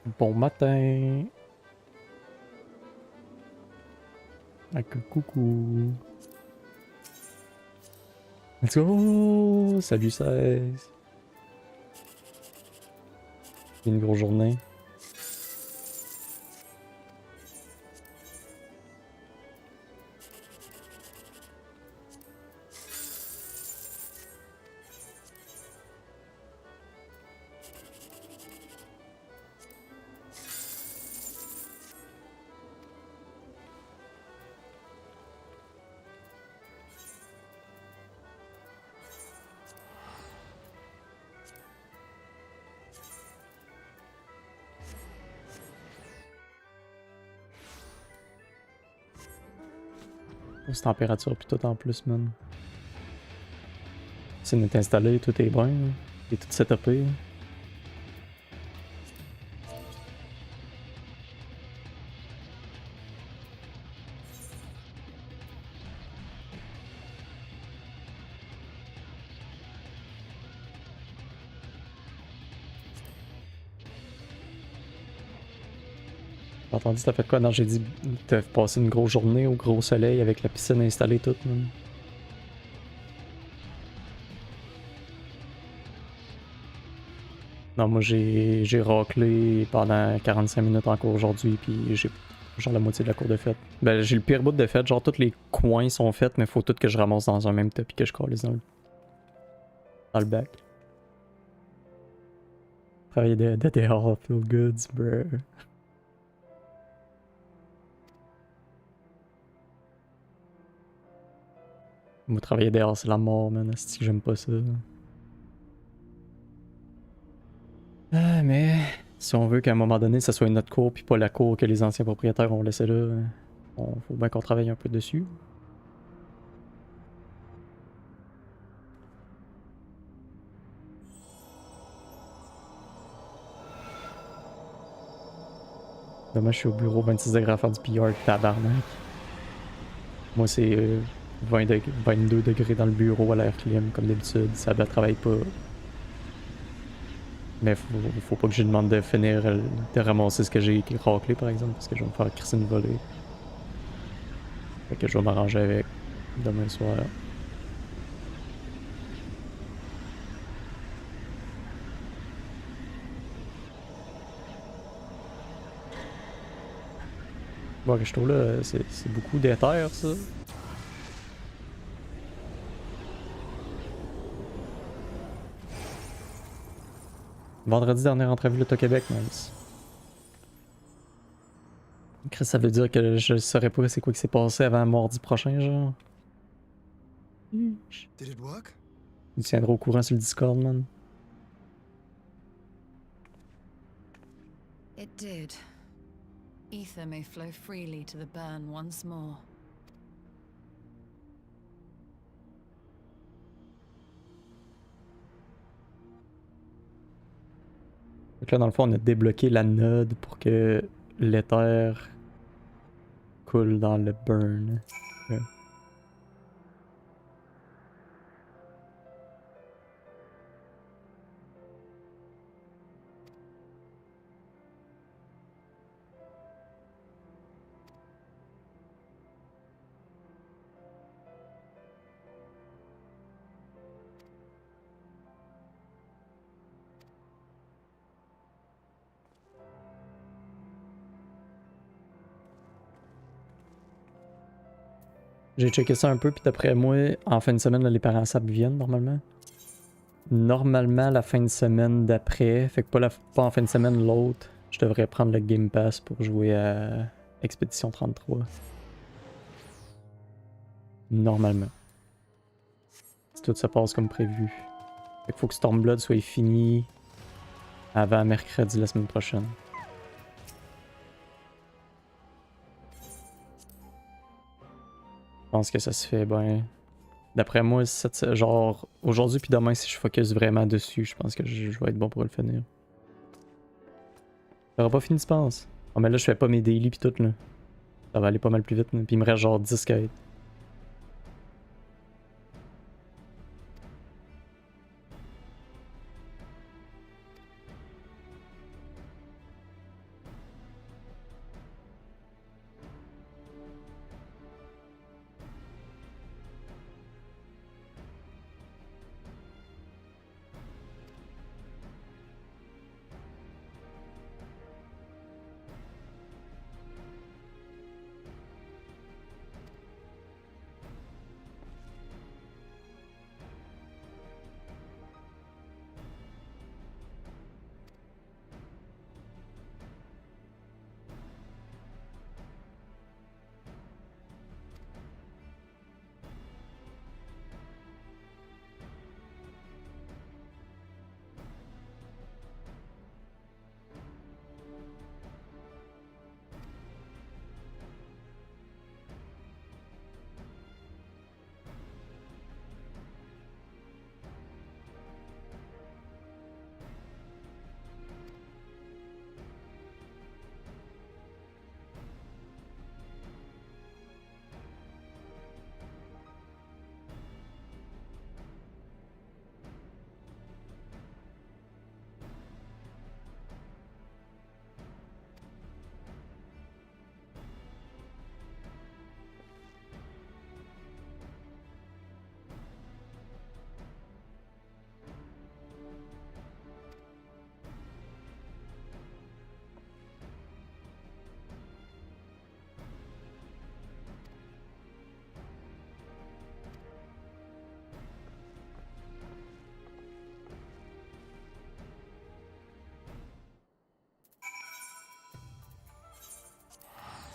Bon matin. Avec un coucou. Let's go. Salut 16. Une grosse journée. Grosse température pis tout en plus, man. C'est est installé, tout est bien. Il est tout setupé. J'ai entendu, t'as fait quoi? Non, j'ai dit, t'as passé une grosse journée au gros soleil avec la piscine installée toute, man. Non, moi j'ai raclé pendant 45 minutes encore aujourd'hui, puis j'ai genre la moitié de la cour de fête. Ben, j'ai le pire bout de fête, genre tous les coins sont faits, mais faut tout que je ramasse dans un même tas, puis que je calisse dans le bac. Travailler de dehors, feel good, bruh. Moi, travailler dehors, c'est la mort, man. C'est que j'aime pas ça. Ah, mais si on veut qu'à un moment donné, ça soit notre cour, puis pas la cour que les anciens propriétaires ont laissé là, faut bien qu'on travaille un peu dessus. Demain, je suis au bureau 26 degrés à faire du PR, tabarnak. Moi, c'est 22 degrés dans le bureau à l'air clim, comme d'habitude. Ça ne travaille pas. Mais faut pas que je lui demande de finir, de ramasser ce que j'ai raclé, par exemple, parce que je vais me faire crisser une volée. Fait que je vais m'arranger avec demain soir. Bon, que je trouve là, c'est beaucoup d'éther, ça. Vendredi, dernière entrevue de Québec, nice. Chris, ça veut dire que je saurais pas c'est quoi qui s'est passé avant mardi prochain, genre. Did it work? Il tiendra au courant sur le Discord, man. It did. Ether may flow freely to the burn once more. Donc là, dans le fond, on a débloqué la node pour que l'éther coule dans le burn. Ouais. J'ai checké ça un peu, puis d'après moi, en fin de semaine, là, les parents SAP viennent normalement. Normalement, la fin de semaine d'après, fait que pas en fin de semaine, l'autre, je devrais prendre le Game Pass pour jouer à Expédition 33. Normalement. Si tout se passe comme prévu. Fait qu'il faut que Stormblood soit fini avant mercredi la semaine prochaine. Je pense que ça se fait ben. D'après moi, genre aujourd'hui puis demain, si je focus vraiment dessus, je pense que je vais être bon pour le finir. J'aurais pas fini, je pense. Oh, mais là, je fais pas mes daily pis tout, là. Ça va aller pas mal plus vite, là. Puis il me reste genre 10 quêtes.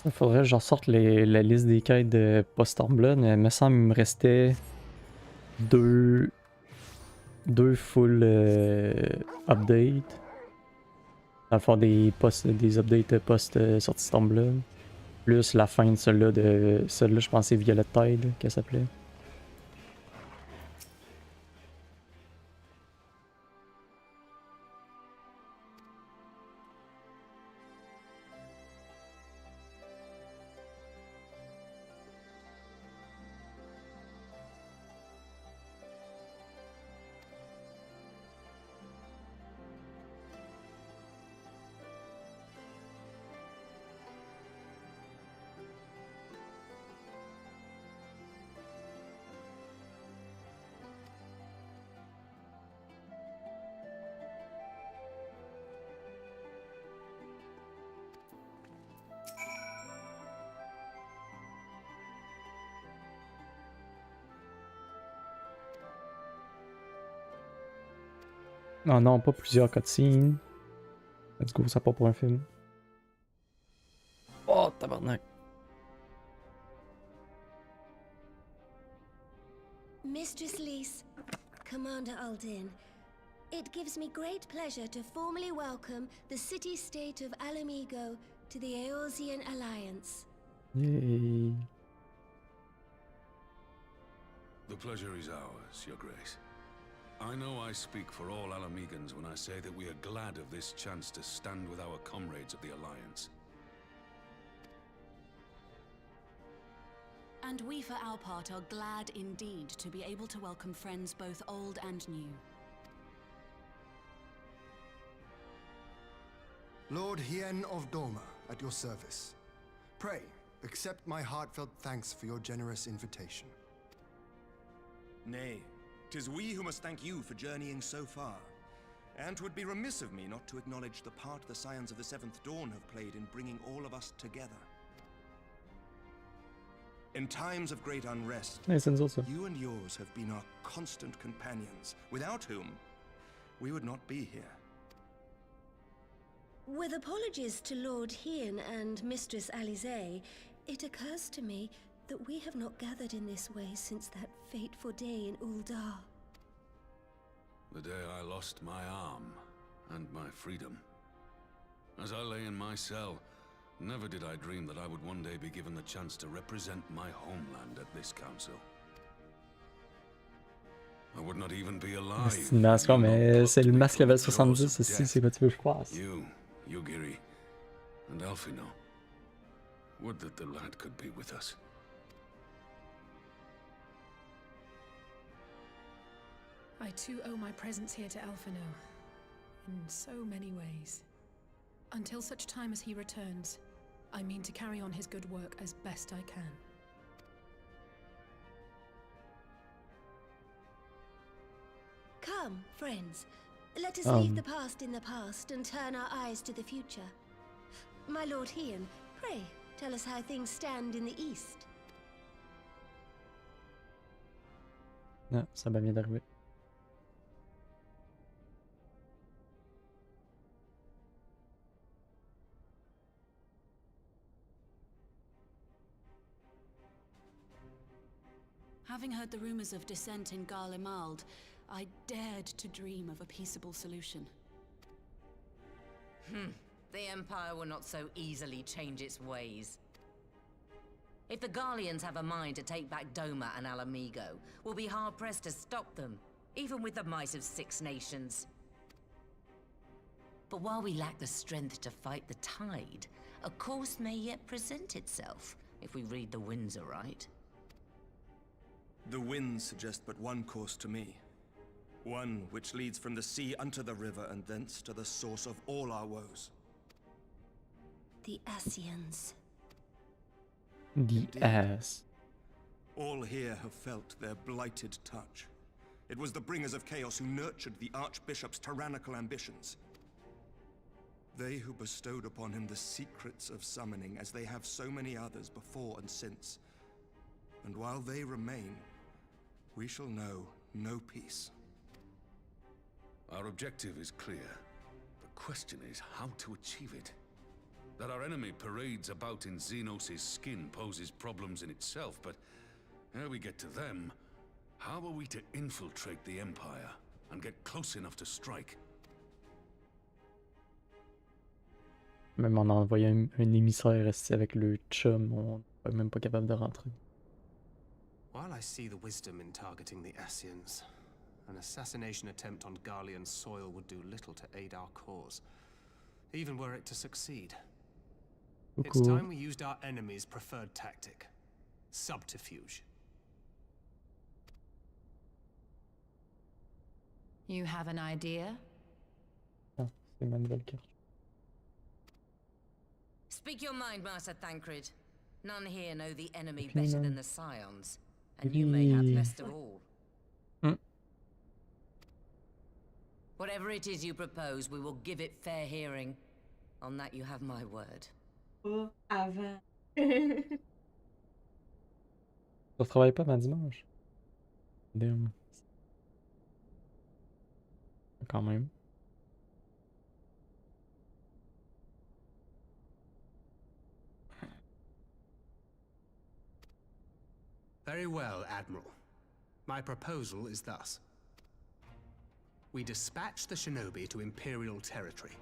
Il faudrait que je ressorte la liste des quêtes de post-Stormblood, mais il me semble qu'il me restait deux full updates. Dans le fond, des updates post-sortie Stormblood. Plus la fin de celle-là, je pensais Violet Tide, qu'elle s'appelait. Non, non, pas plusieurs cutscenes. Let's go, ça part pour un film. Oh, tabarnak. Mistress Lys, Commander Aldin, it gives me great pleasure to formally welcome the city-state of Alamigo to the Eorzean Alliance. Yay. The pleasure is ours, Your Grace. I know I speak for all Alamegans when I say that we are glad of this chance to stand with our comrades of the Alliance. And we, for our part, are glad indeed to be able to welcome friends both old and new. Lord Hien of Doma, at your service. Pray, accept my heartfelt thanks for your generous invitation. Nay, 'tis we who must thank you for journeying so far. And 'twould be remiss of me not to acknowledge the part the Scions of the Seventh Dawn have played in bringing all of us together. In times of great unrest, you and yours have been our constant companions, without whom we would not be here. With apologies to Lord Hien and Mistress Alize, it occurs to me that we have not gathered in this way since that fateful day in Uldar. The day I lost my arm and my freedom. As I lay in my cell, never did I dream that I would one day be given the chance to represent my homeland at this council. I would not even be alive. C'est une masque, mais c'est le masque level 70 ici, c'est quoi tu veux que je fasse? You, Yugiri, and Elfino. Would that the lad could be with us. I too owe my presence here to Elfino, in so many ways. Until such time as he returns, I mean to carry on his good work as best I can. Come, friends. Let us leave the past in the past and turn our eyes to the future. My Lord Hien, pray, tell us how things stand in the east. Non, ça va bien d'arriver. Having heard the rumors of dissent in Garlemald, I dared to dream of a peaceable solution. The Empire will not so easily change its ways. If the Garleans have a mind to take back Doma and Alamigo, we'll be hard-pressed to stop them, even with the might of 6 nations. But while we lack the strength to fight the tide, a course may yet present itself, if we read the winds aright. The winds suggest but one course to me. One which leads from the sea unto the river and thence to the source of all our woes. The Ascians. The ass. All here have felt their blighted touch. It was the bringers of chaos who nurtured the Archbishop's tyrannical ambitions. They who bestowed upon him the secrets of summoning, as they have so many others before and since. And while they remain, we shall know no peace. Our objective is clear. The question is how to achieve it. That our enemy parades about in Xenos' skin poses problems in itself, but ere we get to them, how are we to infiltrate the Empire and get close enough to strike? Même en envoyant un émissaire resté avec le chum, on n'est même pas capable de rentrer. While I see the wisdom in targeting the Ascians, an assassination attempt on Garlean soil would do little to aid our cause, even were it to succeed. It's time we used our enemy's preferred tactic, subterfuge. You have an idea? Ah, c'est ma nouvelle carte. Speak your mind, Master Thancred. None here know the enemy better than the scions, and you may have best of all. Whatever it is you propose, we will give it fair hearing. On that you have my word. Oh, avant. Tu travailles pas ma dimanche? Damn. Quand même. Very well, Admiral. My proposal is thus. We dispatch the shinobi to Imperial territory.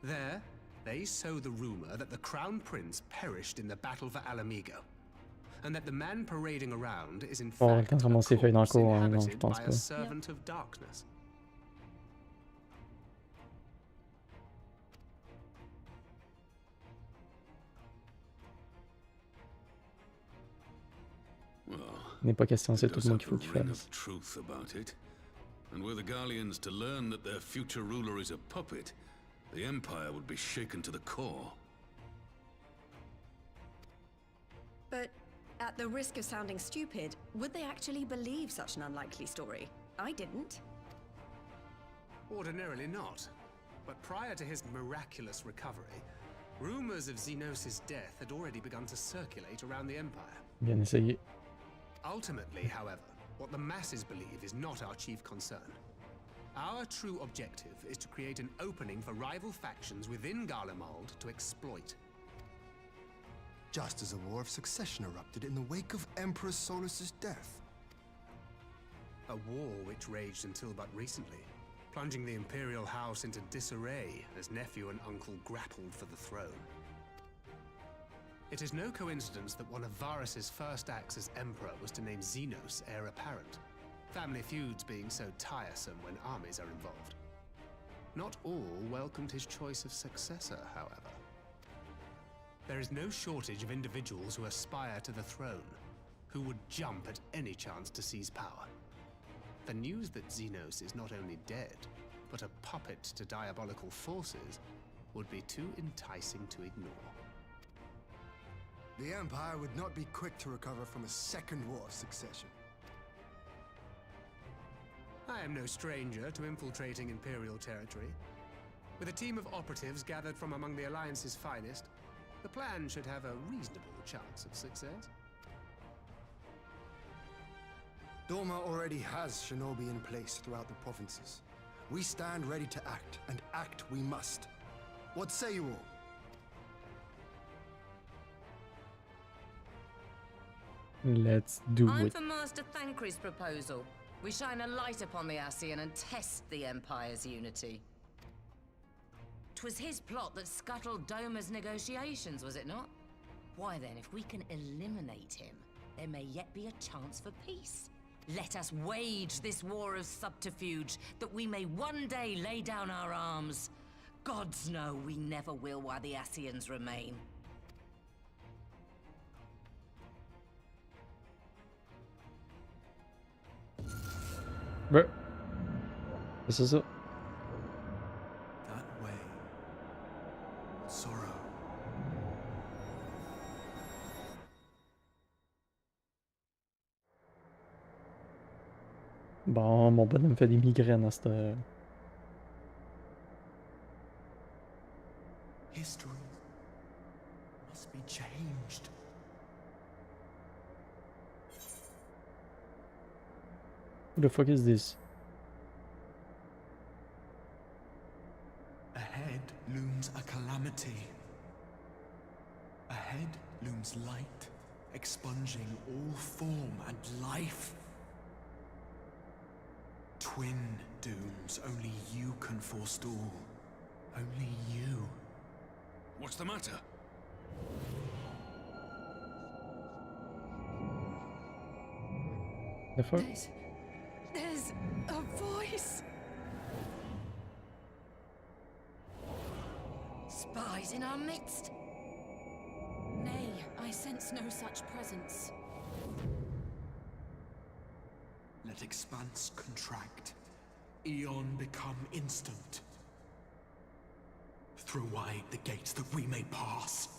There, they sow the rumor that the Crown Prince perished in the battle for Alamigo, and that the man parading around is in fact a corpse inhabited by a servant of darkness. N'est pas question, c'est tout le monde qu'il faut qu'il fasse. Truth about it. And were the Garleans to learn that their future ruler is a puppet, the Empire would be shaken to the core. But at the risk of sounding stupid, would they actually believe such an unlikely story? I didn't. Ordinarily not. But prior to his miraculous recovery, rumors of Xenos' death had already begun to circulate around the Empire. Bien essayé. Ultimately, however, what the masses believe is not our chief concern. Our true objective is to create an opening for rival factions within Garlemald to exploit. Just as a war of succession erupted in the wake of Emperor Solus's death. A war which raged until but recently, plunging the Imperial House into disarray as nephew and uncle grappled for the throne. It is no coincidence that one of Varus's first acts as Emperor was to name Xenos heir apparent, family feuds being so tiresome when armies are involved. Not all welcomed his choice of successor, however. There is no shortage of individuals who aspire to the throne, who would jump at any chance to seize power. The news that Xenos is not only dead, but a puppet to diabolical forces, would be too enticing to ignore. The Empire would not be quick to recover from a second war of succession. I am no stranger to infiltrating Imperial territory. With a team of operatives gathered from among the Alliance's finest, the plan should have a reasonable chance of success. Doma already has shinobi in place throughout the provinces. We stand ready to act, and act we must. What say you all? Let's do I'm it. for Master Thancred's proposal. We shine a light upon the Ascian and test the Empire's unity. 'Twas his plot that scuttled Doma's negotiations, was it not? Why then, if we can eliminate him, there may yet be a chance for peace. Let us wage this war of subterfuge, that we may one day lay down our arms. Gods know we never will while the Ascians remain. Ouais. C'est ça. That way. Sorrow. Bon, mon bonhomme me fait des migraines à cette heure. History must be changed. Who the fuck is this? Ahead looms a calamity. Ahead looms light, expunging all form and life. Twin dooms only you can forestall. Only you. What's the matter? The fuck? There's a voice. Spies in our midst? Nay, I sense no such presence. Let expanse contract. Eon become instant. Throw wide the gates that we may pass.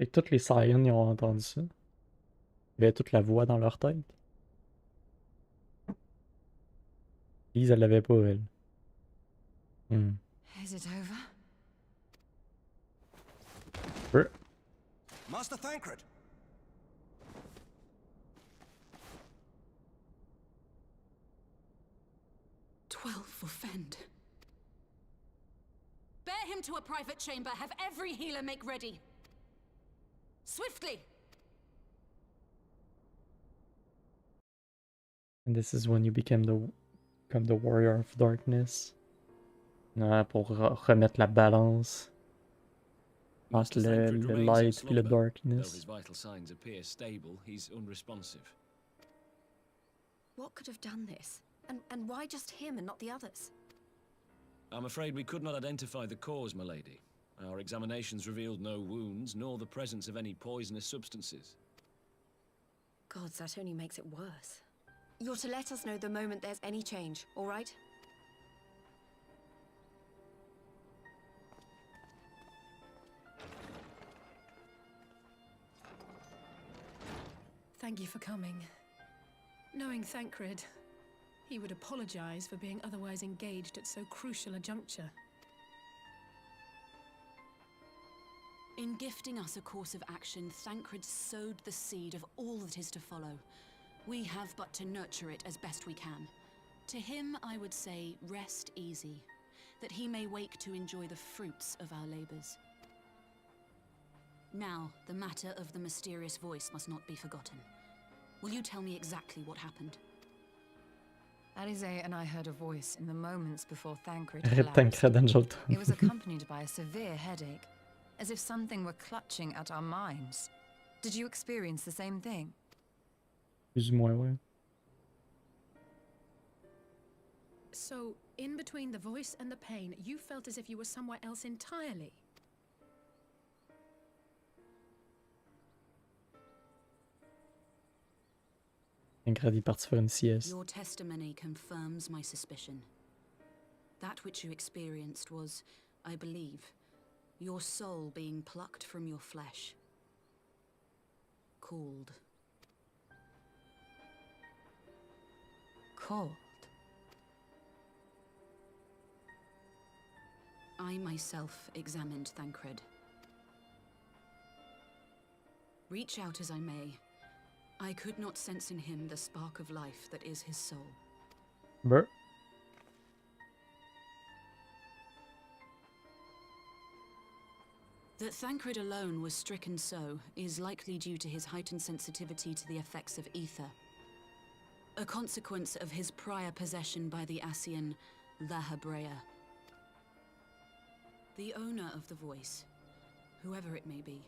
Et toutes les scions ils ont entendu ça. Ils avaient toute la voix dans leur tête. Lise, elle l'avait pas, elle. Is it over? Master Thancred! 12 for Fend. Bear him to a private chamber. Have every healer make ready. Swiftly! And this is when you become the warrior of darkness. Pour remettre la balance entre le light et le darkness. Though his vital signs appear stable, he's unresponsive. What could have done this? And why just him and not the others? I'm afraid we could not identify the cause, my lady. Our examinations revealed no wounds, nor the presence of any poisonous substances. Gods, that only makes it worse. You're to let us know the moment there's any change, all right? Thank you for coming. Knowing Thancred, he would apologize for being otherwise engaged at so crucial a juncture. In gifting us a course of action, Thancred sowed the seed of all that is to follow. We have but to nurture it as best we can. To him, I would say, rest easy, that he may wake to enjoy the fruits of our labors. Now, the matter of the mysterious voice must not be forgotten. Will you tell me exactly what happened? Alize and I heard a voice in the moments before Thancred Arrête collapsed. Thancred, Angel. It was accompanied by a severe headache, as if something were clutching at our minds. Did you experience the same thing? Plus ou moins, ouais. So, in between the voice and the pain, you felt as if you were somewhere else entirely. Mercredi parti faire une sieste. Your testimony confirms my suspicion. That which you experienced was, I believe, your soul being plucked from your flesh. Called. Called? I myself examined Thancred. Reach out as I may, I could not sense in him the spark of life that is his soul. Brr. That Thancred alone was stricken so is likely due to his heightened sensitivity to the effects of ether, a consequence of his prior possession by the Ascian La Hebrea. The owner of the voice, whoever it may be,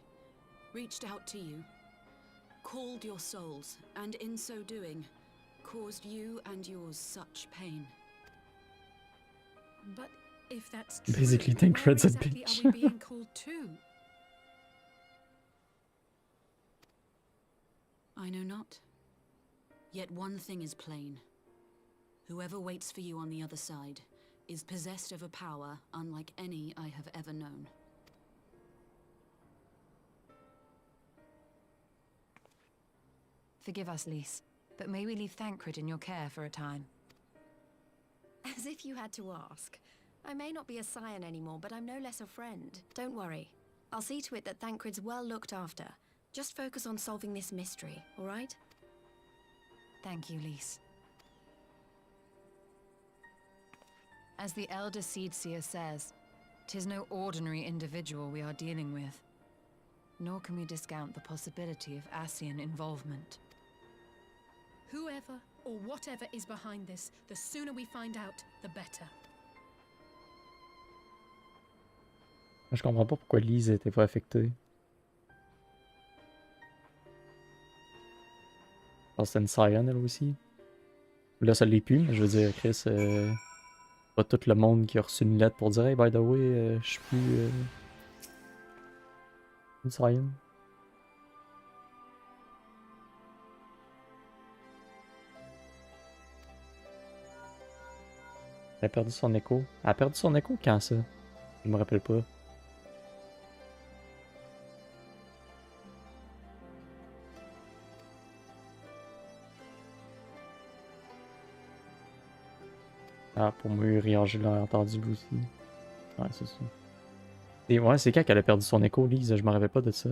reached out to you, called your souls, and in so doing, caused you and yours such pain. But if that's true, Basically, where Thancred's a exactly bitch. are we being called to? I know not. Yet one thing is plain. Whoever waits for you on the other side is possessed of a power unlike any I have ever known. Forgive us, Lise, but may we leave Thancred in your care for a time? As if you had to ask. I may not be a scion anymore, but I'm no less a friend. Don't worry. I'll see to it that Thancred's well looked after. Just focus on solving this mystery, all right? Thank you, Lise. As the elder Seedseer says, 'tis no ordinary individual we are dealing with. Nor can we discount the possibility of Ascian involvement. Whoever or whatever is behind this, the sooner we find out, the better. Je comprends pas pourquoi Lise était pas affectée. Je pense que c'était une scion elle aussi. Là ça l'est plus, mais je veux dire, Chris, pas tout le monde qui a reçu une lettre pour dire hey by the way, je suis plus une scion. Elle a perdu son écho. Elle a perdu son écho quand ça? Je me rappelle pas. Ah, pour moi, Uriel, je l'ai entendu lui aussi. Ouais, c'est ça. Et ouais, c'est quand qu'elle a perdu son écho, Lise? Je me rappelle pas de ça.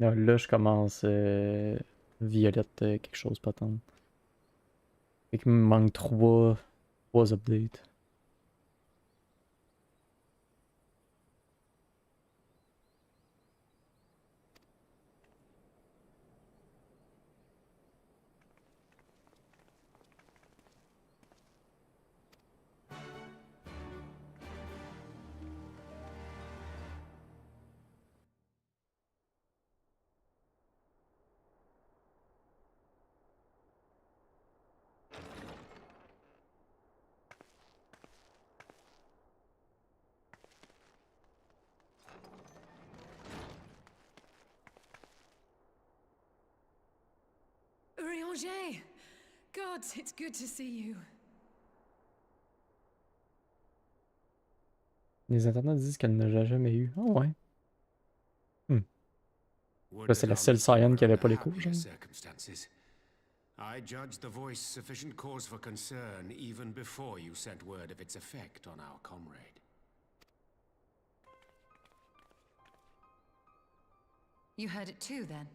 Là, je commence Violette quelque chose, pas tant. Fait qu'il me manque 3 updates. Urianger! Gods, it's good to see you. Les internautes disent qu'elle ne l'a jamais eu. Ah ouais. Là, c'est la seule scion qui avait pas l'écho, genre. I judged the voice sufficient cause for concern even before you sent word of its effect on our comrade. You heard it too, then?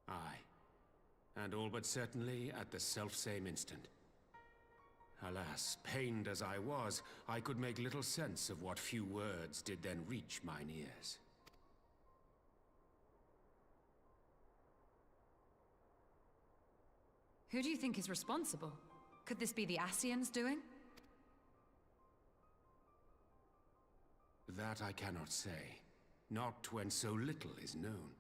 Aye, and all but certainly at the selfsame instant. Alas, pained as I was, I could make little sense of what few words did then reach mine ears. Who do you think is responsible? Could this be the Ascians doing? That I cannot say. Not when so little is known.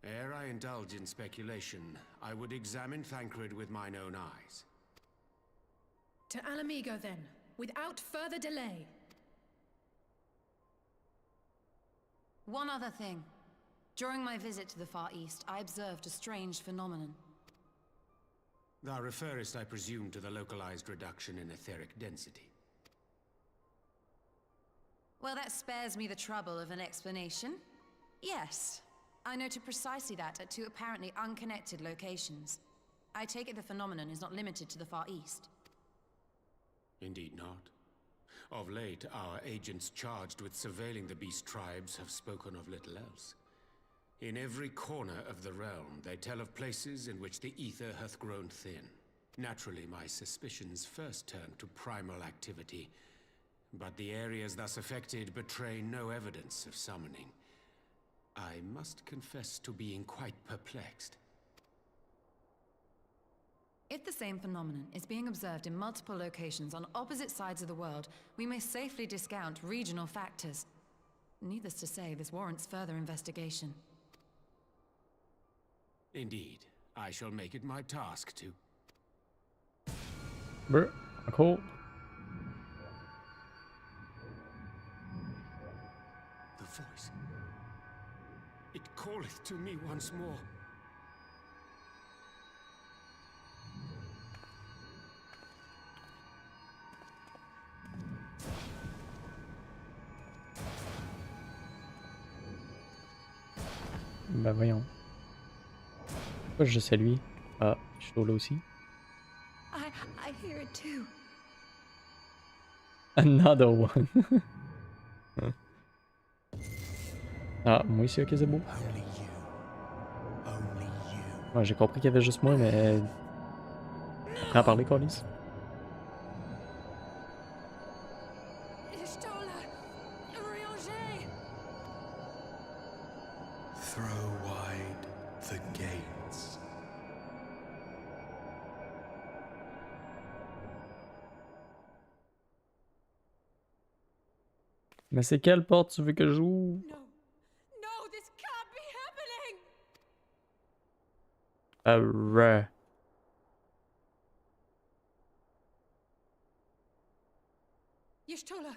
Ere I indulge in speculation, I would examine Thancred with mine own eyes. To Alamigo, then, without further delay. One other thing. During my visit to the Far East, I observed a strange phenomenon. Thou referrest, I presume, to the localized reduction in etheric density. Well, that spares me the trouble of an explanation. Yes, I noted precisely that at 2 apparently unconnected locations. I take it the phenomenon is not limited to the Far East. Indeed not. Of late, our agents charged with surveilling the beast tribes have spoken of little else. In every corner of the realm, they tell of places in which the ether hath grown thin. Naturally, my suspicions first turned to primal activity, but the areas thus affected betray no evidence of summoning. I must confess to being quite perplexed. If the same phenomenon is being observed in multiple locations on opposite sides of the world, we may safely discount regional factors. Needless to say, this warrants further investigation. Indeed, I shall make it my task to. The voice. It calleth to me once more. Ben voyons. Pourquoi je sais lui? Ah, je suis là aussi. I hear it too. Another one. Ah, moi aussi, ok, c'est beau. Ouais, j'ai compris qu'il y avait juste moi, mais... Prêt à parler, Colis? Throw wide the gates. Mais c'est quelle porte tu veux que j'ouvre? No, this can't be happening! Ouais. Y'shtola,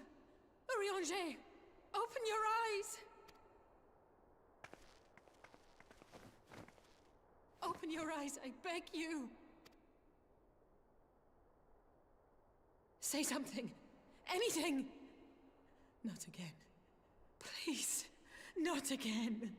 Urianger, open your eyes! Open your eyes, I beg you! Say something. Anything! Not again. Please, not again.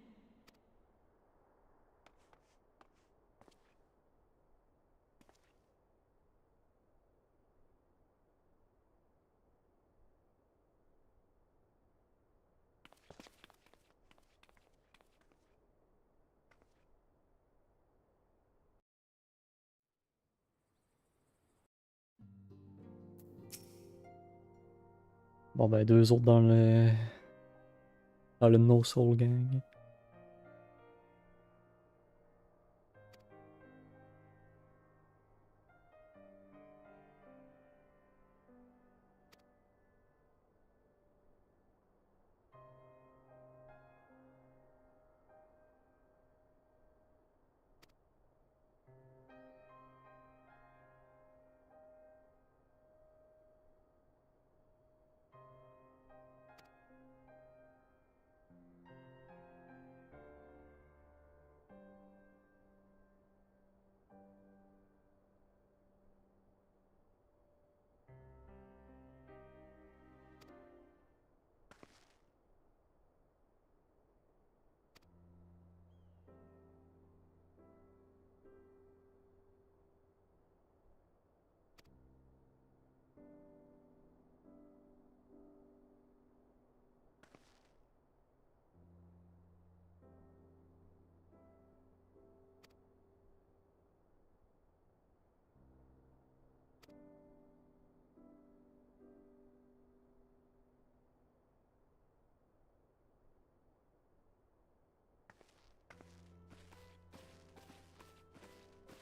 Bon ben, deux autres dans le... Dans le No Soul Gang.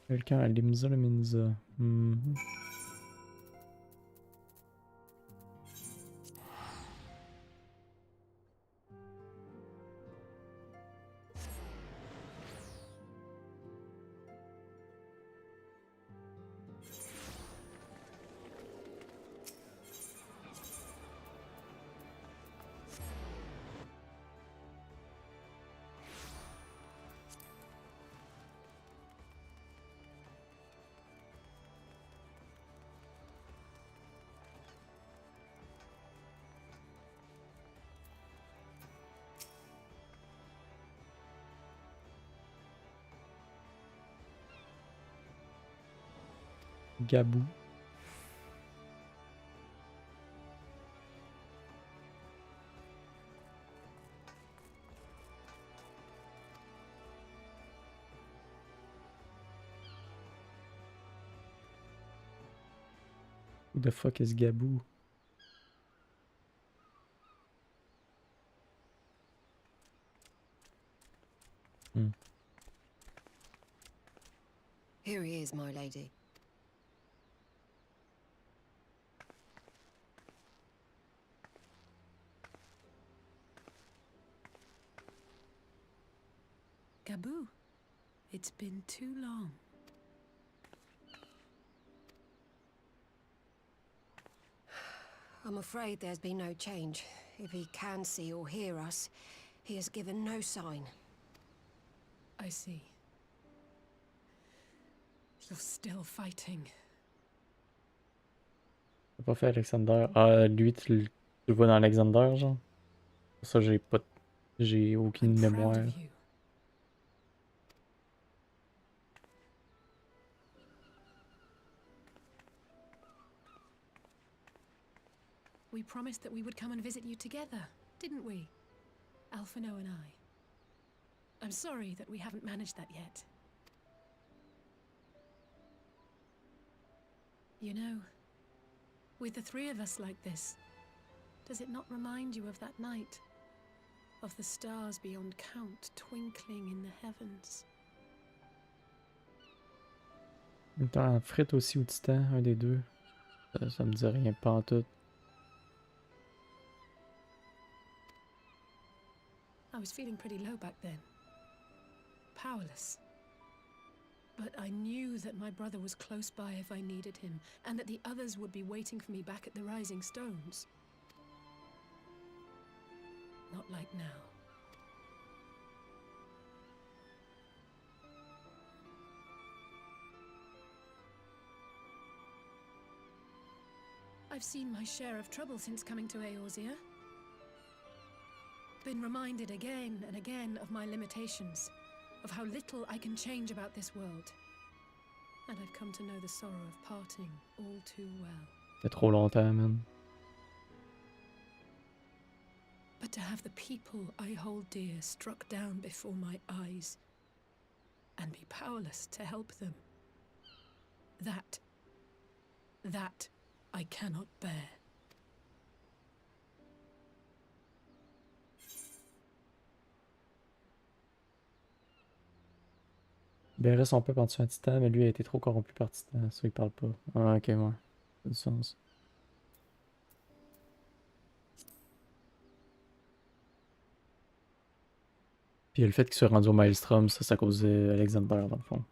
Quelqu'un a Limza le Minza. Gabou. Who the fuck is Gabou? Here he is, my lady. Gaboo, it's been too long. I'm afraid there's been no change. if he can see or hear us, he has given no sign. I see. You're still fighting. T'as pas fait Alexander. Ah, lui, tu le vois dans Alexander, genre? Pour ça, j'ai pas. J'ai aucune mémoire. We promised that we would come and visit you together, didn't we? Alphino and I. I'm sorry that we haven't managed that yet. You know, with the three of us like this, does it not remind you of that night? Of the stars beyond count twinkling in the heavens? En même temps, Frit aussi ou Titan, un des deux. Ça me dit rien pas en tout. I was feeling pretty low back then. Powerless. But I knew that my brother was close by if I needed him, and that the others would be waiting for me back at the Rising Stones. Not like now. I've seen my share of trouble since coming to Eorzea. Been reminded again and again of my limitations, of how little I can change about this world. And I've come to know the sorrow of parting all too well. C'est trop longtemps, man. But to have the people I hold dear struck down before my eyes, and be powerless to help them, that I cannot bear. Libérer son peuple en tuant un titan, mais lui a été trop corrompu par titan, ça il parle pas. Ah, ok, ouais. Ça a du sens. Puis le fait qu'il soit rendu au Maelstrom, ça, ça causait Alexander dans le fond.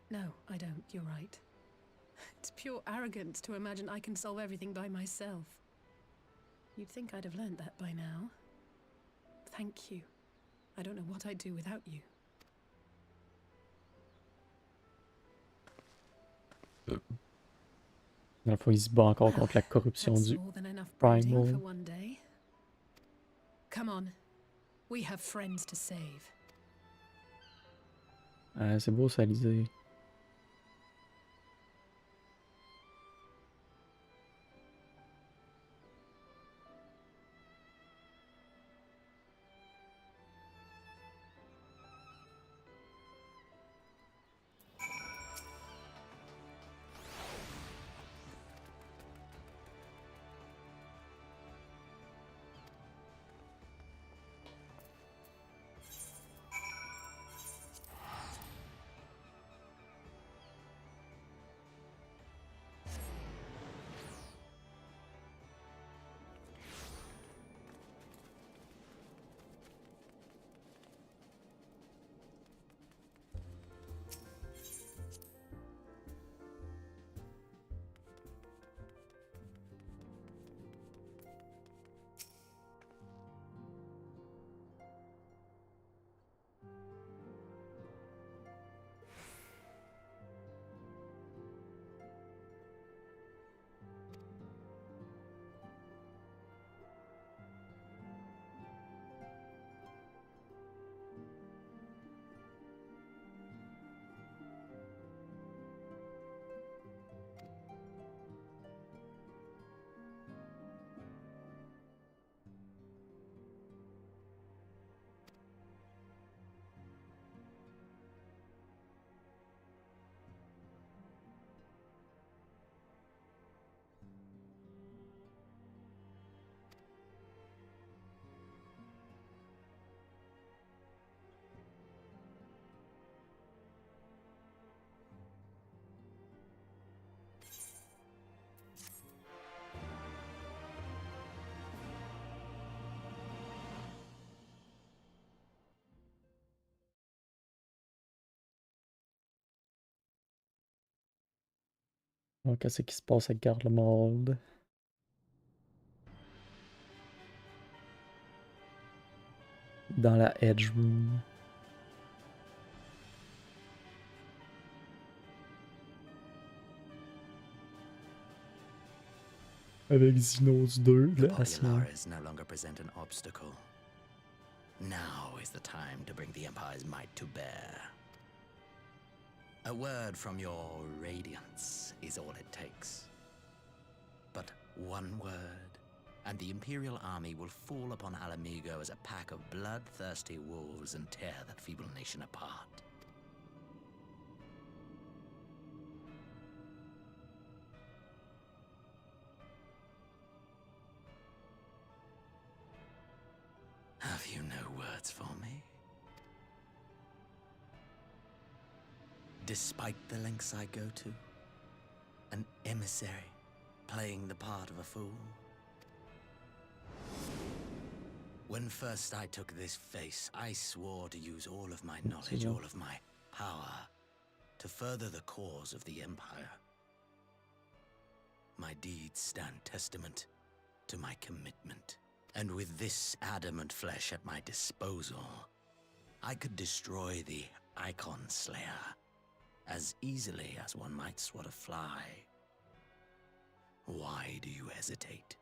No, I don't, you're right. It's pure arrogance to imagine I can solve everything by myself. You'd think I'd have learned that by now. Thank you. I don't know what I'd do without you. Dans le fond, il se bat encore contre la corruption du Primal. Come on. We have friends to save. C'est beau ça, Alizé. Donc, qu'est-ce qui se passe avec Garlemald? dans la Edge Room. Avec Xenos 2, le ancien. No longer present an obstacle. Now is the time to bring the Empire's might to bear. A word from your Radiance is all it takes. But one word, and the Imperial army will fall upon Alamigo as a pack of bloodthirsty wolves and tear that feeble nation apart. Have you no words for me? Despite the lengths I go to, an emissary playing the part of a fool. When first I took this face, I swore to use all of my knowledge, all of my power, to further the cause of the Empire. My deeds stand testament to my commitment. And with this adamant flesh at my disposal, I could destroy the Icon Slayer as easily as one might swat a fly. Why do you hesitate?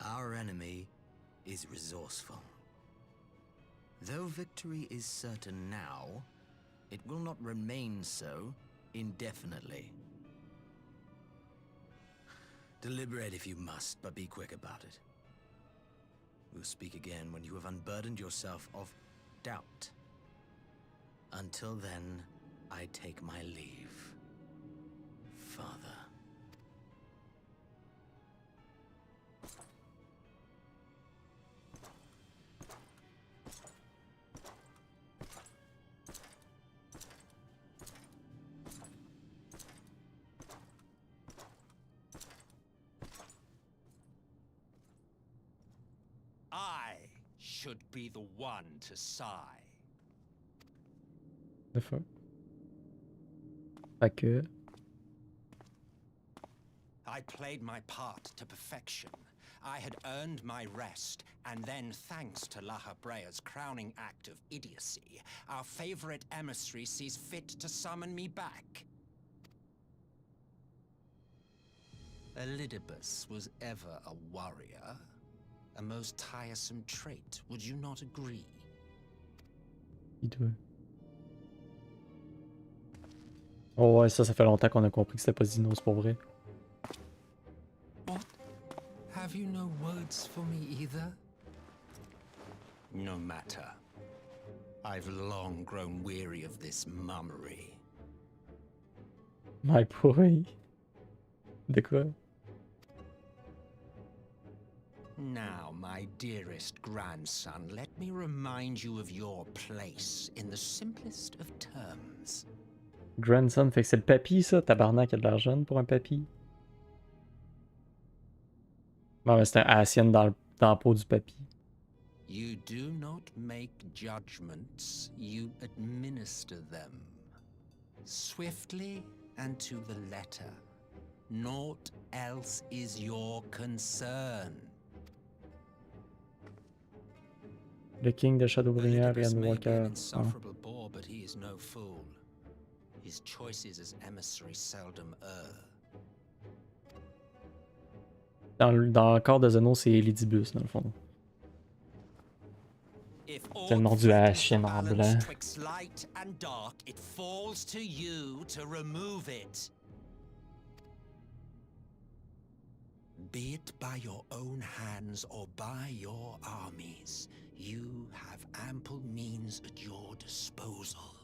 Our enemy is resourceful. Though victory is certain now, it will not remain so indefinitely. Deliberate if you must, but be quick about it. We'll speak again when you have unburdened yourself of doubt. Until then, I take my leave, Father. Should be the one to sigh. The fuck? Pas que. I played my part to perfection. I had earned my rest, and then, thanks to La Habrea's crowning act of idiocy, our favorite emissary sees fit to summon me back. Elidibus was ever a warrior. A most tiresome trait, would you not agree? Il doit. Oh ouais, ça fait longtemps qu'on a compris que c'était pas Xenos pour vrai. What? Have you no words for me either? No matter. I've long grown weary of this mummery. My boy. De quoi? Now, my dearest grandson, let me remind you of your place in the simplest of terms. Grandson, fait que c'est le papy, ça? Tabarnak, il a de l'argent pour un papy. Bon, mais c'est un Asien dans la peau du papy. You do not make judgments, you administer them. Swiftly and to the letter. Naught else is your concern. Le King de Shadowbringer et Endwalker. Insufferable bore, but he is no fool. His choices as emissary seldom err. Dans le corps de Zeno, c'est Elidibus, dans le fond. C'est le nom du chien en blanc. Light and dark, it falls to you to remove it. Be it by your own hands or by your armies, you have ample means at your disposal.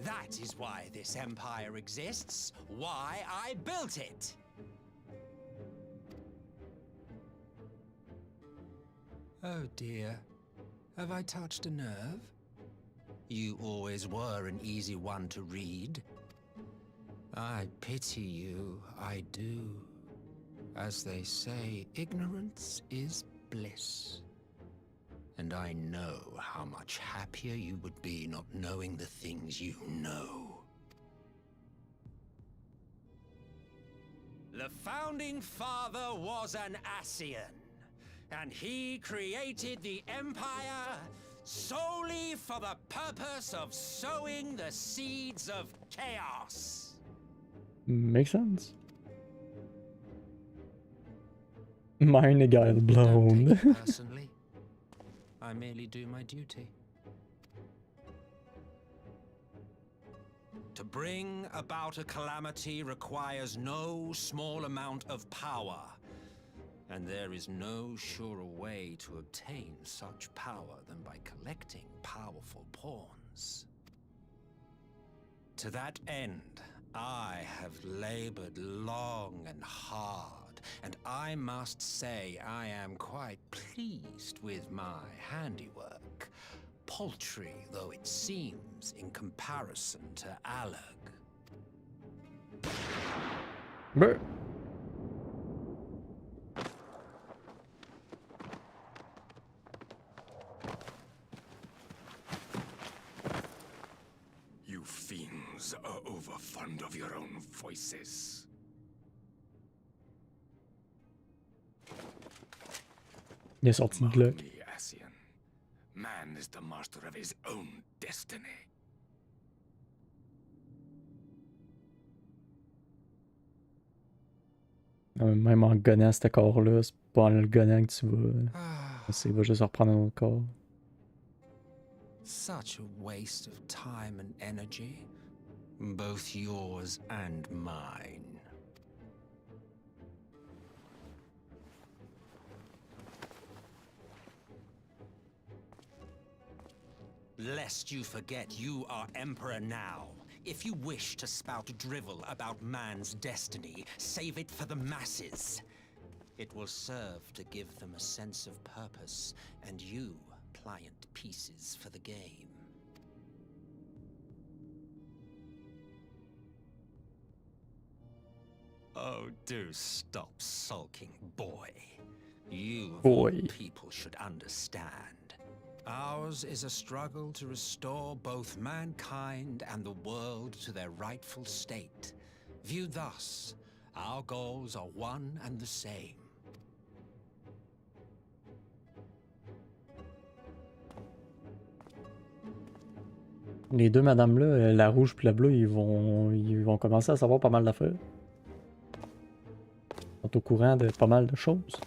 That is why this empire exists, why I built it. Oh dear, have I touched a nerve? You always were an easy one to read. I pity you, I do. As they say, ignorance is bliss. And I know how much happier you would be not knowing the things you know. The Founding Father was an Ascian, and he created the Empire solely for the purpose of sowing the seeds of chaos. Makes sense. Meine geil blown. Don't take it personally. I merely do my duty. To bring about a calamity requires no small amount of power, and there is no surer way to obtain such power than by collecting powerful pawns. To that end, I have labored long and hard, and I must say I am quite pleased with my handiwork, paltry though it seems in comparison to Alag. Brr. You fiends are overfond of your own voices. Il est sorti de Glock. Man is the master of his own destiny. Même en gonnant ce corps-là, c'est pas en le gonnant que tu vas. Il va juste reprendre un autre corps. Such a waste of time and energy, both yours and mine. Lest you forget you are Emperor now. If you wish to spout drivel about man's destiny, save it for the masses. It will serve to give them a sense of purpose, and you pliant pieces for the game. Oh, do stop sulking, boy. You of all people should understand. Ours is a struggle to restore both mankind and the world to their rightful state. Viewed thus, our goals are one and the same. Les deux madames-là, la rouge puis la bleue, ils vont commencer à savoir pas mal d'affaires. Ils sont au courant de pas mal de choses.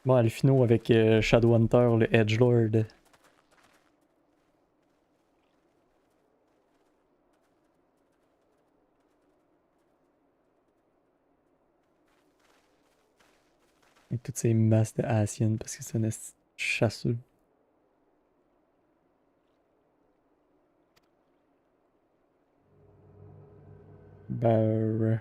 Bon, elle finit avec Shadowhunter, le Edgelord. Et toutes ces masses de Ascian parce que c'est un chasseux. Bah.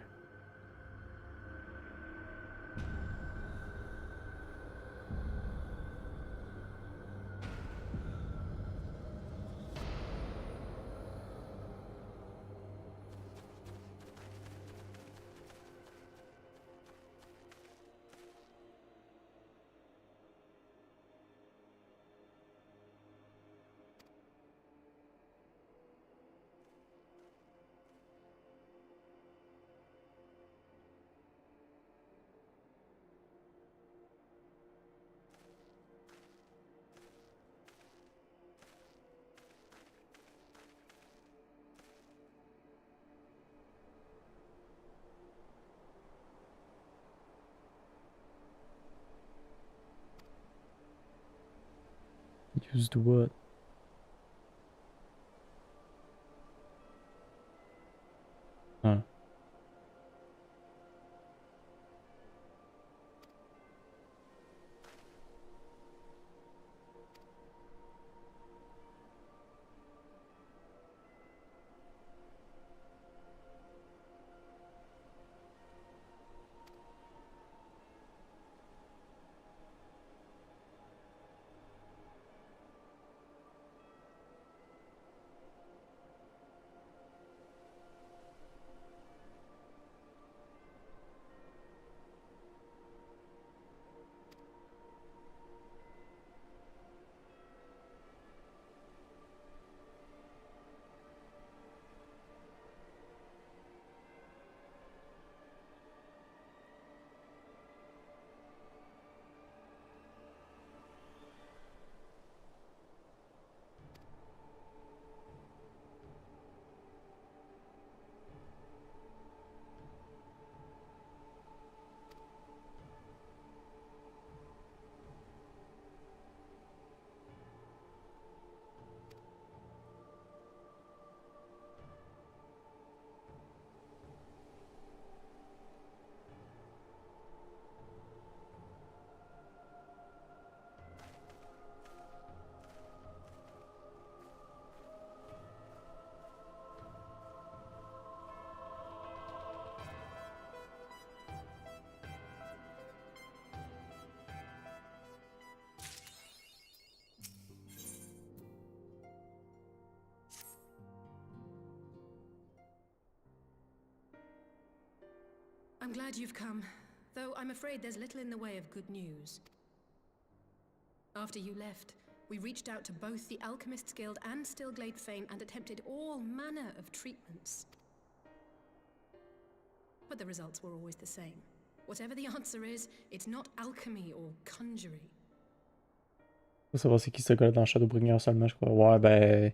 Used what? Huh. I'm glad you've come, though I'm afraid there's little in the way of good news. After you left, we reached out to both the Alchemists Guild and Stillglade Fane and attempted all manner of treatments. But the results were always the same. Whatever the answer is, it's not alchemy or conjuring. Faut savoir c'est qui ce gars dans Shadowbringer seulement, je crois. Ouais, ben.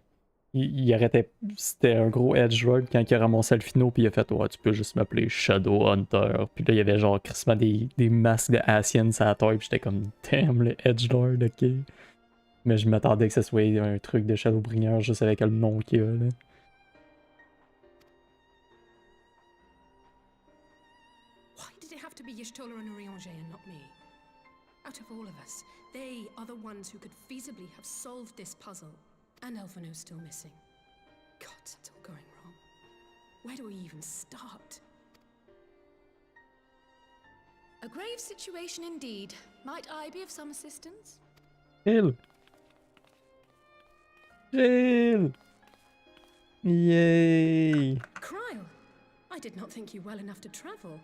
Il arrêtait. C'était un gros edgelord quand il a ramassé Alfino, puis il a fait ouais, tu peux juste m'appeler Shadow Hunter. Puis là, il y avait genre crissement des masques de Asciens à la taille, puis j'étais comme damn, le edgelord, ok. Mais je m'attendais que ce soit un truc de Shadowbringer juste avec le nom qu'il y a là. Why did it have to be Y'shtola and Urianger and not me? Out of all of us, they are the ones who could feasibly have solved this puzzle. And Elfino's still missing. God, it's all going wrong. Where do we even start? A grave situation indeed. Might I be of some assistance? Jill! Jill! Yay! Cryle! I did not think you well enough to travel.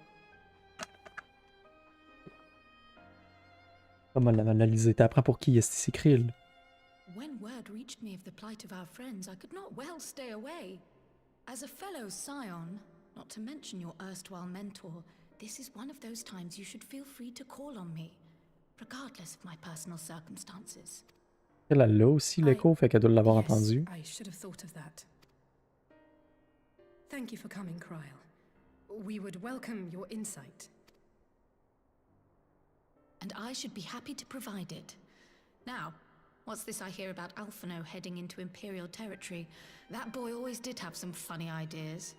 Comment l'analyser? T'apprends pour qui est-ce que c'est Krill? When word reached me of the plight of our friends, I could not well stay away. As a fellow scion, not to mention your erstwhile mentor, this is one of those times you should feel free to call on me, regardless of my personal circumstances. Elle a là aussi l'écho, fait qu'elle doit l'avoir entendu. I should have thought of that. Thank you for coming, Cryle. We would welcome your insight. And I should be happy to provide it. Now, what's this I hear about Alphino heading into Imperial territory? That boy always did have some funny ideas.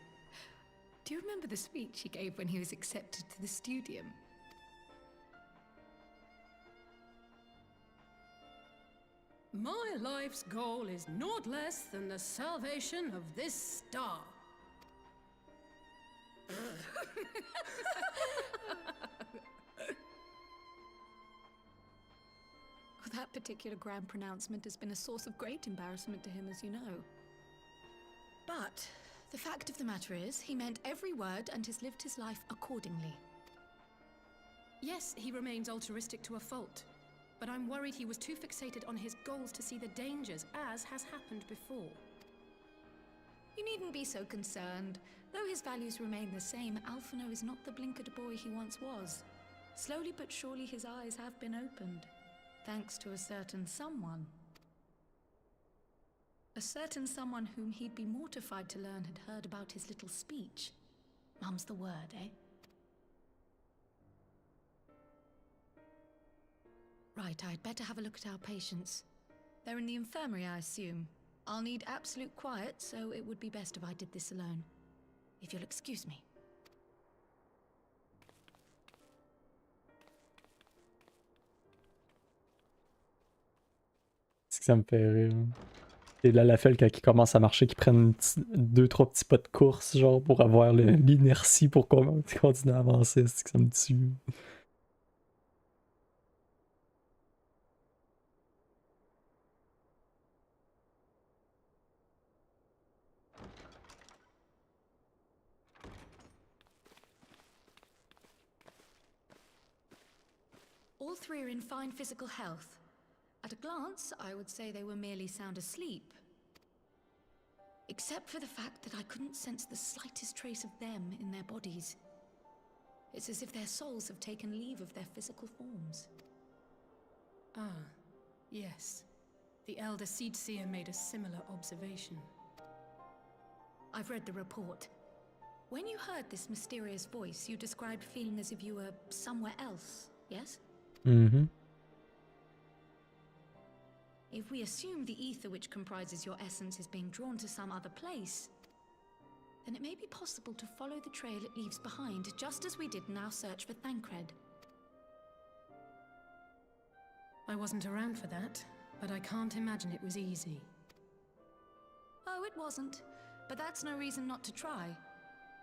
Do you remember the speech he gave when he was accepted to the Studium? My life's goal is naught less than the salvation of this star. That particular grand pronouncement has been a source of great embarrassment to him, as you know. But the fact of the matter is, he meant every word and has lived his life accordingly. Yes, he remains altruistic to a fault, but I'm worried he was too fixated on his goals to see the dangers, as has happened before. You needn't be so concerned. Though his values remain the same, Alphino is not the blinkered boy he once was. Slowly but surely his eyes have been opened. Thanks to a certain someone. A certain someone whom he'd be mortified to learn had heard about his little speech. Mum's the word, eh? Right, I'd better have a look at our patients. They're in the infirmary, I assume. I'll need absolute quiet, so it would be best if I did this alone. If you'll excuse me. Ça me fait rire. Et là, la felle, quand il commence à marcher, qui prennent 2-3 petits pas de course, genre, pour avoir l'inertie pour continuer à avancer. C'est que ça me tue. All three are in fine physical health. At a glance, I would say they were merely sound asleep. Except for the fact that I couldn't sense the slightest trace of them in their bodies. It's as if their souls have taken leave of their physical forms. Ah, yes. The Elder Seedseer made a similar observation. I've read the report. When you heard this mysterious voice, you described feeling as if you were somewhere else, yes? Mm-hmm. If we assume the ether which comprises your essence is being drawn to some other place, then it may be possible to follow the trail it leaves behind, just as we did in our search for Thancred. I wasn't around for that, but I can't imagine it was easy. Oh, it wasn't. But that's no reason not to try.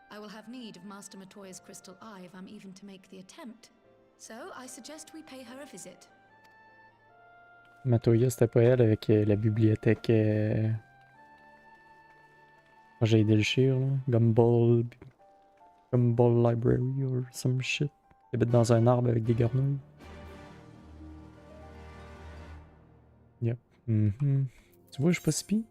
I will have need of Master Matoya's crystal eye if I'm even to make the attempt. So I suggest we pay her a visit. Matoya, c'était pas elle avec la bibliothèque. J'ai aidé le chire, là. Gumball. Comme Ball Library or some shit. Il habite dans un arbre avec des garnouilles. Yep. Tu vois, je suis pas si pire.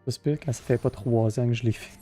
Pas si pire quand ça fait pas 3 ans que je l'ai fait.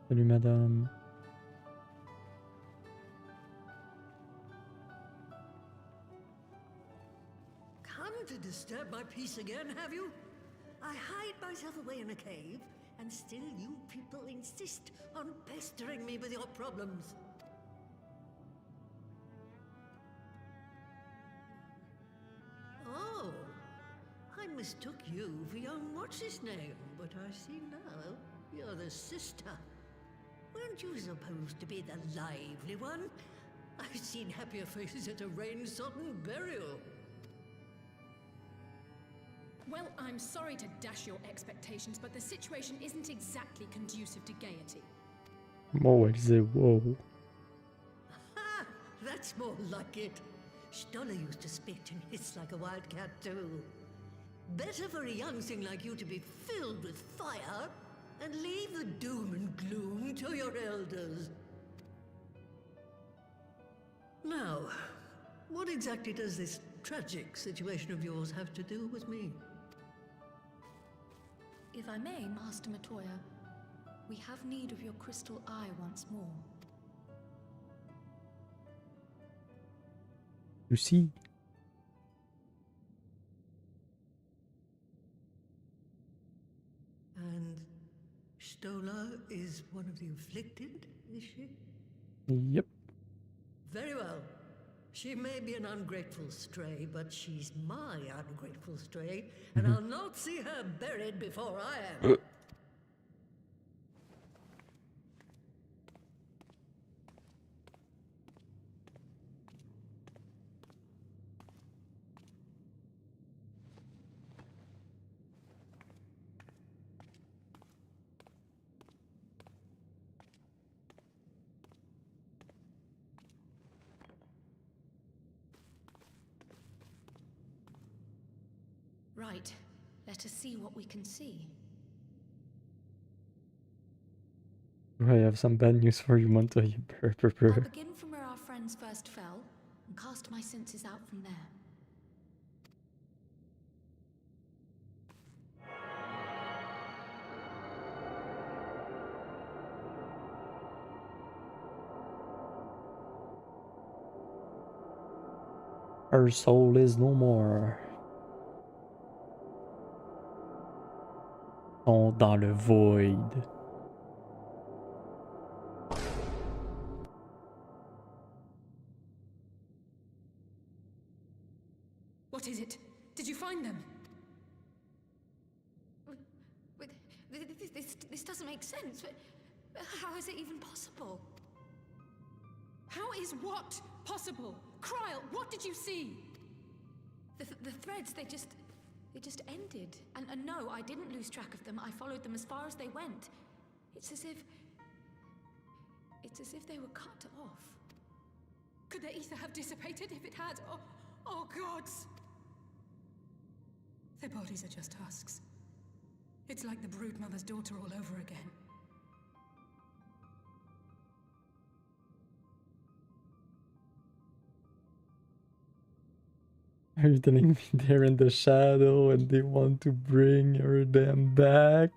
Salut madame. Come to disturb my peace again, have you? I hide myself away in a cave, and still you people insist on pestering me with your problems. Oh, I mistook you for young what's-his-name, but I see now you're the sister. Weren't you supposed to be the lively one? I've seen happier faces at a rain-sodden burial. Well, I'm sorry to dash your expectations, but the situation isn't exactly conducive to gaiety. Oh, elle disait wow. Ha! That's more like it. Stoller used to spit and hiss like a wildcat too. Better for a young thing like you to be filled with fire and leave the doom and gloom to your elders. Now, what exactly does this tragic situation of yours have to do with me? If I may, Master Matoya, we have need of your crystal eye once more. Lucy. And Stoller is one of the afflicted, is she? Yep. Very well. She may be an ungrateful stray, but she's my ungrateful stray, and I'll not see her buried before I am. Right. Let us see what we can see. I have some bad news for you, Montoya. I'll begin from where our friends first fell, and cast my senses out from there. Her soul is no more. Sont dans le void. What is it? Did you find them? This doesn't make sense. How is it even possible? How is what possible? Kryl, what did you see? The threads, they just ended. And no, I didn't lose track of them. I followed them as far as they went. It's as if they were cut off. Could their ether have dissipated if it had? Oh gods! Their bodies are just husks. It's like the broodmother's daughter all over again. Are you telling me they're in the shadow and they want to bring them back?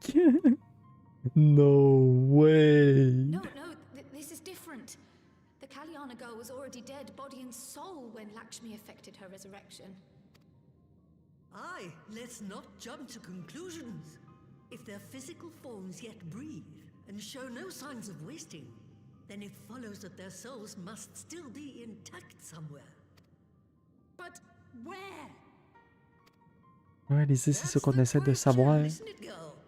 No way. No, this is different. The Kalyana girl was already dead, body and soul, when Lakshmi effected her resurrection. Aye, let's not jump to conclusions. If their physical forms yet breathe and show no signs of wasting, then it follows that their souls must still be intact somewhere. But where? Ouais, Lizzie, c'est ce qu'on essaie de savoir.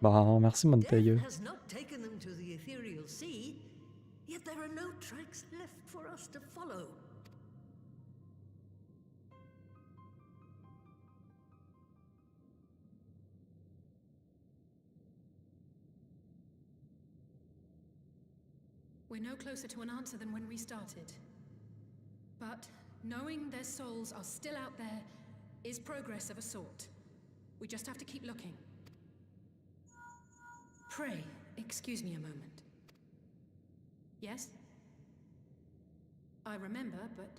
Bon, merci, mon tailleux. Has not taken them to the ethereal sea, yet there are no tracks left for us to follow. We're no closer to an answer than when we started. But knowing their souls are still out there is progress of a sort. We just have to keep looking. Pray, excuse me a moment. Yes? I remember, but...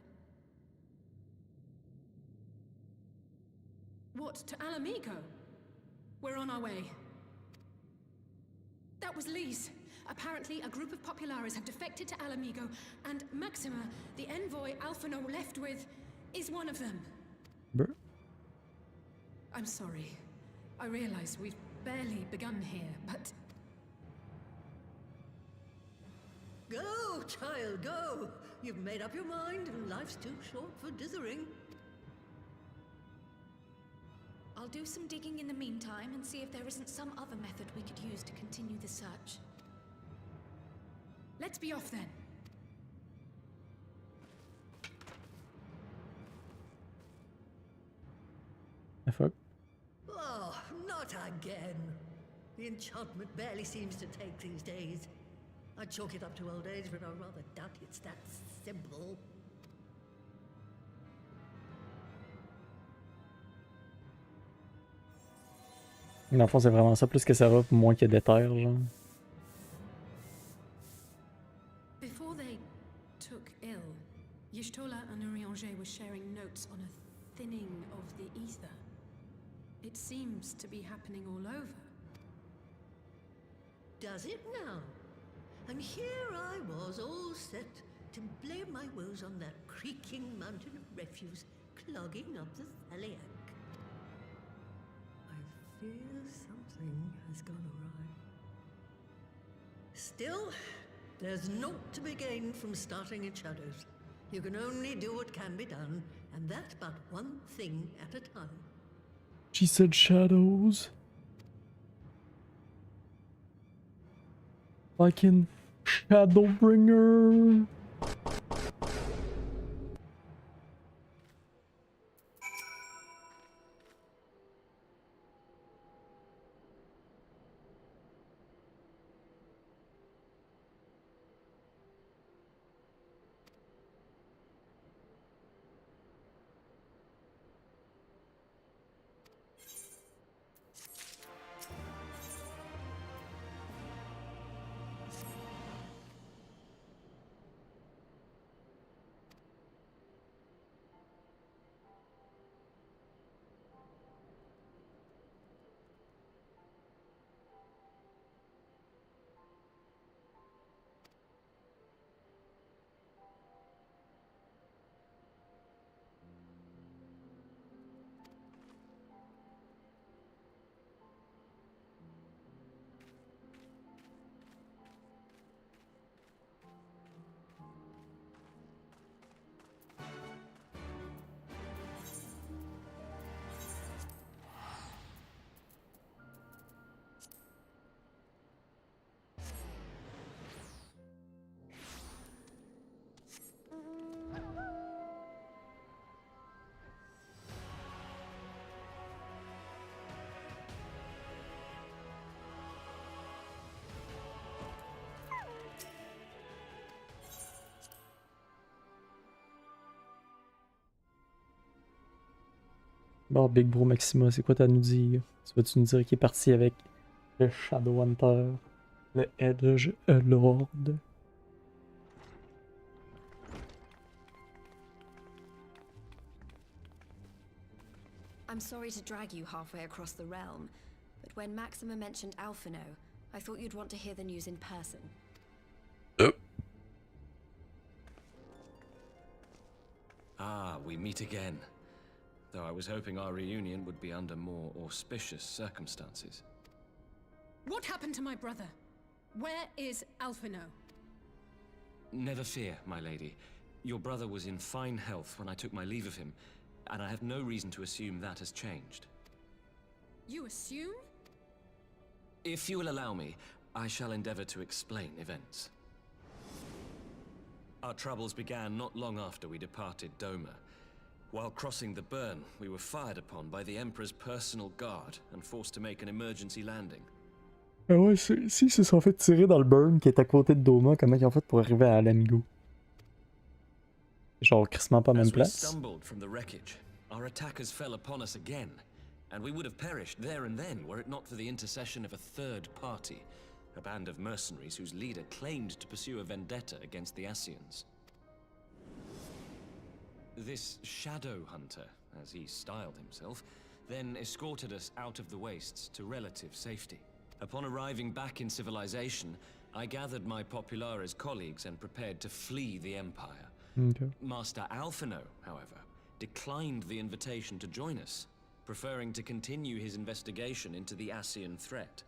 What, to Alamigo? We're on our way. That was Lee's. Apparently, a group of Populares have defected to Alamigo, and Maxima, the envoy Alphino left with, is one of them. Bruh. I'm sorry. I realize we've barely begun here, but... Go, child, go! You've made up your mind, and life's too short for dithering. I'll do some digging in the meantime and see if there isn't some other method we could use to continue the search. Let's be off then. The fuck? Oh, not again. The enchantment barely seems to take these days. I chalk it up to old age, but I rather doubt it's that simple. Dans le fond, c'est vraiment ça. Plus que ça va, moins qu'il y a d'éther, genre. Before they took ill, Y'shtola and Urianger were sharing notes on a thinning of the ether. It seems to be happening all over. Does it now? And here I was, all set to blame my woes on that creaking mountain of refuse clogging up the Thaliac. I fear something has gone awry. Still, there's naught to be gained from starting in shadows. You can only do what can be done, and that but one thing at a time. She said shadows. Like in Shadowbringer. Bon, Big Bro Maxima, c'est quoi t'as à nous dire? Tu vas-tu nous dire qu'il est parti avec le Shadowhunter, le Edge Lord? I'm sorry to drag you halfway across the realm, but when Maxima mentioned Alphino, I thought you'd want to hear the news in person. Ah, we meet again. Though I was hoping our reunion would be under more auspicious circumstances. What happened to my brother? Where is Alphino? Never fear, my lady. Your brother was in fine health when I took my leave of him, and I have no reason to assume that has changed. You assume? If you will allow me, I shall endeavor to explain events. Our troubles began not long after we departed Doma. While crossing the burn, we were fired upon by the Emperor's personal guard and forced to make an emergency landing. Ah ouais, si ils se sont fait tirer dans le burn qui est à côté de Doma, comment ils ont fait pour arriver à Alamigo? Genre, crissement pas même place. As we stumbled from the wreckage, our attackers fell upon us again, and we would have perished there and then were it not for the intercession of a third party, a band of mercenaries whose leader claimed to pursue a vendetta against the Ascians. This shadow hunter, as he styled himself, then escorted us out of the wastes to relative safety. Upon arriving back in civilization, I gathered my Populares colleagues and prepared to flee the Empire. Okay. Master Alphino, however, declined the invitation to join us, preferring to continue his investigation into the Ascian threat.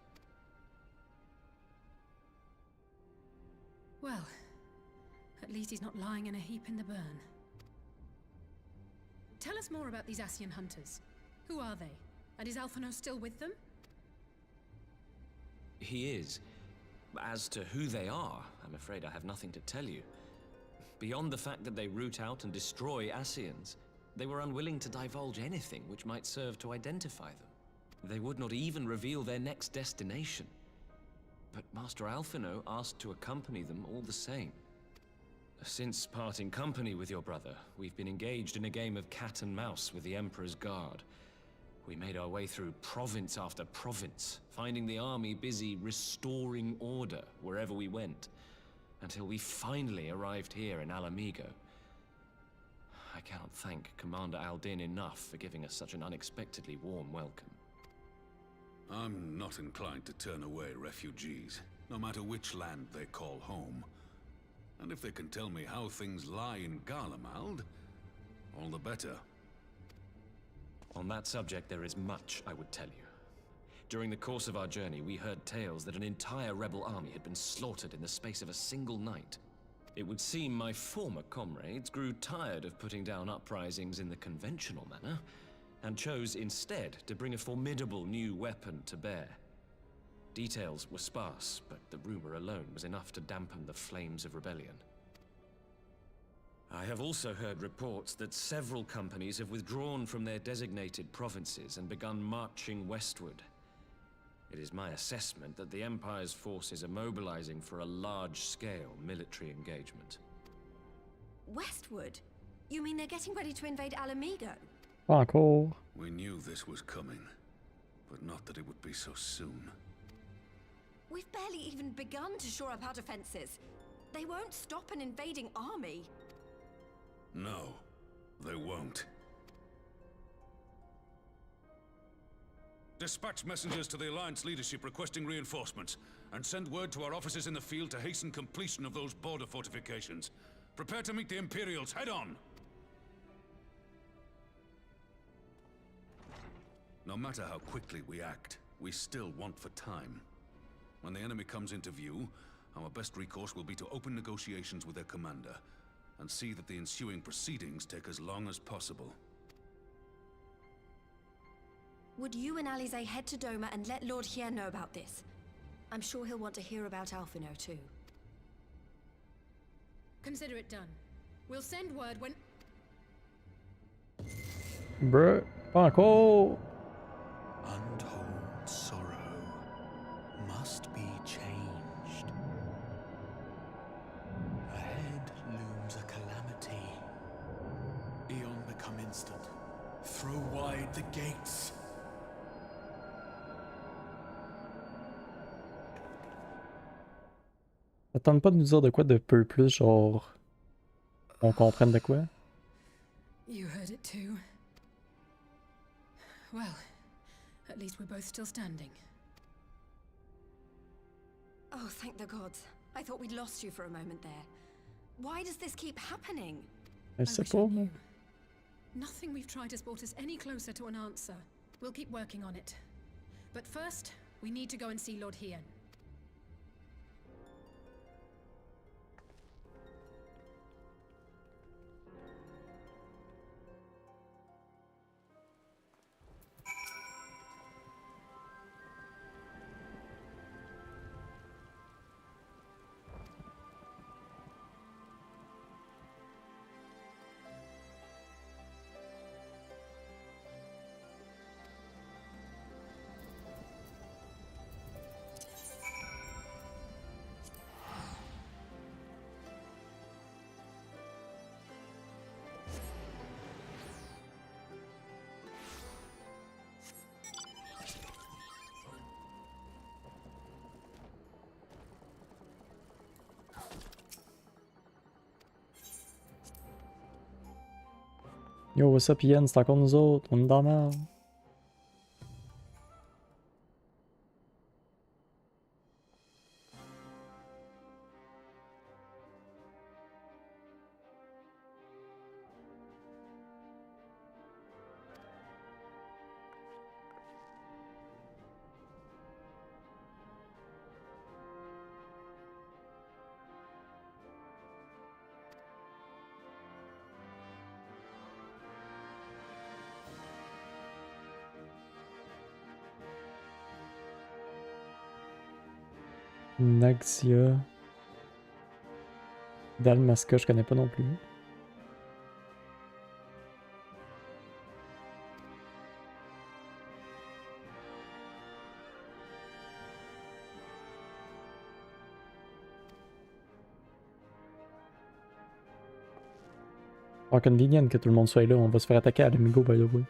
Well, at least he's not lying in a heap in the burn. Tell us more about these Ascian hunters. Who are they? And is Alphino still with them? He is. As to who they are, I'm afraid I have nothing to tell you. Beyond the fact that they root out and destroy Ascians, they were unwilling to divulge anything which might serve to identify them. They would not even reveal their next destination. But Master Alphino asked to accompany them all the same. Since parting company with your brother, we've been engaged in a game of cat and mouse with the Emperor's guard. We made our way through province after province, finding the army busy restoring order wherever we went, until we finally arrived here in Alamigo. I cannot thank Commander Aldin enough for giving us such an unexpectedly warm welcome. I'm not inclined to turn away refugees, no matter which land they call home. And if they can tell me how things lie in Garlemald, all the better. On that subject, there is much I would tell you. During the course of our journey, we heard tales that an entire rebel army had been slaughtered in the space of a single night. It would seem my former comrades grew tired of putting down uprisings in the conventional manner, and chose instead to bring a formidable new weapon to bear. Details were sparse, but the rumor alone was enough to dampen the flames of rebellion. I have also heard reports that several companies have withdrawn from their designated provinces and begun marching westward. It is my assessment that the Empire's forces are mobilizing for a large-scale military engagement. Westward? You mean they're getting ready to invade Alamigo? Pas encore. We knew this was coming, but not that it would be so soon. We've barely even begun to shore up our defenses. They won't stop an invading army. No, they won't. Dispatch messengers to the Alliance leadership requesting reinforcements, and send word to our officers in the field to hasten completion of those border fortifications. Prepare to meet the Imperials head on! No matter how quickly we act, we still want for time. When the enemy comes into view, our best recourse will be to open negotiations with their commander, and see that the ensuing proceedings take as long as possible. Would you and Alize head to Doma and let Lord Hier know about this? I'm sure he'll want to hear about Alphino too. Consider it done. We'll send word when... Bruh, pas encore. Untold sorrow must be changed. Ahead looms a calamity. Eon become instant. throw wide the gates. Ça tente pas de nous dire de quoi de peu plus, genre. On comprenne de quoi? You heard it too. Well, at least we're both still standing. Oh, thank the gods. I thought we'd lost you for a moment there. Why does this keep happening? Je sais pas, moi. Nothing we've tried has brought us any closer to an answer. We'll keep working on it. But first, we need to go and see Lord Hien. Yo, what's up, Yen? C'est encore nous autres. On est dans la merde. Naxia. Dalmasca, je connais pas non plus. Ah, convenient que tout le monde soit là, on va se faire attaquer à l'amigo, by the way.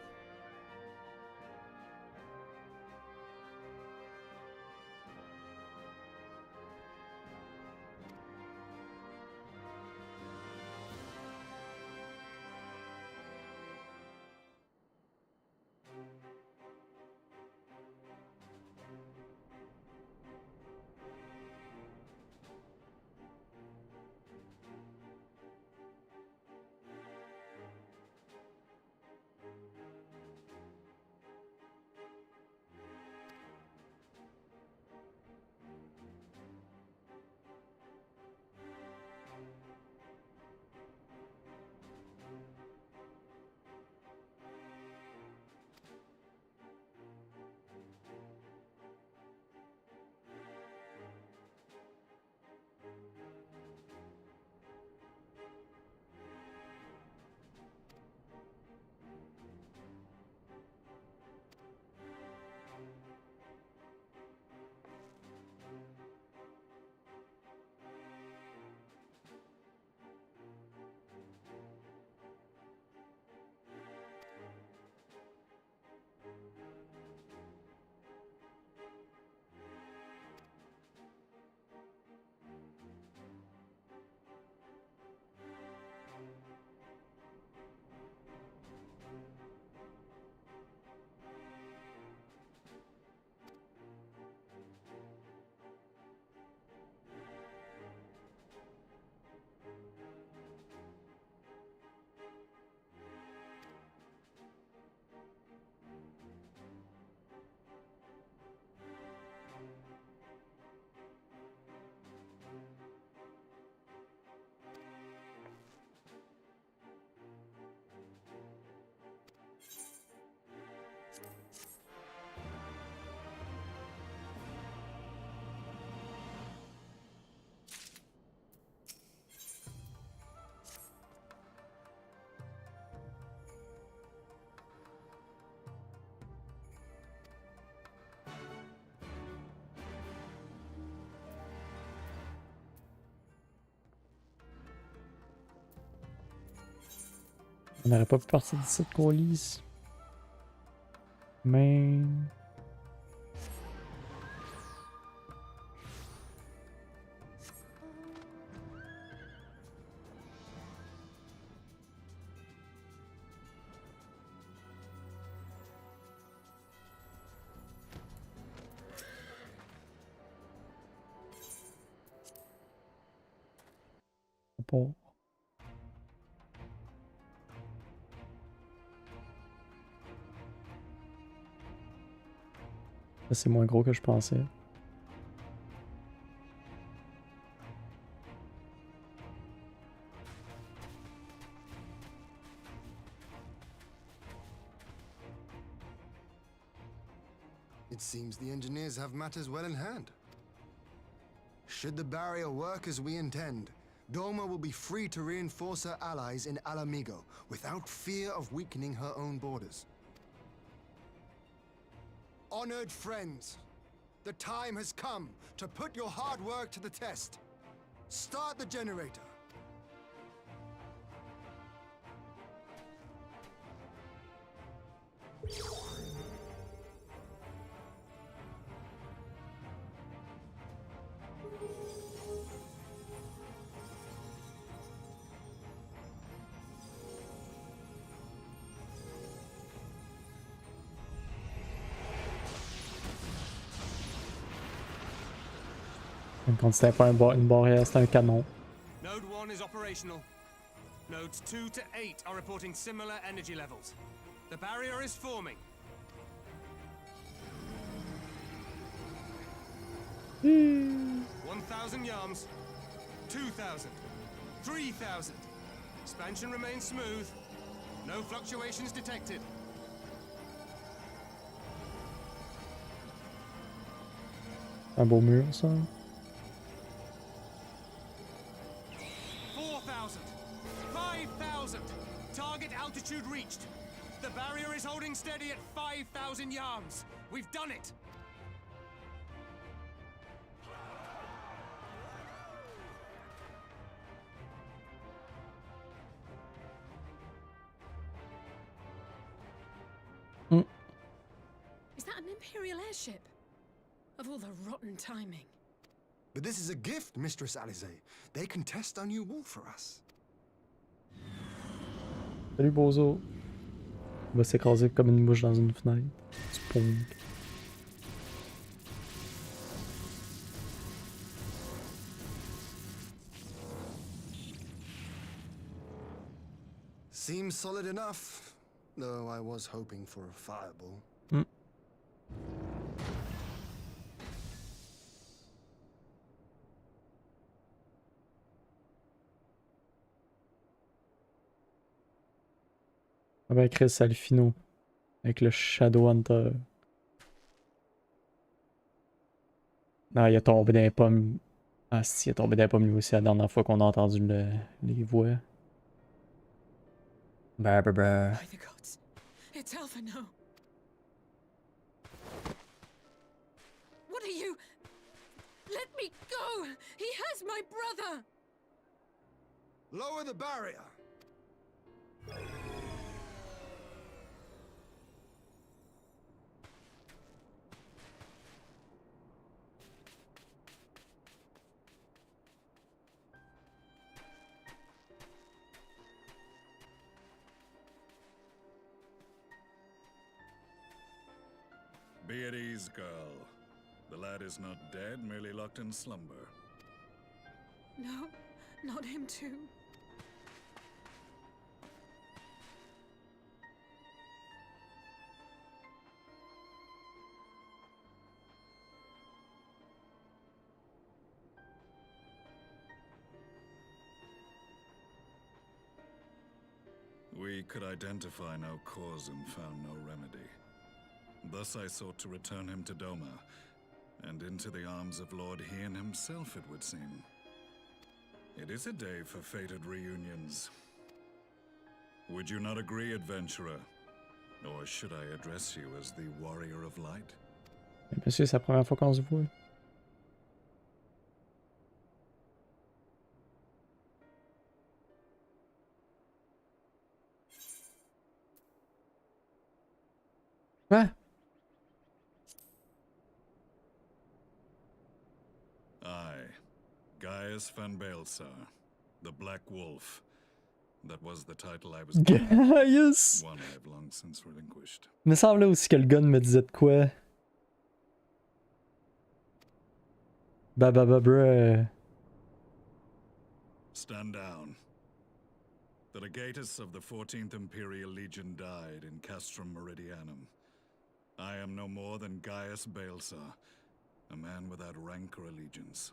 On n'aurait pas pu partir d'ici de colis. Mais... Bon. C'est moins gros que je pensais. It seems the engineers have matters well in hand. Should the barrier work as we intend, Doma will be free to reinforce her allies in Alamigo without fear of weakening her own borders. Honored friends, the time has come to put your hard work to the test. Start the generator. Quand c'était pas une barrière, c'était un canon. Node 1 is operational. Nodes 2 to 8 are reporting similar energy levels. The barrier is forming. 1,000 yards. 2,000. 3,000. Expansion remains smooth. No fluctuations detected. Un beau mur, ça. 4,000. 5,000. Target altitude reached. The barrier is holding steady at 5,000 yards. We've done it. Is that an Imperial airship? Of all the rotten timing. But this is a gift, Mistress Alize. They can test our new wall for us. Salut Bozo. Il va s'écraser comme une mouche dans une fenêtre. Spoon. Seems solid enough, though I was hoping for a fireball. Avec Chris Alfino. Avec le Shadow Hunter. Ah, il est tombé dans les pommes. Ah si, il est tombé dans les pommes lui aussi la dernière fois qu'on a entendu les voix. Bah. By the gods, it's Alphino. What are you? Let me go! He has my brother! Lower the barrier! Be at ease, girl. The lad is not dead, merely locked in slumber. No, not him too. We could identify no cause and found no remedy. Thus I sought to return him to Doma, and into the arms of Lord Hien himself, it would seem. It is a day for fated reunions. Would you not agree, adventurer? Or should I address you as the Warrior of Light? Monsieur, c'est la première fois qu'on se voit. Quoi? Gaius van Baelsar, the Black Wolf. That was the title I was Gaius! One I have long since relinquished. Il me semblait aussi que le gun me disait de quoi. Bruh. Stand down. The legatus of the 14th Imperial Legion died in Castrum Meridianum. I am no more than Gaius Baelsar, a man without rank or allegiance.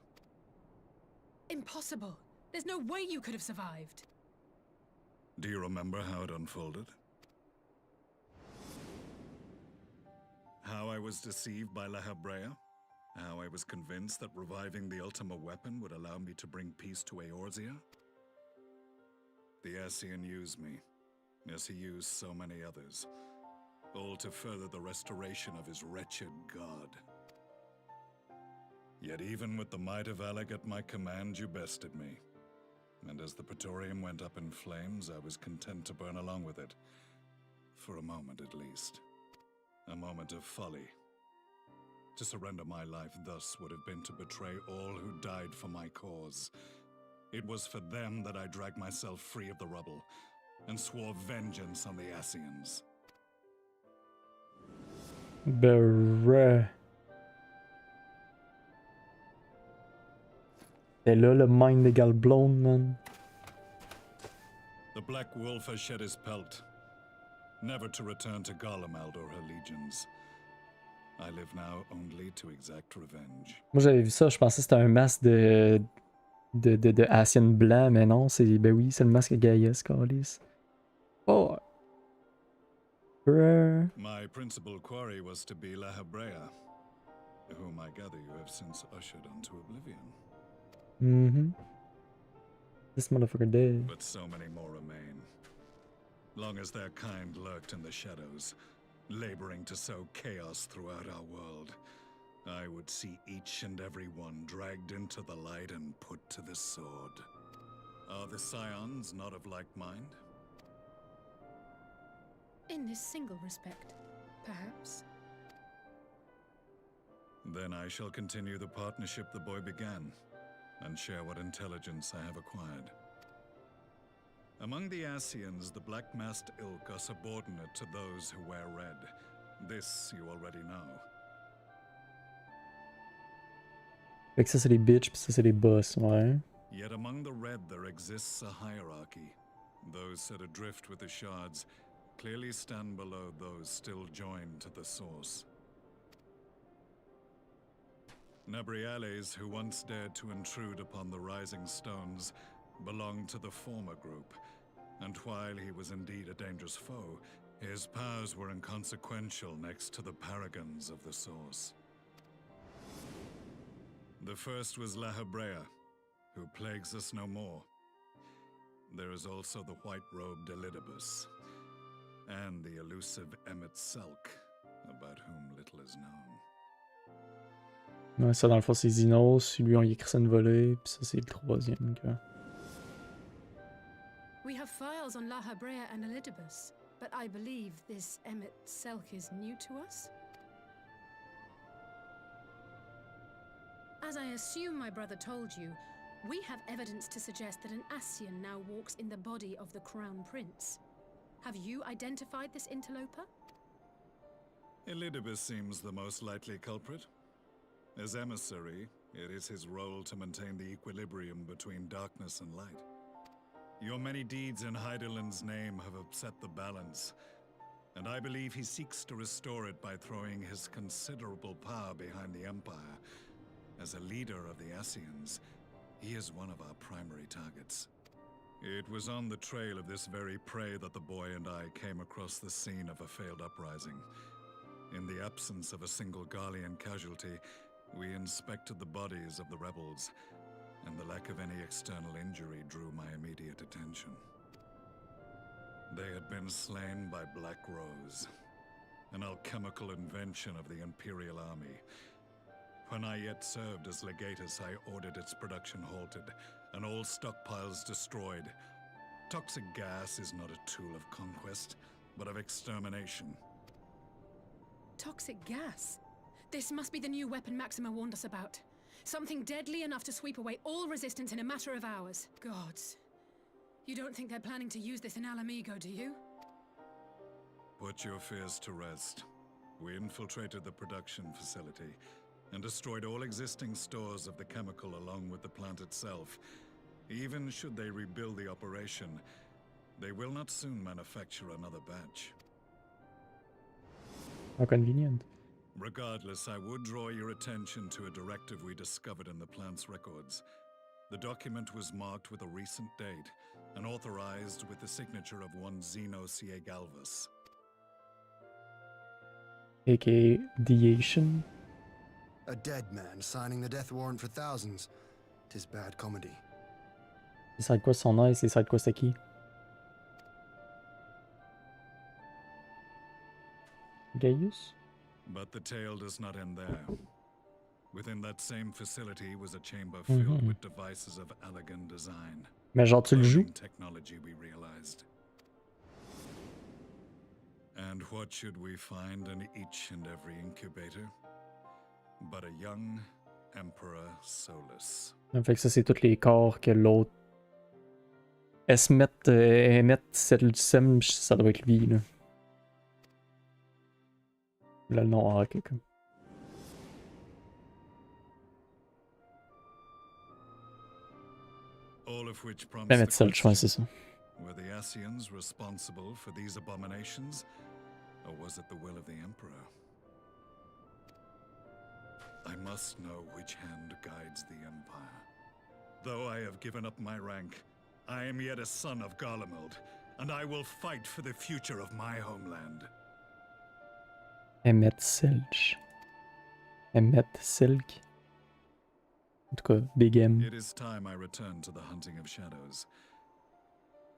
Impossible! There's no way you could have survived! Do you remember how it unfolded? How I was deceived by La Habrea? How I was convinced that reviving the Ultima weapon would allow me to bring peace to Eorzea? The Ascian used me, as he used so many others, all to further the restoration of his wretched god. Yet even with the might of Alec at my command, you bested me. And as the Praetorium went up in flames, I was content to burn along with it. For a moment at least. A moment of folly. To surrender my life thus would have been to betray all who died for my cause. It was for them that I dragged myself free of the rubble, and swore vengeance on the Ascians. Bruh. Et là, le mind égale blown, man. The Black Wolf has shed his pelt, never to return to Garlemald or her legions. I live now only to exact revenge. Moi, j'avais vu ça, je pensais que c'était un masque de Ascian blanc, mais non, c'est. Ben oui, c'est le masque de Gaius, Carlis. Oh! Bruh. My principal quarry was to be La Habrea, whom I gather you have since ushered onto oblivion. Mm-hmm. This motherfucker dead. But so many more remain. Long as their kind lurked in the shadows, laboring to sow chaos throughout our world, I would see each and every one dragged into the light and put to the sword. Are the scions not of like mind? In this single respect, perhaps. Then I shall continue the partnership the boy began, and share what intelligence I have acquired. Among the Ascians, the black-masked ilk are subordinate to those who wear red. This you already know. Fait que ça c'est les bitches pis ça c'est les boss, ouais. Yet among the red there exists a hierarchy. Those set adrift with the shards clearly stand below those still joined to the source. Nabriales, who once dared to intrude upon the Rising Stones, belonged to the former group, and while he was indeed a dangerous foe, his powers were inconsequential next to the paragons of the Source. The first was La Habrea, who plagues us no more. There is also the white-robed Elidibus, and the elusive Emmet Selk, about whom little is known. Ouais, ça dans le fond c'est Xenos, lui on y écrit ça une volée, pis ça c'est le troisième. Quoi. We have files on La Habrea and Elidibus, but I believe this Emmet Selk is new to us? As I assume my brother told you, we have evidence to suggest that an Ascian now walks in the body of the Crown Prince. Have you identified this interloper? Elidibus seems the most likely culprit. As emissary, it is his role to maintain the equilibrium between darkness and light. Your many deeds in Heideland's name have upset the balance, and I believe he seeks to restore it by throwing his considerable power behind the Empire. As a leader of the Ascians, he is one of our primary targets. It was on the trail of this very prey that the boy and I came across the scene of a failed uprising. In the absence of a single Garlean casualty, we inspected the bodies of the rebels, and the lack of any external injury drew my immediate attention. They had been slain by Black Rose, an alchemical invention of the Imperial Army. When I yet served as legatus, I ordered its production halted, and all stockpiles destroyed. Toxic gas is not a tool of conquest, but of extermination. Toxic gas? This must be the new weapon Maxima warned us about. Something deadly enough to sweep away all resistance in a matter of hours. Gods. You don't think they're planning to use this in Alamigo, do you? Put your fears to rest. We infiltrated the production facility and destroyed all existing stores of the chemical along with the plant itself. Even should they rebuild the operation, they will not soon manufacture another batch. How convenient. Regardless, I would draw your attention to a directive we discovered in the plant's records. The document was marked with a recent date and authorized with the signature of one Zeno C.A. Galvus. A.k.a. Diation. A dead man signing the death warrant for thousands. 'Tis bad comedy. Les side quests sont nice, les side quests à qui? Gaius? But the tale does not end there. Within that same facility was a chamber filled with devices of elegant design. Mais genre tu le joues? Technology we realized. And what should we find in each and every incubator? But a young Emperor Solus. Fait que ça c'est tous les corps que l'autre. Emmet Sem, ça doit être lui là. Là le nom ok comme. All of which promise Emmet Selch, ouais c'est ça. Were the Ascians responsible for these abominations? Or was it the will of the Emperor? I must know which hand guides the Empire. Though I have given up my rank, I am yet a son of Garlemald, and I will fight for the future of my homeland. Emmet Selch. Emmet Silk. En tout cas, Big M. It is time I return to the hunting of shadows.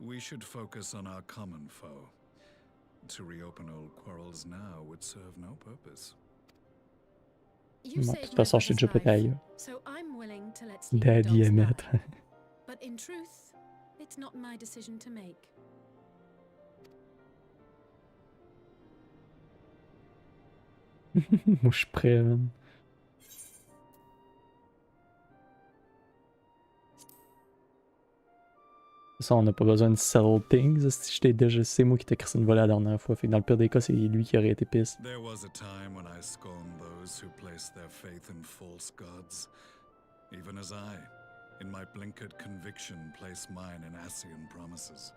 We should focus on our common foe. To reopen old quarrels now would serve no purpose. You De saved toute my façon, je suis déjà brother's prêt life, ailleurs. so I'm willing to let sleeping Daddy dogs Emmet. lie. But in truth, it's not my decision to make. Moi je suis prêt, man. Ça, on n'a pas besoin de settle things. C'est moi qui t'ai crissé une volée la dernière fois. Fait que dans le pire des cas, c'est lui qui aurait été pisse. There was a time when I scorned those who placed their faith in false gods. Even as I, in my blinkered conviction, place mine in Ascian promises.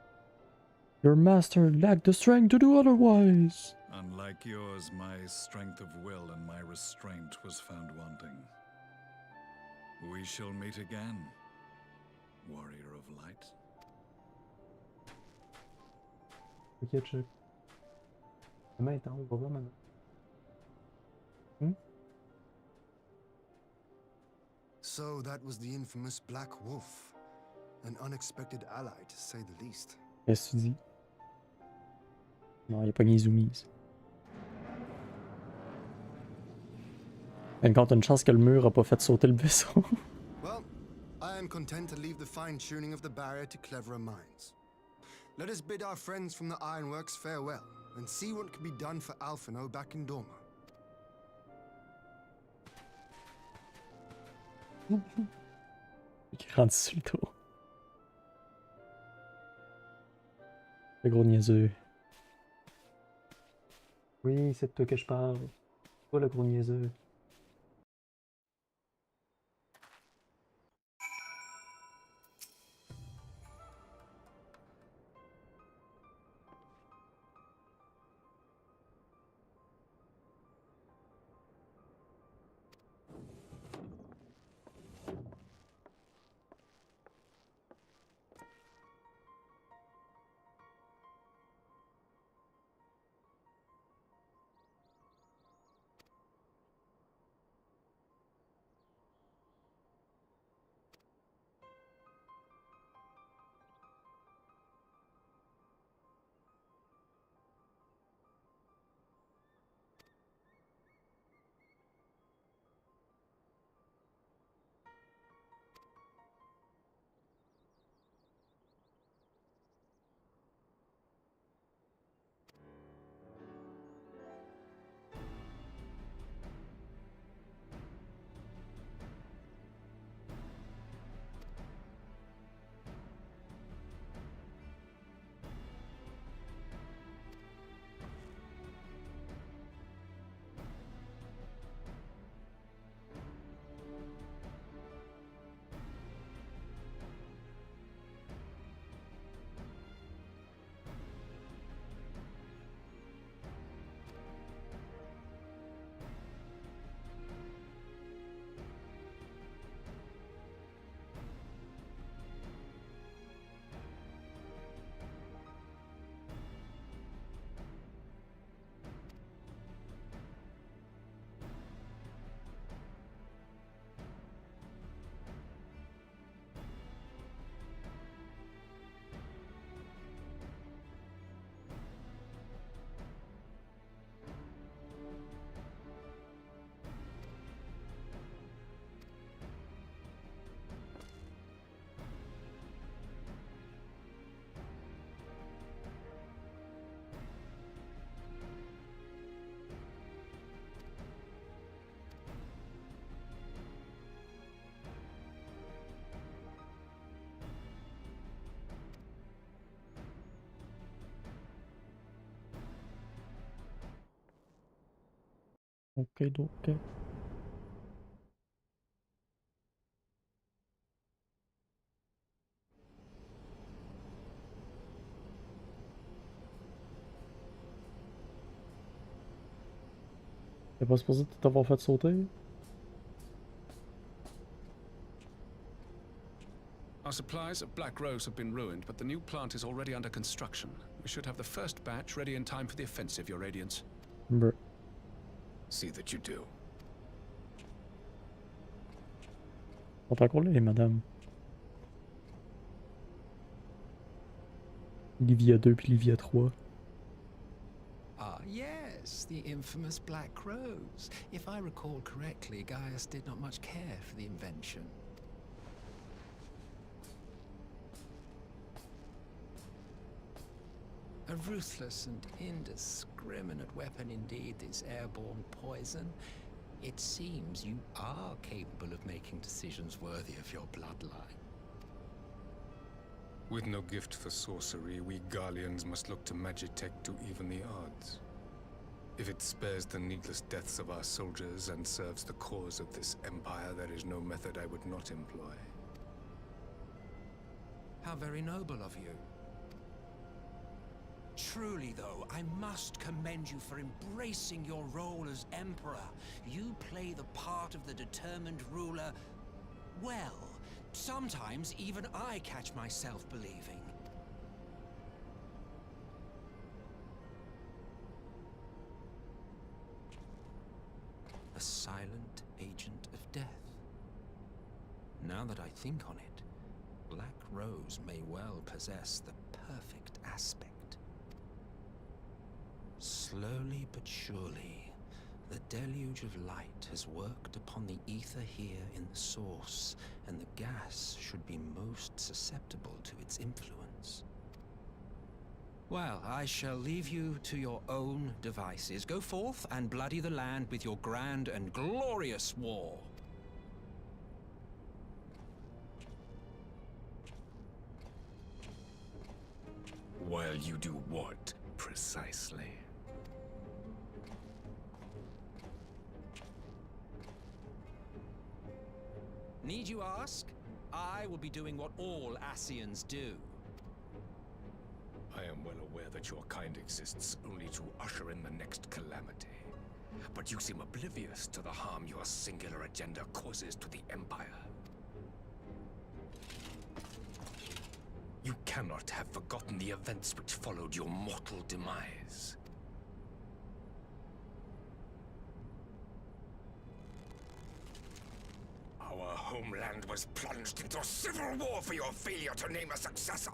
Your master lacked the strength to do otherwise. Unlike yours, my strength of will and my restraint was found wanting. We shall meet again, warrior of light. Ok, check. Comment est en haut, va maintenant? So that was the infamous Black Wolf. An unexpected ally, to say the least. Qu'est-ce que tu dis? Non, il n'y a pas Nizumis. Même quand t'as une chance que le mur a pas fait sauter le vaisseau. Well, I am content to leave the fine-tuning of the barrier to cleverer minds. Let us bid our friends from the Ironworks farewell, and see what can be done for Alphino back in Dorma. Il rentre sur le tour. Le gros niaiseux. Oui, c'est de toi que je parle. Toi le gros niaiseux. Ok, donc. T'es pas supposé t'avoir fait sauter? Our supplies of Black Rose have been ruined, but the new plant is already under construction. We should have the first batch ready in time for the offensive, Your Radiance. Bruh. See that you do. On t'a encore là, madame. Livia 2 puis Livia 3. Ah, yes, the infamous Black Rose. If I recall correctly, Gaius did not much care for the invention. A ruthless and indiscriminate weapon indeed, this airborne poison. It seems you are capable of making decisions worthy of your bloodline. With no gift for sorcery, we Garleans must look to Magitech to even the odds. If it spares the needless deaths of our soldiers and serves the cause of this empire, there is no method I would not employ. How very noble of you. Truly, though, I must commend you for embracing your role as Emperor. You play the part of the determined ruler well. Sometimes even I catch myself believing. A silent agent of death. Now that I think on it, Black Rose may well possess the perfect aspect. Slowly but surely, the deluge of light has worked upon the ether here in the source, and the gas should be most susceptible to its influence. Well, I shall leave you to your own devices. Go forth and bloody the land with your grand and glorious war. While you do what, precisely? Need you ask? I will be doing what all Ascians do. I am well aware that your kind exists only to usher in the next calamity. But you seem oblivious to the harm your singular agenda causes to the Empire. You cannot have forgotten the events which followed your mortal demise. Our homeland was plunged into civil war for your failure to name a successor.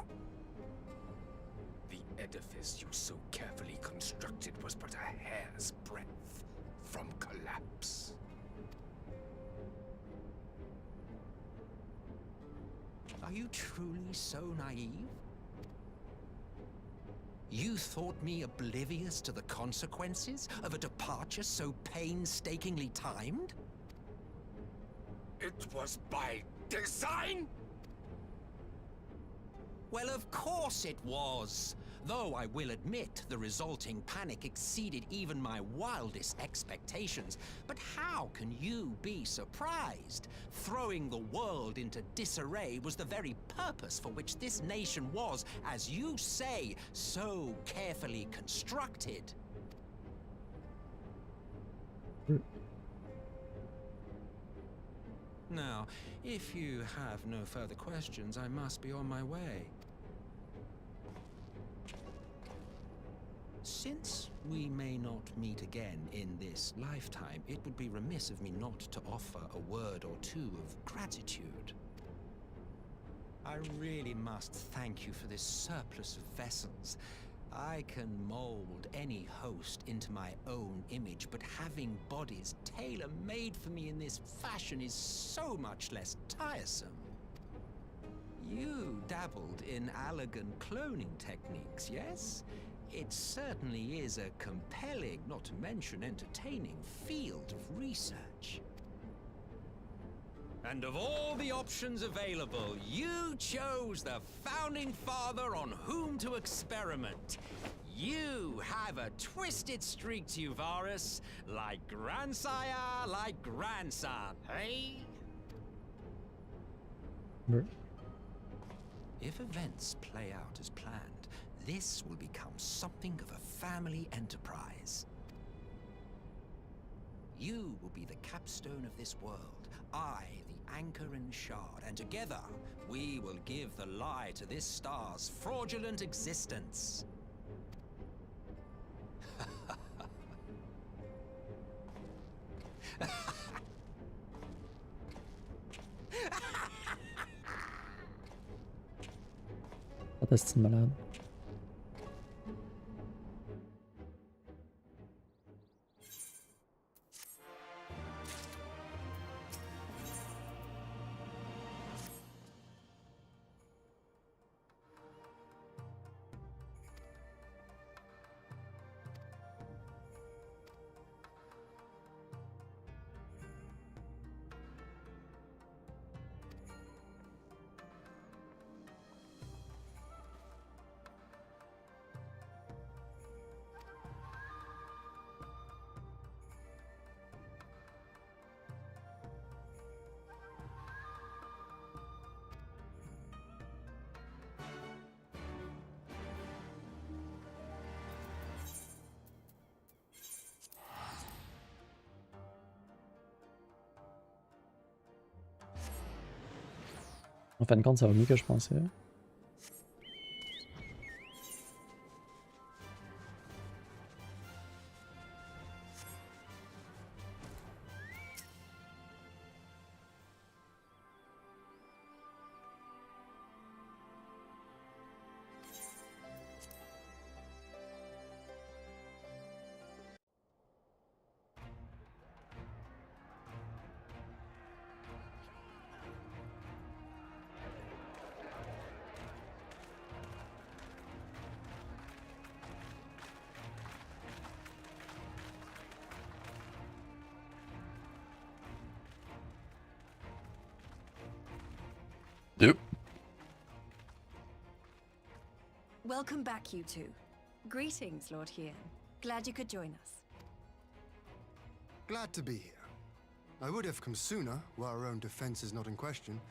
The edifice you so carefully constructed was but a hair's breadth from collapse. Are you truly so naive? You thought me oblivious to the consequences of a departure so painstakingly timed? It was by design? Well, of course it was. Though I will admit the resulting panic exceeded even my wildest expectations. But how can you be surprised? Throwing the world into disarray was the very purpose for which this nation was, as you say, so carefully constructed. Now, if you have no further questions, I must be on my way. Since we may not meet again in this lifetime, it would be remiss of me not to offer a word or two of gratitude. I really must thank you for this surplus of vessels. I can mold any host into my own image, but having bodies tailor-made for me in this fashion is so much less tiresome. You dabbled in Allagan cloning techniques, yes? It certainly is a compelling, not to mention entertaining, field of research. And of all the options available, you chose the Founding Father on whom to experiment. You have a twisted streak to you, Varus. Like grandsire, like grandson, hey? If events play out as planned, this will become something of a family enterprise. You will be the capstone of this world, I the anchor and shard, and together we will give the lie to this star's fraudulent existence. Ah, t'es style malade. En fin de compte, ça va mieux que je pensais. Yep. Welcome back, you two. Greetings, Lord Hien. Glad you could join us. Glad to be here. I would have come sooner, while our own defense is not in question,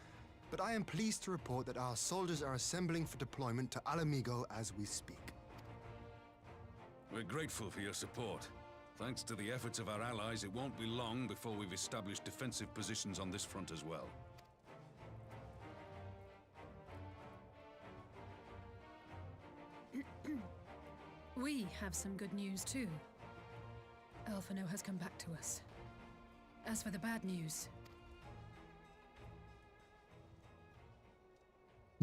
but I am pleased to report that our soldiers are assembling for deployment to Alamigo as we speak. We're grateful for your support. Thanks to the efforts of our allies, it won't be long before we've established defensive positions on this front as well. We have some good news too. Alphino has come back to us. As for the bad news...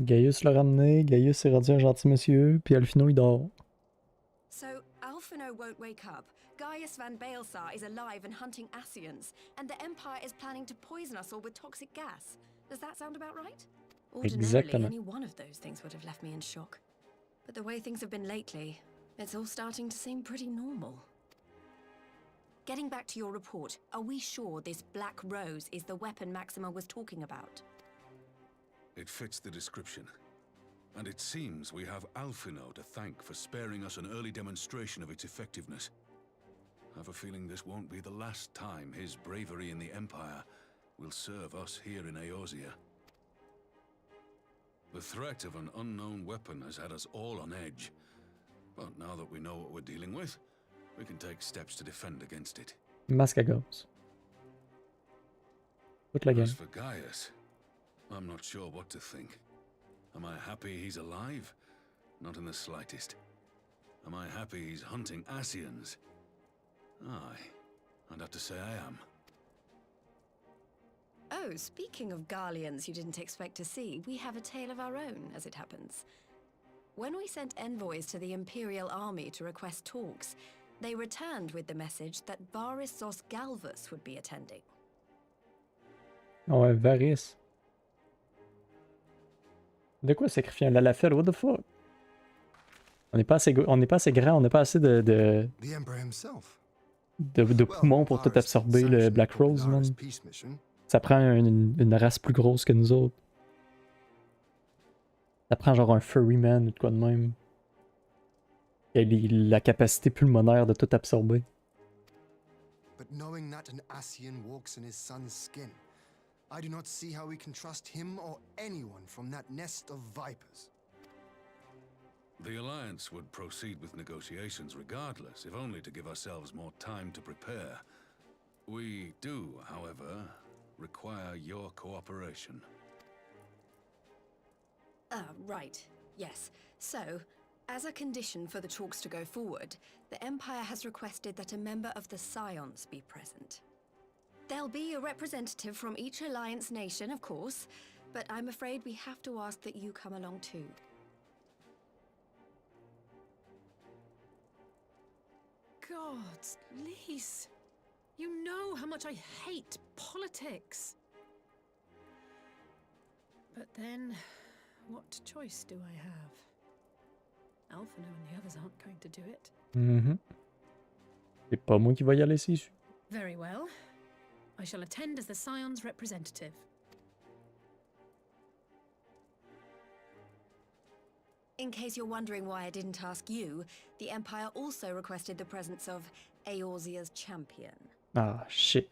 Gaius l'a ramené, Gaius est rendu un gentil monsieur, puis Alphino il dort. So, Alphino won't wake up. Gaius van Baelsar is alive and hunting Ascians, and the Empire is planning to poison us all with toxic gas. Does that sound about right? Ordinarily, any one of those things would have left me in shock. But the way things have been lately, it's all starting to seem pretty normal. Getting back to your report, are we sure this Black Rose is the weapon Maxima was talking about? It fits the description. And it seems we have Alphino to thank for sparing us an early demonstration of its effectiveness. I have a feeling this won't be the last time his bravery in the Empire will serve us here in Eorzea. The threat of an unknown weapon has had us all on edge. But now that we know what we're dealing with, we can take steps to defend against it. Masque à gauze. Toute la game. As for Gaius, I'm not sure what to think. Am I happy he's alive? Not in the slightest. Am I happy he's hunting Ascians? Aye, I'd have to say I am. Oh, speaking of Garleans you didn't expect to see, we have a tale of our own, as it happens. When we sent envoys to the Imperial Army to request talks, they returned with the message that Varissos Galvus would be attending. Oh ouais, Varys. De quoi sacrifier un Lalafell? What the fuck? On n'est pas assez grand, on n'a pas assez de poumons pour tout absorber le Black Rose, man. Ça prend une race plus grosse que nous autres. Ça prend genre un Furryman ou de quoi de même. La capacité pulmonaire de tout absorber. But knowing that an Ascian walks in his son's skin, I do not see how we can trust him or anyone from that nest of vipers. The Alliance would proceed with negotiations regardless, if only to give ourselves more time to prepare. We do, however, require your cooperation. Right. Yes. So, as a condition for the talks to go forward, the Empire has requested that a member of the Scions be present. There'll be a representative from each Alliance nation, of course, but I'm afraid we have to ask that you come along too. Gods, Lise, you know how much I hate politics. But then, what choice do I have? Alphino and the others aren't going to do it. C'est pas moi qui va y aller, c'est sûr. Very well. I shall attend as the Scions representative. In case you're wondering why I didn't ask you, the Empire also requested the presence of Eorzea's champion. Ah, shit.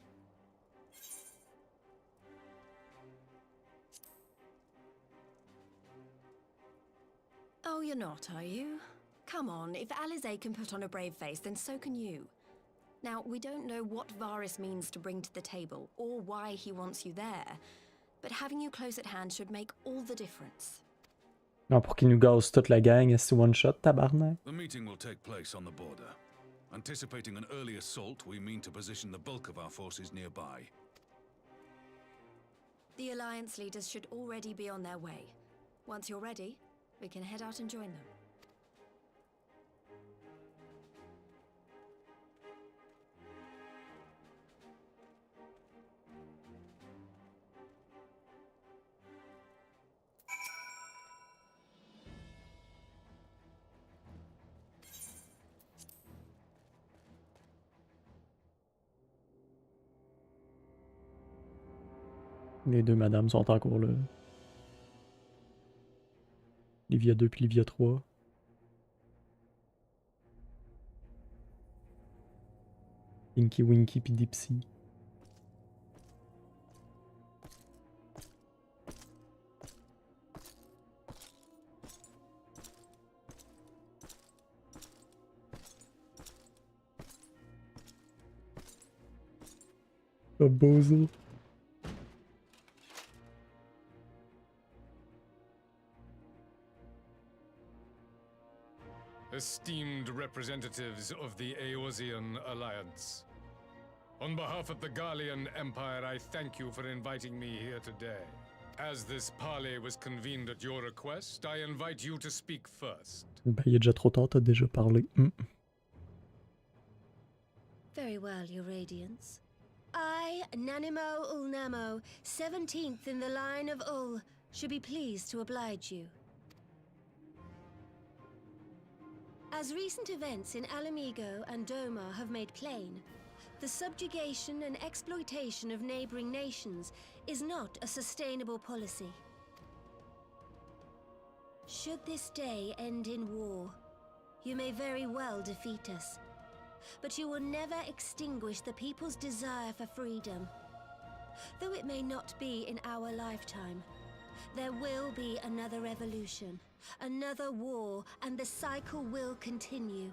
Oh, you're not, are you? Come on, if Alize can put on a brave face, then so can you. Now, we don't know what Varys means to bring to the table, or why he wants you there, but having you close at hand should make all the difference. Non, pour qu'il nous gaze toute la gang, c'est one shot, tabarnak. The meeting will take place on the border. Anticipating an early assault, we mean to position the bulk of our forces nearby. The Alliance leaders should already be on their way. Once you're ready, we can head out and join them. Les deux madames sont encore là. Livia 2 puis Livia 3. Pinky Winky puis Dipsy. A bozo. Esteemed representatives of the Eorzean Alliance. On behalf of the Garlean Empire, I thank you for inviting me here today. As this parley was convened at your request, I invite you to speak first. Ben, il est déjà trop tard, t'as déjà parlé. Very well, Your Radiance. I, Nanimo Ulnamo, 17th in the line of Ul, should be pleased to oblige you. As recent events in Alamigo and Doma have made plain, the subjugation and exploitation of neighboring nations is not a sustainable policy. Should this day end in war, you may very well defeat us, but you will never extinguish the people's desire for freedom. Though it may not be in our lifetime, there will be another revolution. Another war, and the cycle will continue.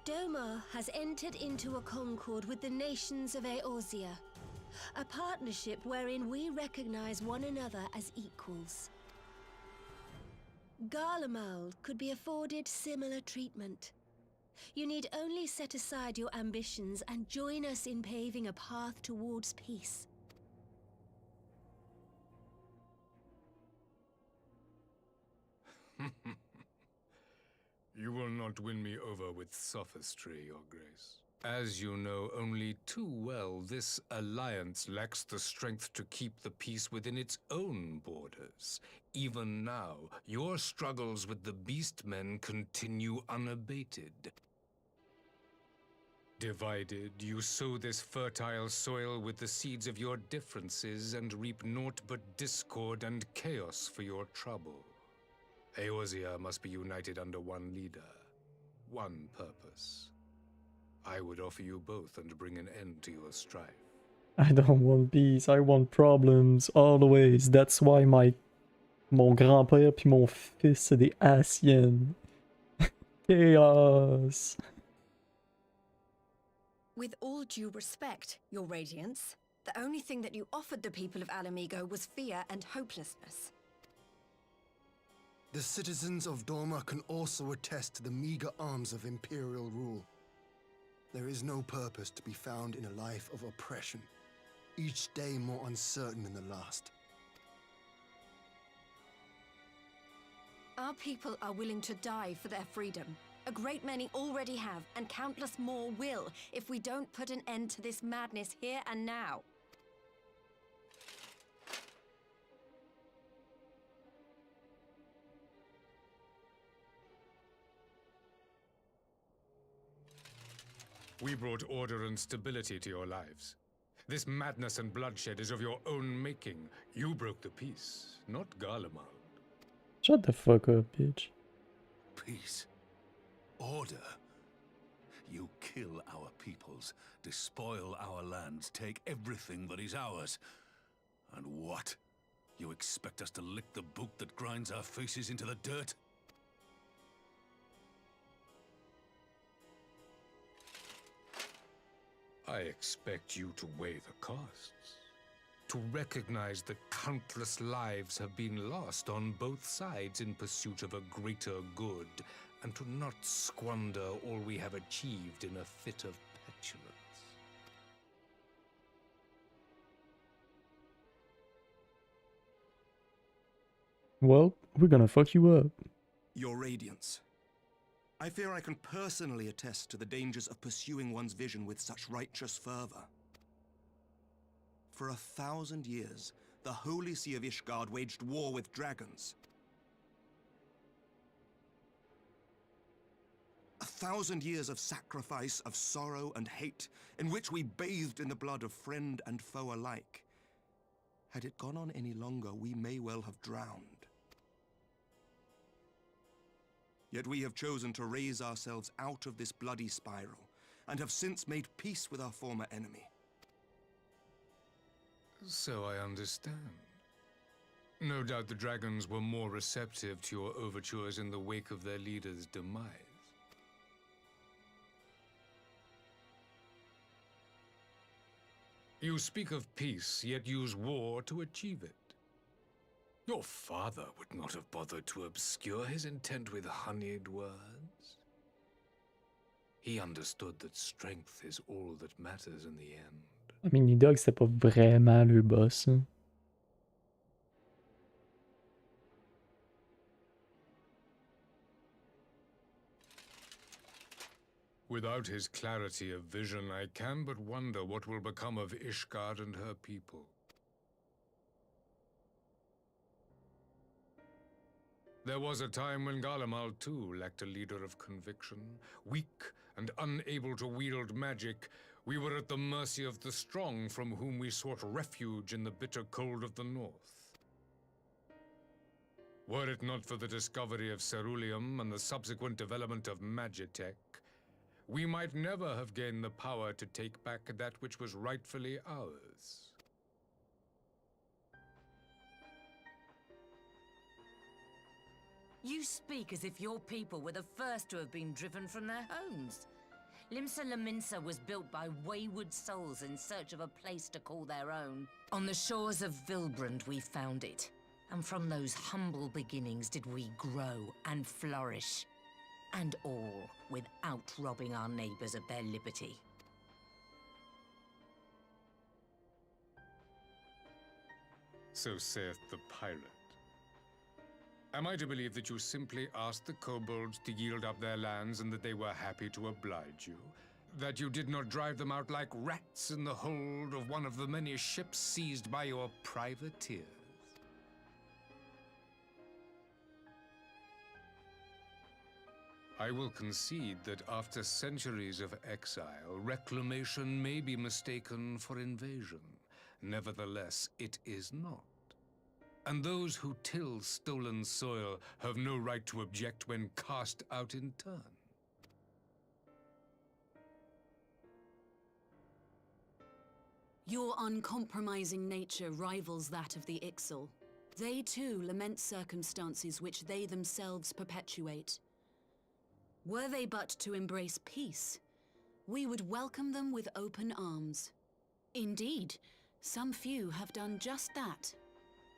Doma has entered into a concord with the nations of Eorzea, a partnership wherein we recognize one another as equals. Garlemald could be afforded similar treatment. You need only set aside your ambitions and join us in paving a path towards peace. You will not win me over with sophistry, Your Grace. As you know only too well, this alliance lacks the strength to keep the peace within its own borders. Even now, your struggles with the Beastmen continue unabated. Divided, you sow this fertile soil with the seeds of your differences and reap naught but discord and chaos for your trouble. Eorzea must be united under one leader, one purpose. I would offer you both and bring an end to your strife. I don't want peace, I want problems, always. That's why mon grand-père puis mon fils, c'est des Asiens. Chaos. With all due respect, Your Radiance, the only thing that you offered the people of Alamigo was fear and hopelessness. The citizens of Dorma can also attest to the meager arms of Imperial rule. There is no purpose to be found in a life of oppression, each day more uncertain than the last. Our people are willing to die for their freedom. A great many already have, and countless more will, if we don't put an end to this madness here and now. We brought order and stability to your lives. This madness and bloodshed is of your own making. You broke the peace, not Garlemald. Shut the fuck up, bitch. Peace. Order. You kill our peoples, despoil our lands, take everything that is ours. And what? You expect us to lick the boot that grinds our faces into the dirt? I expect you to weigh the costs. To recognize that countless lives have been lost on both sides in pursuit of a greater good, and to not squander all we have achieved in a fit of petulance. Well, we're gonna fuck you up. Your Radiance. I fear I can personally attest to the dangers of pursuing one's vision with such righteous fervor. For 1,000 years, the Holy See of Ishgard waged war with dragons. 1,000 years of sacrifice, of sorrow and hate, in which we bathed in the blood of friend and foe alike. Had it gone on any longer, we may well have drowned. Yet we have chosen to raise ourselves out of this bloody spiral, and have since made peace with our former enemy. So I understand. No doubt the dragons were more receptive to your overtures in the wake of their leader's demise. You speak of peace, yet use war to achieve it. Your father would not have bothered to obscure his intent with honeyed words. He understood that strength is all that matters in the end. I mean, Nidog, c'était pas vraiment le boss. Hein. Without his clarity of vision, I can but wonder what will become of Ishgard and her people. There was a time when Garlemald too lacked a leader of conviction. Weak and unable to wield magic, we were at the mercy of the strong from whom we sought refuge in the bitter cold of the north. Were it not for the discovery of ceruleum and the subsequent development of magitech, we might never have gained the power to take back that which was rightfully ours. You speak as if your people were the first to have been driven from their homes. Limsa Lominsa was built by wayward souls in search of a place to call their own. On the shores of Vilbrand we found it, and from those humble beginnings did we grow and flourish. And all without robbing our neighbors of their liberty. So saith the pirate. Am I to believe that you simply asked the kobolds to yield up their lands and that they were happy to oblige you? That you did not drive them out like rats in the hold of one of the many ships seized by your privateers? I will concede that after centuries of exile, reclamation may be mistaken for invasion. Nevertheless, it is not. And those who till stolen soil have no right to object when cast out in turn. Your uncompromising nature rivals that of the Ixal. They too lament circumstances which they themselves perpetuate. Were they but to embrace peace, we would welcome them with open arms. Indeed, some few have done just that,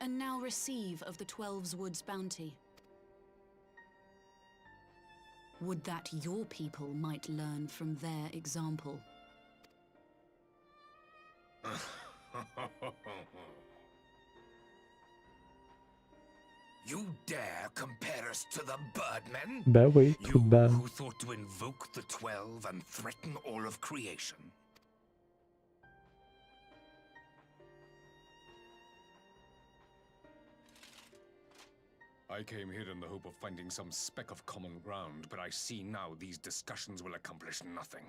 and now receive of the 12's Wood's bounty. Would that your people might learn from their example. You dare compare us to the birdmen? Ben oui, trou de balle. Who thought to invoke the 12 and threaten all of creation? I came here in the hope of finding some speck of common ground, but I see now these discussions will accomplish nothing.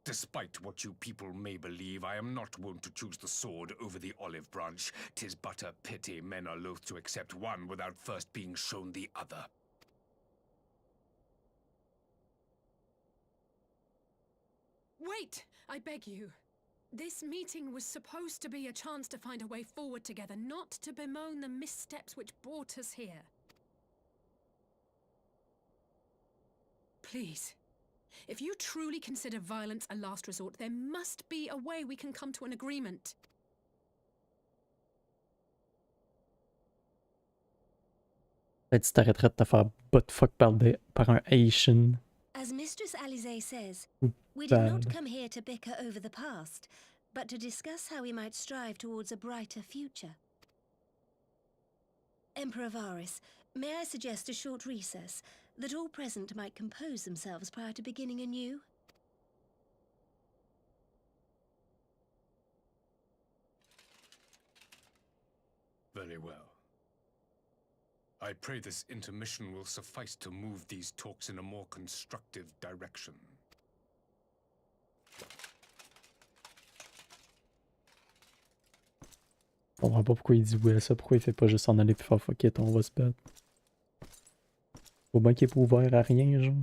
Despite what you people may believe, I am not wont to choose the sword over the olive branch. 'Tis but a pity men are loath to accept one without first being shown the other. Wait! I beg you. This meeting was supposed to be a chance to find a way forward together, not to bemoan the missteps which brought us here. Please. If you truly consider violence a last resort, there must be a way we can come to an agreement. Peut-être tu t'arrêterais de te faire buttfuck par un Haitian. As Mistress Alize says, Ou we did not bad. come here to bicker over the past, but to discuss how we might strive towards a brighter future. Emperor Varys, may I suggest a short recess, that all present might compose themselves prior to beginning anew? Very well. I pray this intermission will suffice to move these talks in a more constructive direction. Je comprends pas pourquoi il dit oui à ça, pourquoi il fait pas juste s'en aller puis faire fuck it, on va se battre. Faut bien qu'il est pas ouvert à rien, genre.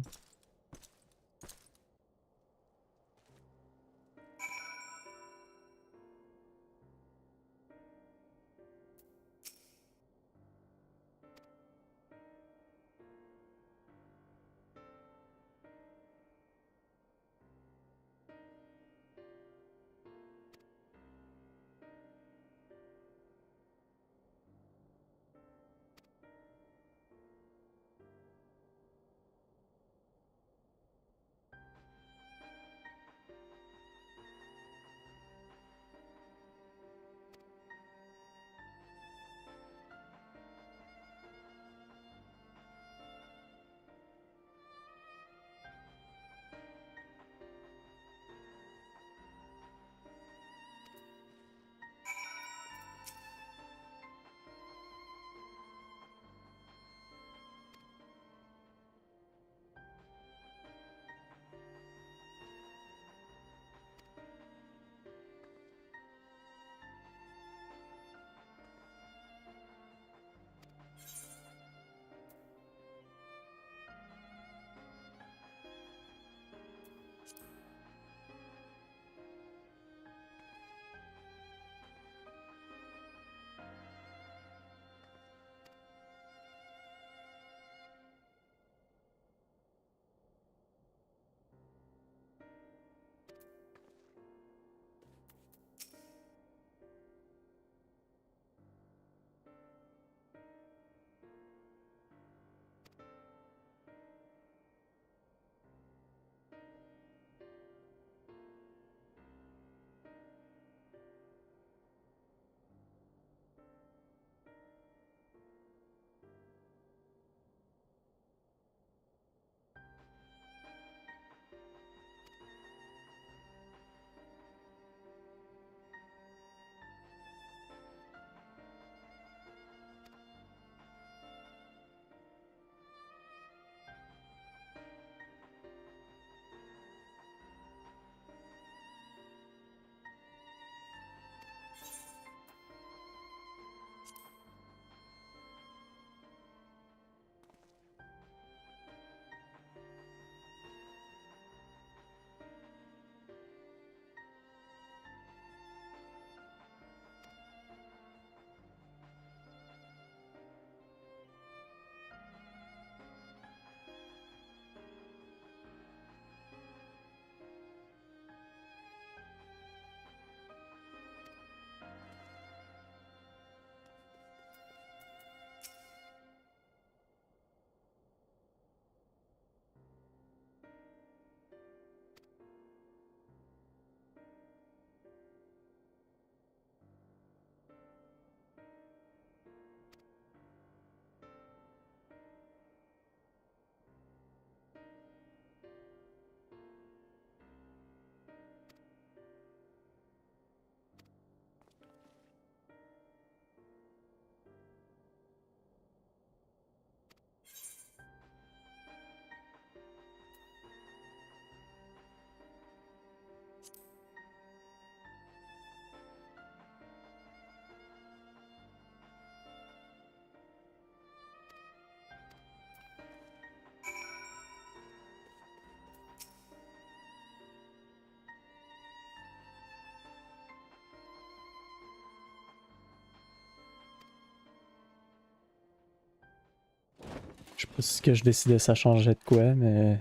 Je sais pas si ce que je décidais ça changeait de quoi, mais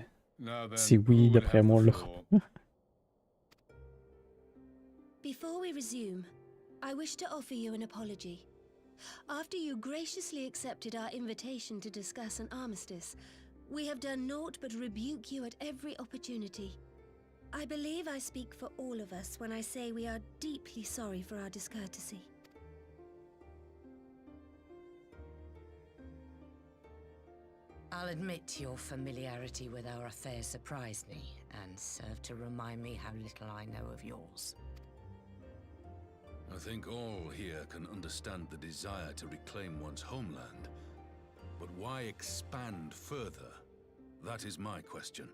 si oui, d'après moi, là. Before we resume, I wish to offer you an apology. After you graciously accepted our invitation to discuss an armistice, we have done naught but rebuke you at every opportunity. I believe I speak for all of us when I say we are deeply sorry for our discourtesy. I'll admit your familiarity with our affairs surprised me, and served to remind me how little I know of yours. I think all here can understand the desire to reclaim one's homeland. But why expand further? That is my question.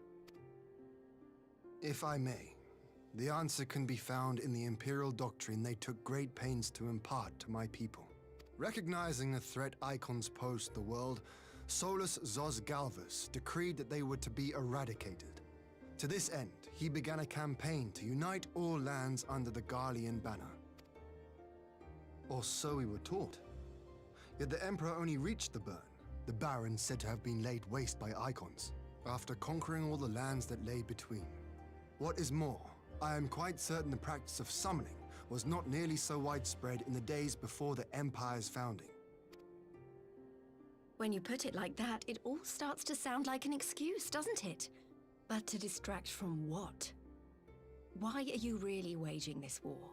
If I may, the answer can be found in the Imperial doctrine they took great pains to impart to my people. Recognizing the threat icons posed to the world, Solus Zos Galvus decreed that they were to be eradicated. To this end, he began a campaign to unite all lands under the Garlean banner. Or so we were taught. Yet the Emperor only reached the burn, the Baron said to have been laid waste by icons, after conquering all the lands that lay between. What is more, I am quite certain the practice of summoning was not nearly so widespread in the days before the Empire's founding. When you put it like that, it all starts to sound like an excuse, doesn't it? But to distract from what? Why are you really waging this war?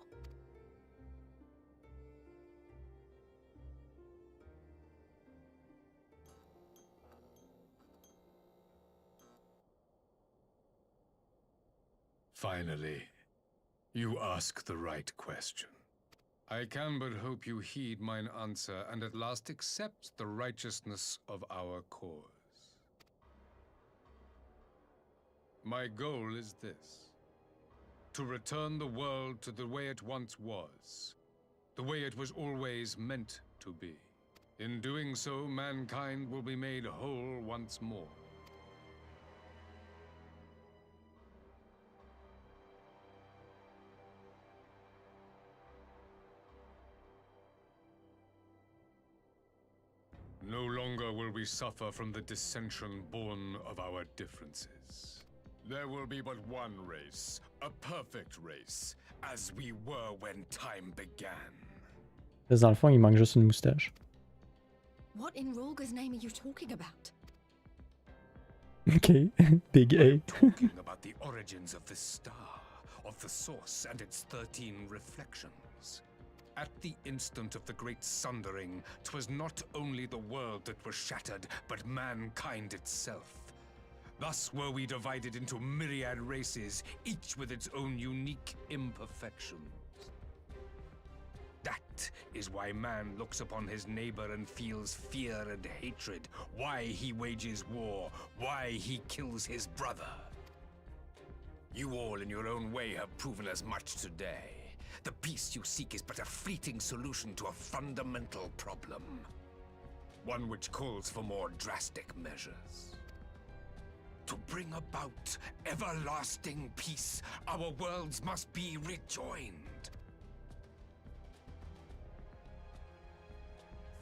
Finally, you ask the right question. I can but hope you heed mine answer and at last accept the righteousness of our cause. My goal is this: to return the world to the way it once was, the way it was always meant to be. In doing so, mankind will be made whole once more. No longer will we suffer from the dissension born of our differences. There will be but one race, a perfect race, as we were when time began. Dans le fond, il manque juste une moustache. What in Rulga's name are you talking about? Okay, big A. Talking about the origins of this star, of the source and its 13 reflections. At the instant of the great sundering, 'twas not only the world that was shattered, but mankind itself. Thus were we divided into myriad races, each with its own unique imperfections. That is why man looks upon his neighbor and feels fear and hatred, why he wages war, why he kills his brother. You all in your own way have proven as much today. The peace you seek is but a fleeting solution to a fundamental problem. One which calls for more drastic measures. To bring about everlasting peace, our worlds must be rejoined.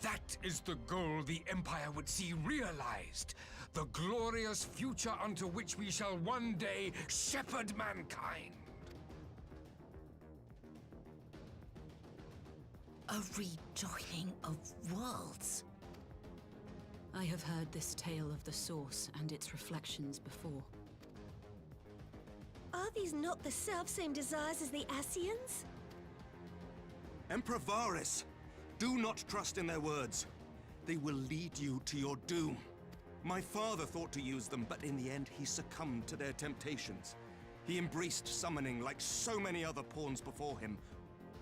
That is the goal the Empire would see realized. The glorious future unto which we shall one day shepherd mankind. A rejoining of worlds. I have heard this tale of the source and its reflections before. Are these not the self-same desires as the Ascians? Emperor Varys, do not trust in their words. They will lead you to your doom. My father thought to use them, but in the end he succumbed to their temptations. He embraced summoning like so many other pawns before him.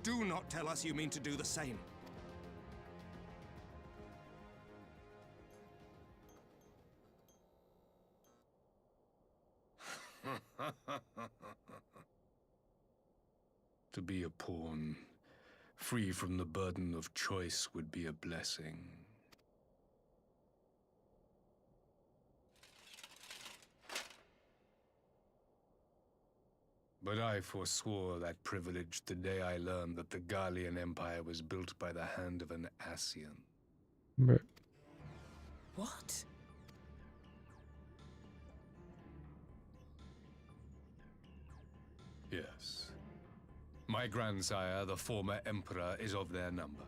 Do not tell us you mean to do the same. To be a pawn, free from the burden of choice, would be a blessing. But I forswore that privilege the day I learned that the Garlean Empire was built by the hand of an Ascian. But What? Yes. My grandsire, the former emperor, is of their number.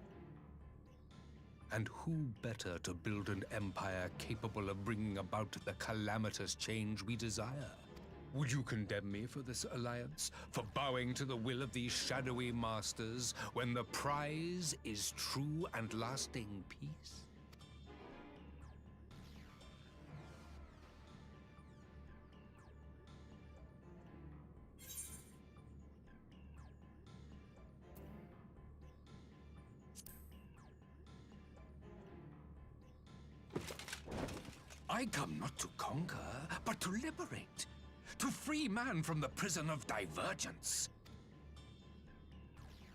And who better to build an empire capable of bringing about the calamitous change we desire? Would you condemn me for this alliance? For bowing to the will of these shadowy masters when the prize is true and lasting peace? I come not to conquer, but to liberate. To free man from the prison of divergence.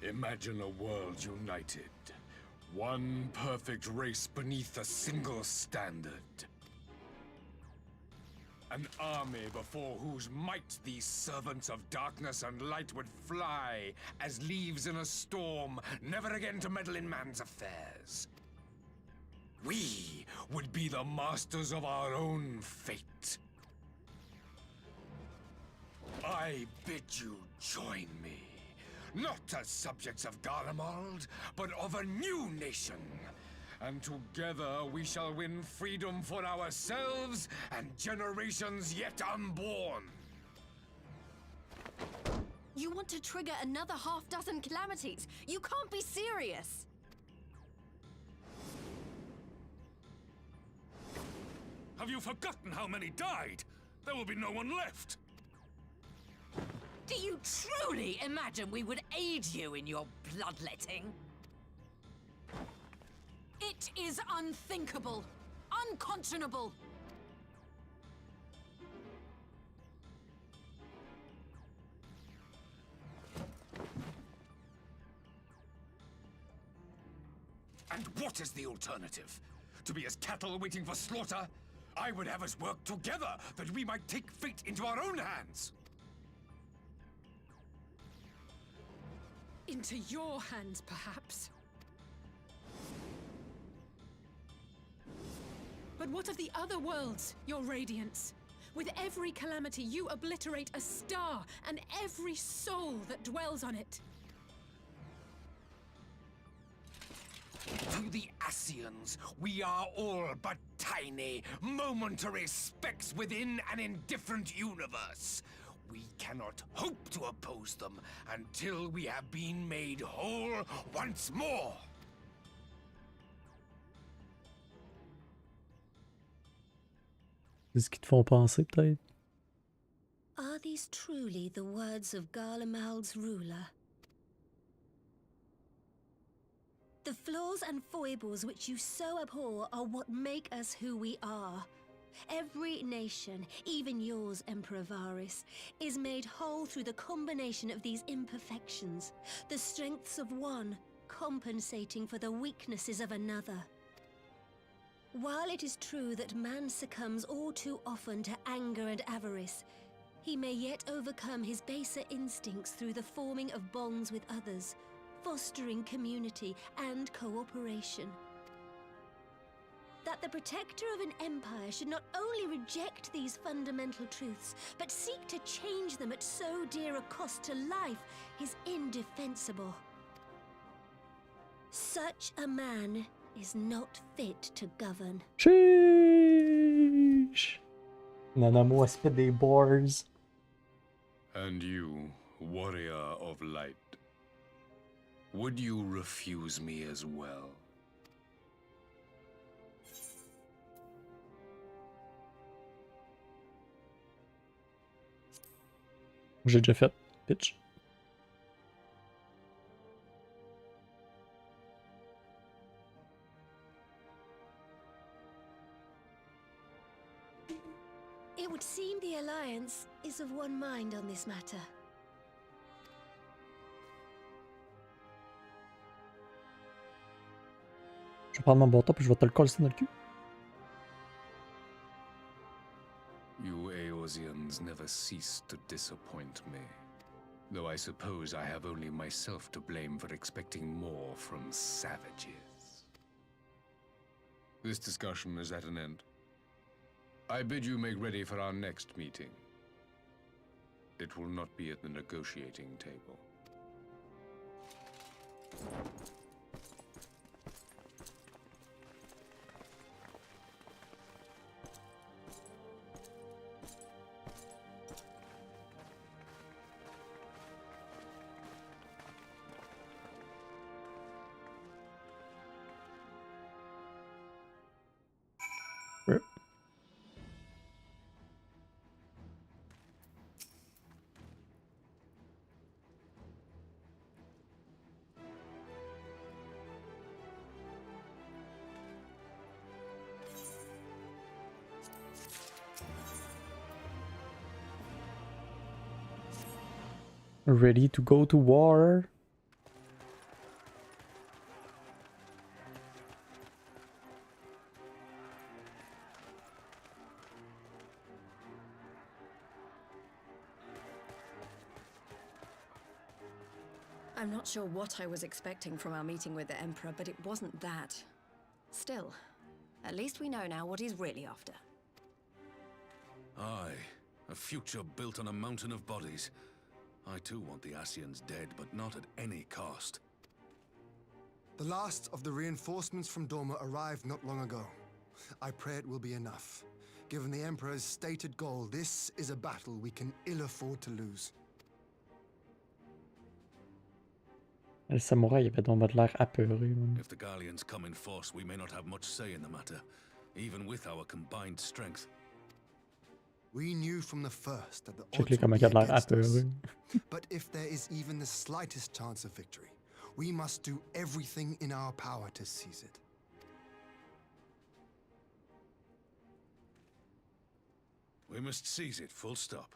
Imagine a world united. One perfect race beneath a single standard. An army before whose might these servants of darkness and light would fly as leaves in a storm, never again to meddle in man's affairs. We would be the masters of our own fate. I bid you join me, not as subjects of Garlemald, but of a new nation. And together we shall win freedom for ourselves and generations yet unborn. You want to trigger another half-dozen calamities? You can't be serious! Have you forgotten how many died? There will be no one left. Do you truly imagine we would aid you in your bloodletting? It is unthinkable, unconscionable. And what is the alternative? To be as cattle waiting for slaughter? I would have us work together that we might take fate into our own hands. Into your hands, perhaps. But what of the other worlds, your radiance? With every calamity, you obliterate a star and every soul that dwells on it. To the Ascians, we are all but tiny, momentary specks within an indifferent universe. We cannot hope to oppose them until we have been made whole once more. C'est ce qu'ils te font penser, peut-être? Are these truly the words of Garlemald's ruler? The flaws and foibles which you so abhor are what make us who we are. Every nation, even yours, Emperor Varys, is made whole through the combination of these imperfections, the strengths of one compensating for the weaknesses of another. While it is true that man succumbs all too often to anger and avarice, he may yet overcome his baser instincts through the forming of bonds with others, fostering community and cooperation. That the protector of an empire should not only reject these fundamental truths, but seek to change them at so dear a cost to life is indefensible. Such a man is not fit to govern. Sheesh! Nanamo aspect des bars. And you, warrior of light, would you refuse me as well? J'ai déjà fait, bitch. It would seem the Alliance is of one mind on this matter. Je vais prendre mon bâton puis je vais te le coller dans le cul. You Eorzeans never cease to disappoint me. Though I suppose I have only myself to blame for expecting more from savages. This discussion is at an end. I bid you make ready for our next meeting. It will not be at the negotiating table. Ready to go to war. I'm not sure what I was expecting from our meeting with the Emperor, but it wasn't that. Still, at least we know now what he's really after. Aye, a future built on a mountain of bodies. I too want the Ascians dead, but not at any cost. The last of the reinforcements from Dorma arrived not long ago. I pray it will be enough. Given the Emperor's stated goal, this is a battle we can ill afford to lose. Le samouraï avait donc de l'air apeuré. If the Gallians come in force, we may not have much say in the matter, even with our combined strength. We knew from the first that the Check-le odds comment would il a be de l'air against us. apeuré. But if there is even the slightest chance of victory, we must do everything in our power to seize it. We must seize it, full stop.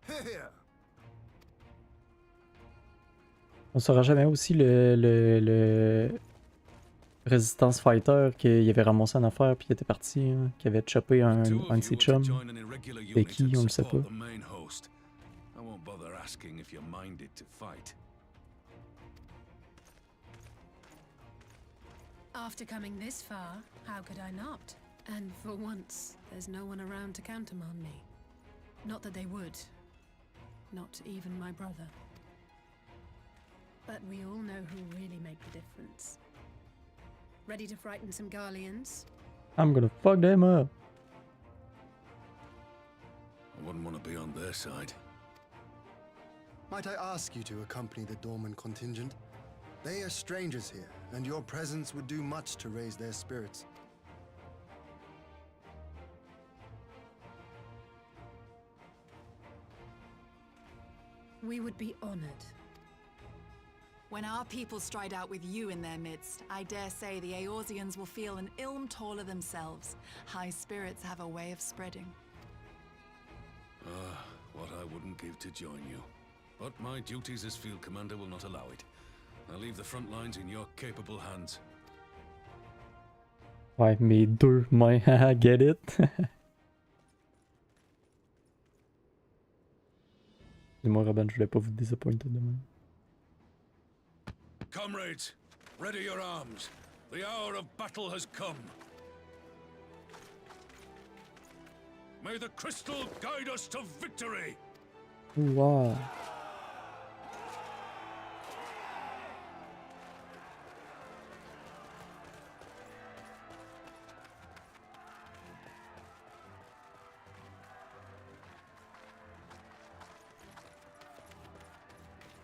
Here! On saura jamais aussi le Resistance Fighter qu'il avait ramassé en affaire puis il était parti, hein, qui avait chopé un de ses chums. Et qui, on le sait pas. I won't bother asking if you're minded to fight. After coming this far, how could I not? And for once, there's no one around to countermand me. Not that they would. Not even my brother. But we all know who really make the difference. Ready to frighten some Garleans? I'm gonna fuck them up. I wouldn't want to be on their side. Might I ask you to accompany the Dorman contingent? They are strangers here, and your presence would do much to raise their spirits. We would be honored. When our people stride out with you in their midst, I dare say the Eorzeans will feel an ilm taller themselves. High spirits have a way of spreading. Ah, what I wouldn't give to join you. But my duties as field commander will not allow it. I'll leave the front lines in your capable hands. Ouais, mes deux mains, haha, get it? Dis-moi, Robin, je voulais pas vous désappointer demain. Comrades, ready your arms. The hour of battle has come. May the crystal guide us to victory! Wow.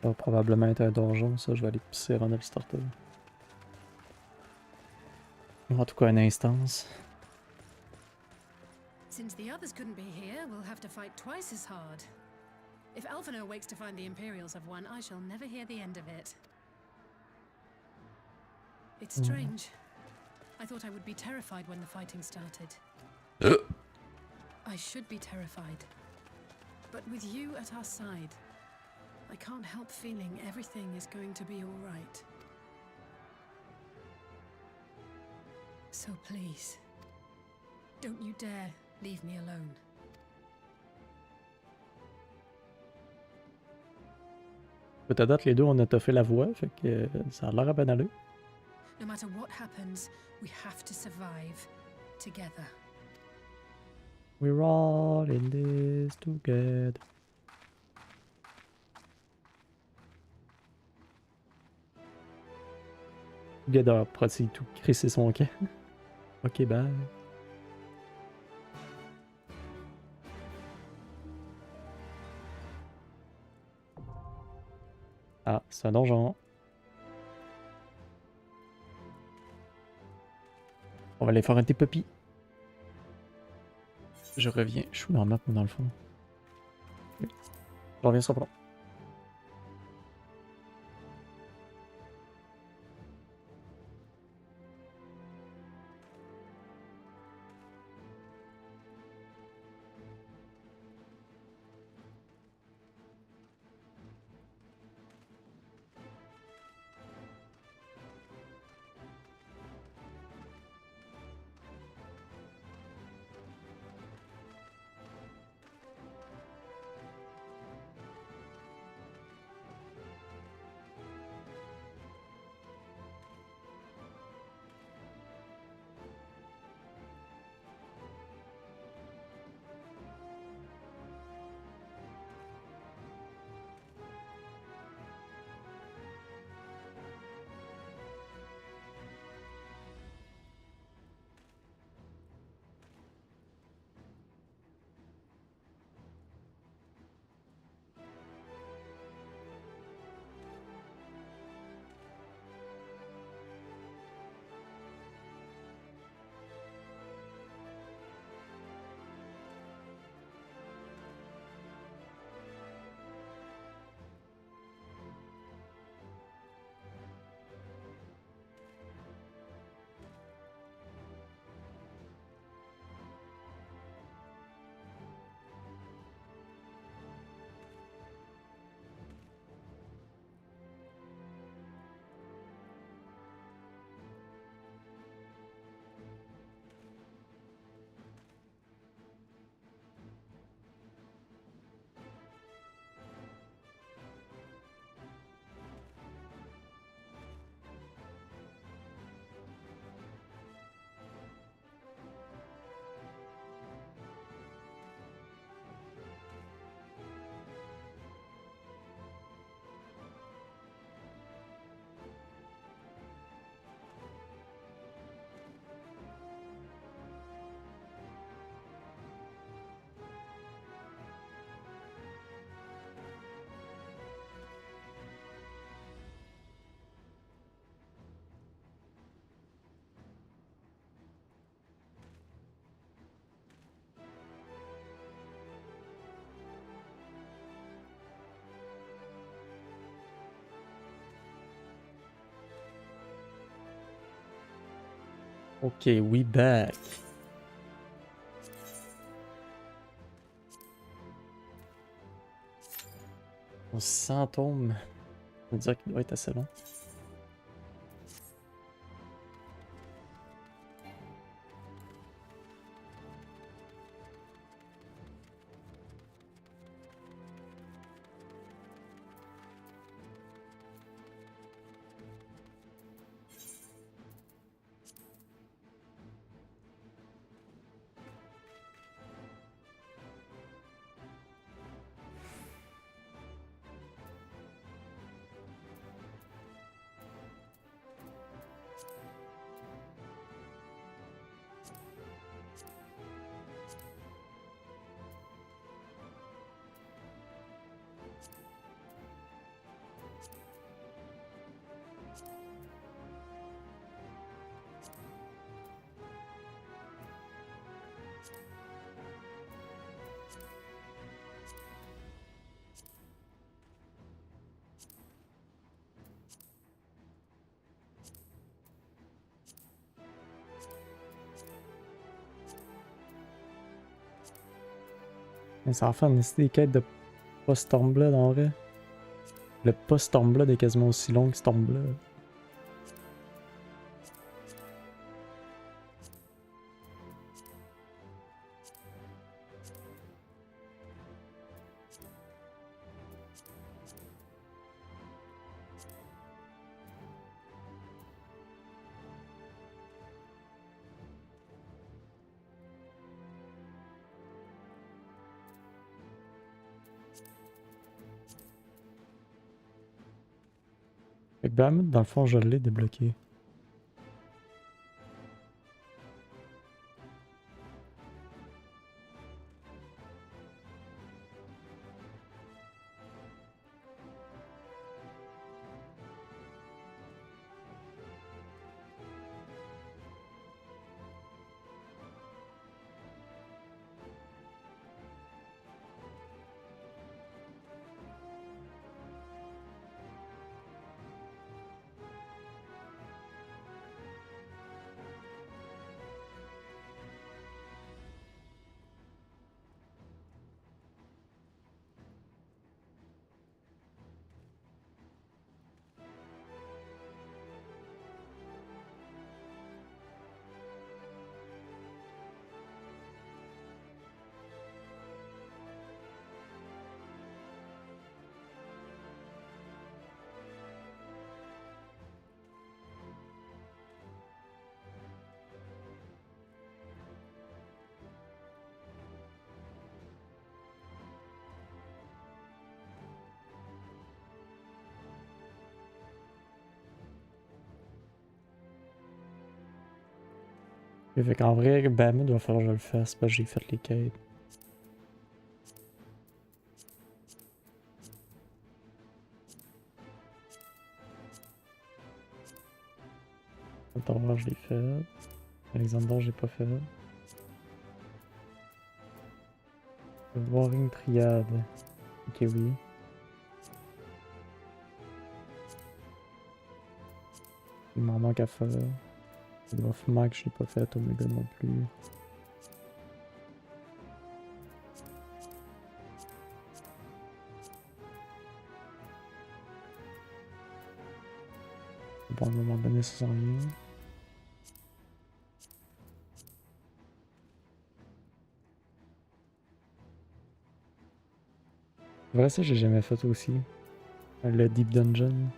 Ça va probablement être un donjon, ça, je vais aller pisser avant le starter. En tout cas, une instance. Since the others couldn't be here, we'll have to fight twice as hard. If Alphinaud wakes to find the Imperials have won, I shall never hear the end of it. It's strange. I thought I would be terrified when the fighting started. I should be terrified. But with you at our side, I can't help feeling everything is going to be all right. So please, don't you dare leave me alone. À date, les deux, on a toffé la voix, fait que ça a l'air à bien aller. No matter what happens, we have to survive together. We're all in this together. Gather, pratique tout crisser son camp. Ok, bye. Ah, c'est un donjon. On va aller faire un petit puppy. Je reviens. Je suis dans la map, mais dans le fond. Je reviens sur le plan. Ok, we back. On symptôme. On dirait qu'il doit être assez long. Mais ça va faire des quêtes de post-Stormblood en vrai. Le post-Stormblood est quasiment aussi long que Stormblood. Fait que Bahamut, dans le fond, je l'ai débloqué. Fait qu'en vrai, Bama doit falloir que je le fasse parce que j'ai fait les quêtes. Attends, je l'ai fait. Alexander, j'ai pas fait. Warring Triade. Ok, oui. Il m'en manque à faire. Off Max, je l'ai pas fait. Omega non plus. Bon, à un moment donné, ça sent rien. Vrai, ça, j'ai jamais fait aussi. Le Deep Dungeon.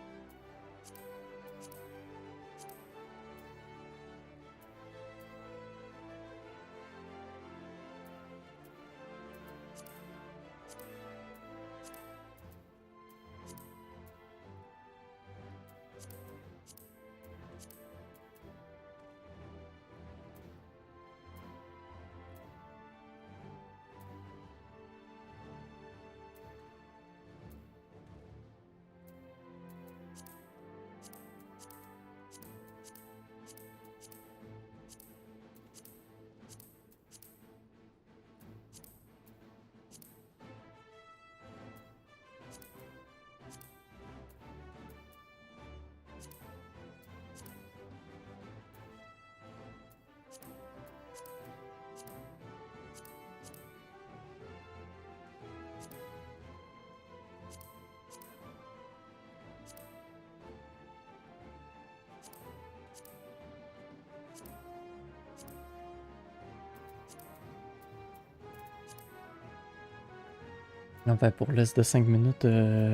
Enfin, pour l'est de 5 minutes,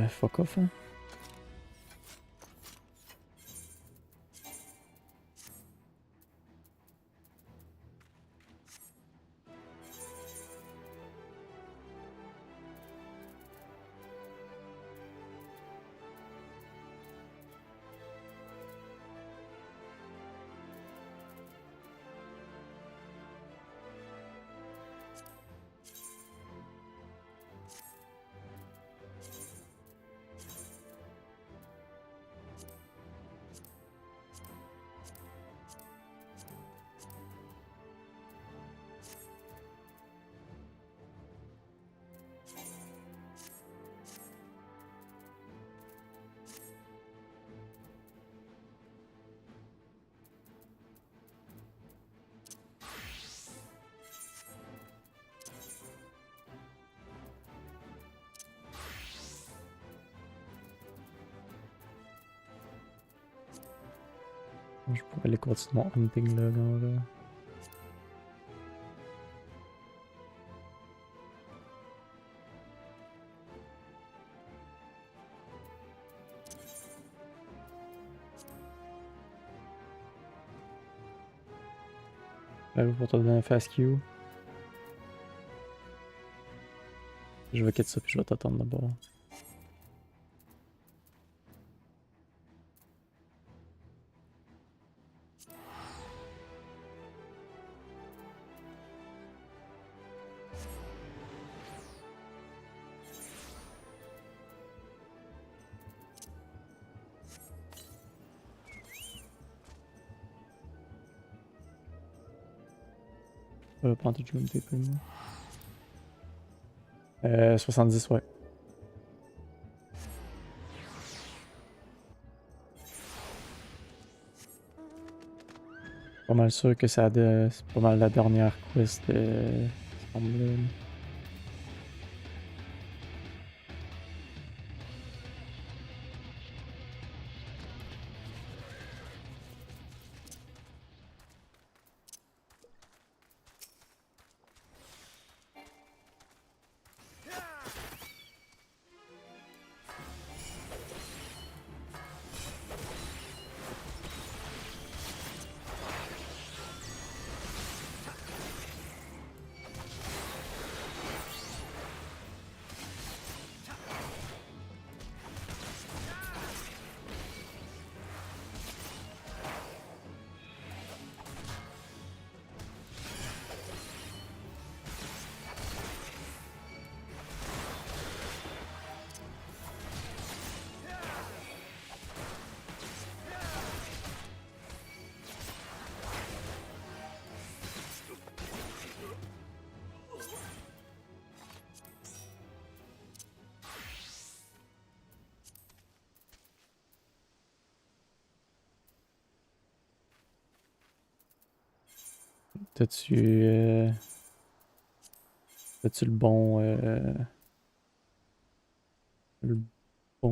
fuck off, hein. Je pourrais aller continuer mon hunting là, là. Là, pour te donner un fast queue. Je vais quitter ça puis je vais t'attendre d'abord. Prends-toi du MP pour moi. 70, ouais. Pas mal sûr que c'est pas mal la dernière quest de semble. T'as-tu t'as-tu le bon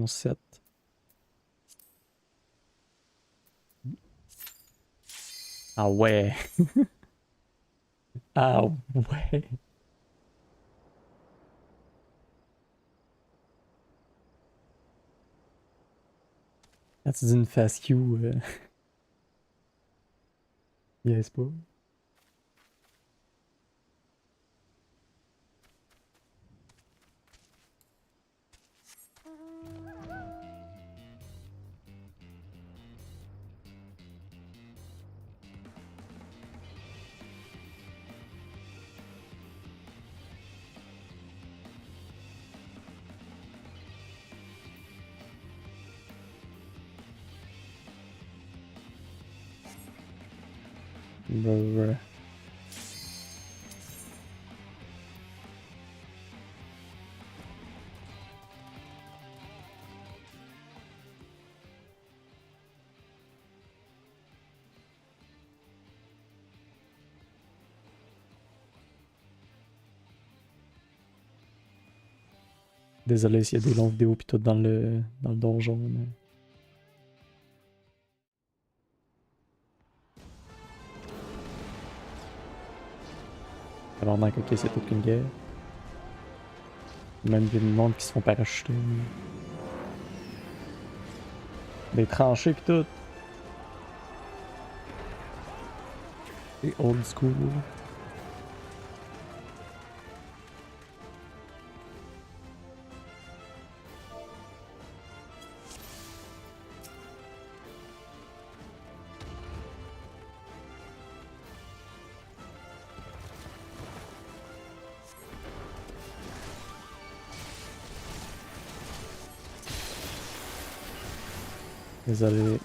set? Ah ouais. Ah ouais. Quand tu dis une fast queue, yes pas. Brr. Désolé s'il y a des longues vidéos pis tout dans le donjon, mais... Alors, ok, c'est toute qu'une guerre. Même des monde qui se font parachuter. Des tranchées pis tout. Et old school. Désolé.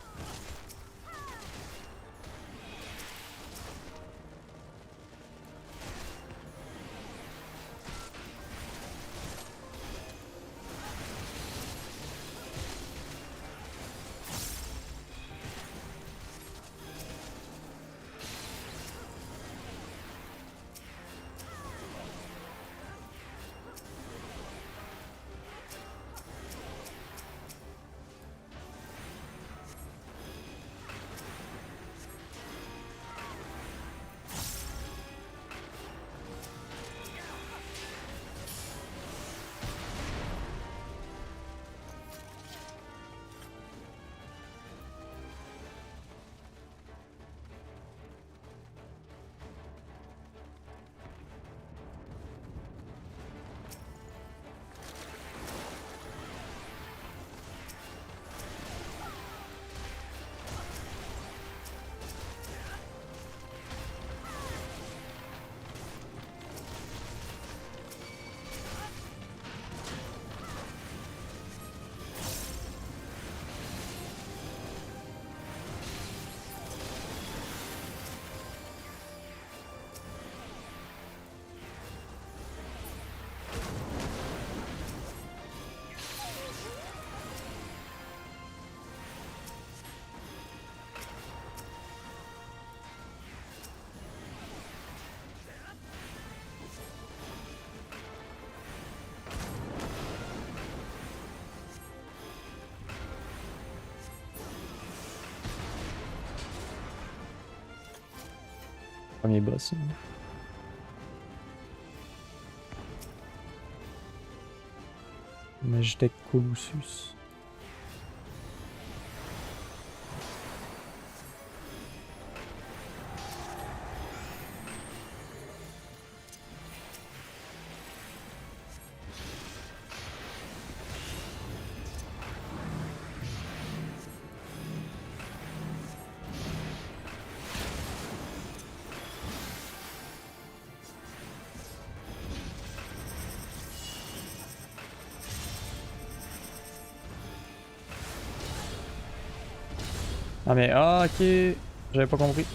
Premier boss. Magitech Colossus. Ah mais ah ok, j'avais pas compris.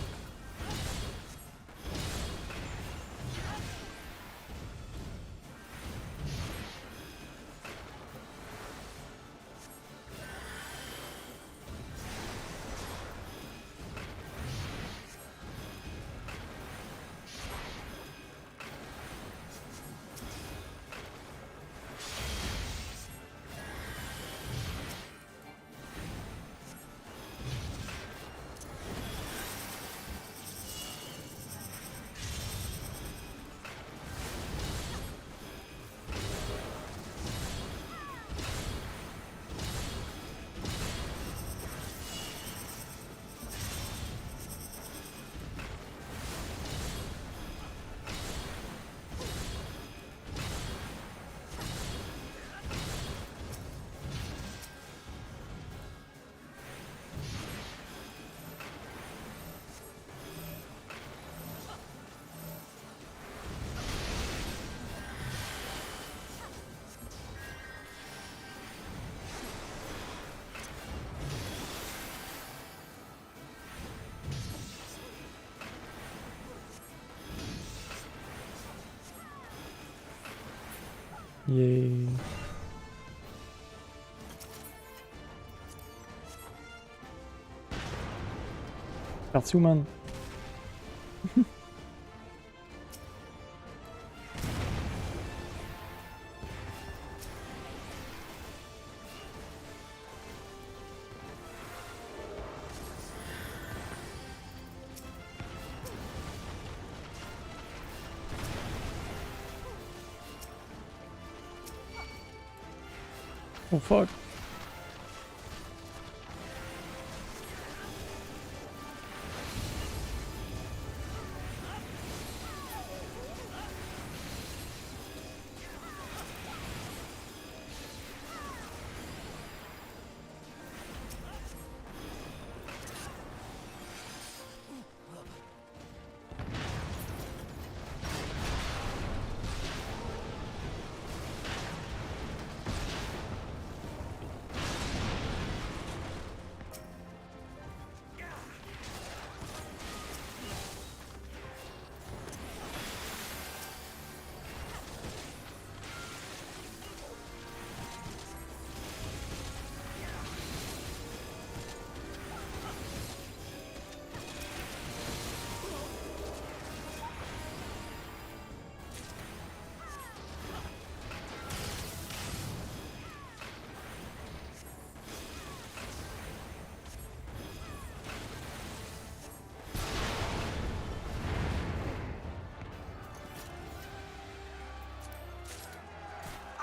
Yay. Parti où, man? Oh fuck.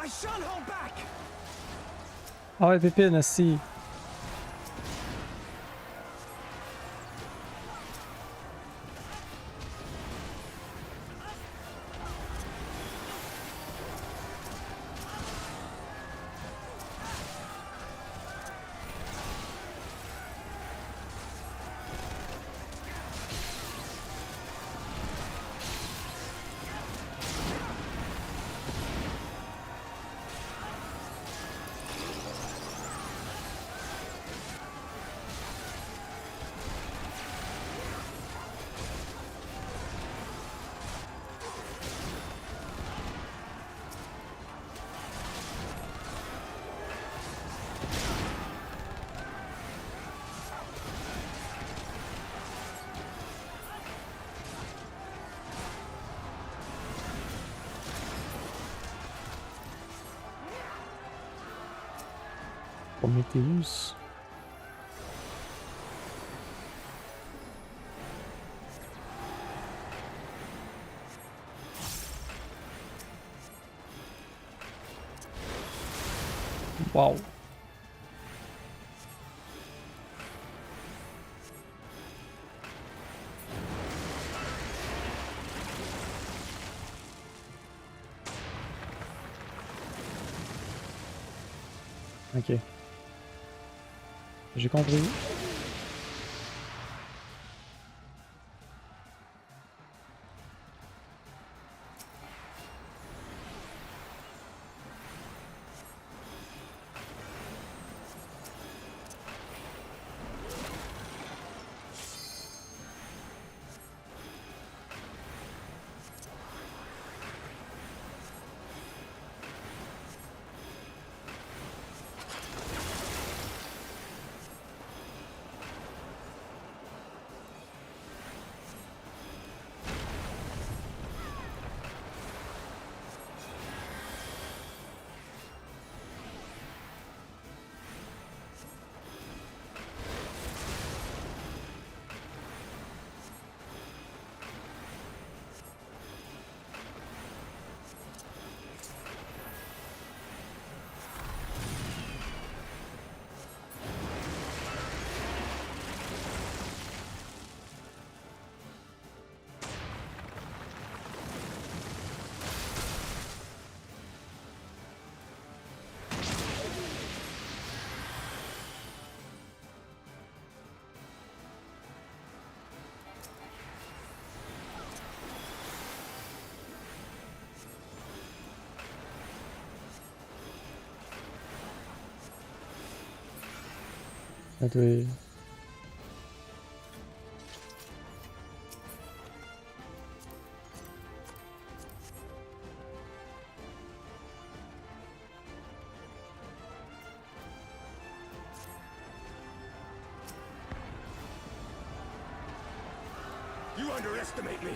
I shan't hold back. Ah ouais, Pépine, aussi. Prometheus. Wow. Ok. J'ai compris. Attends. You underestimate me.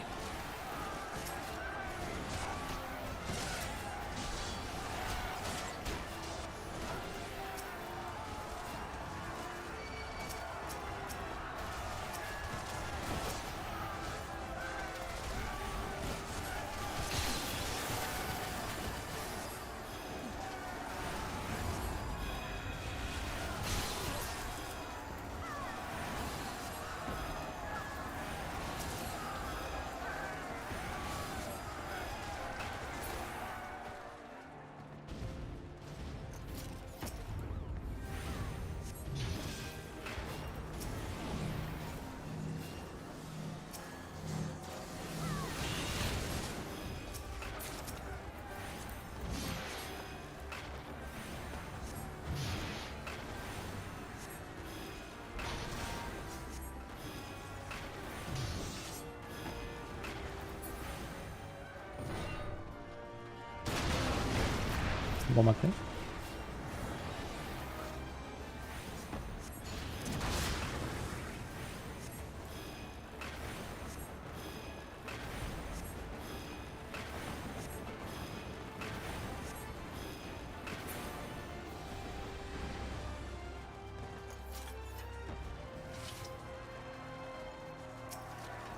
Bon matin.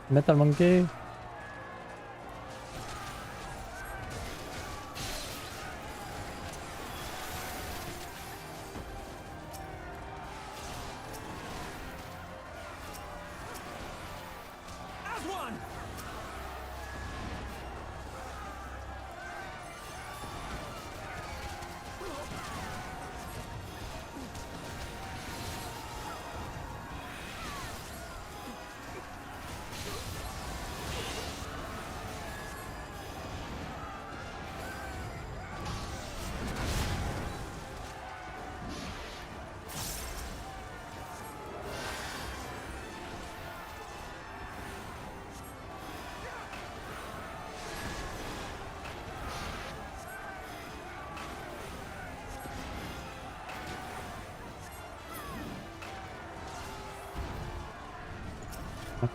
Metal Monkey.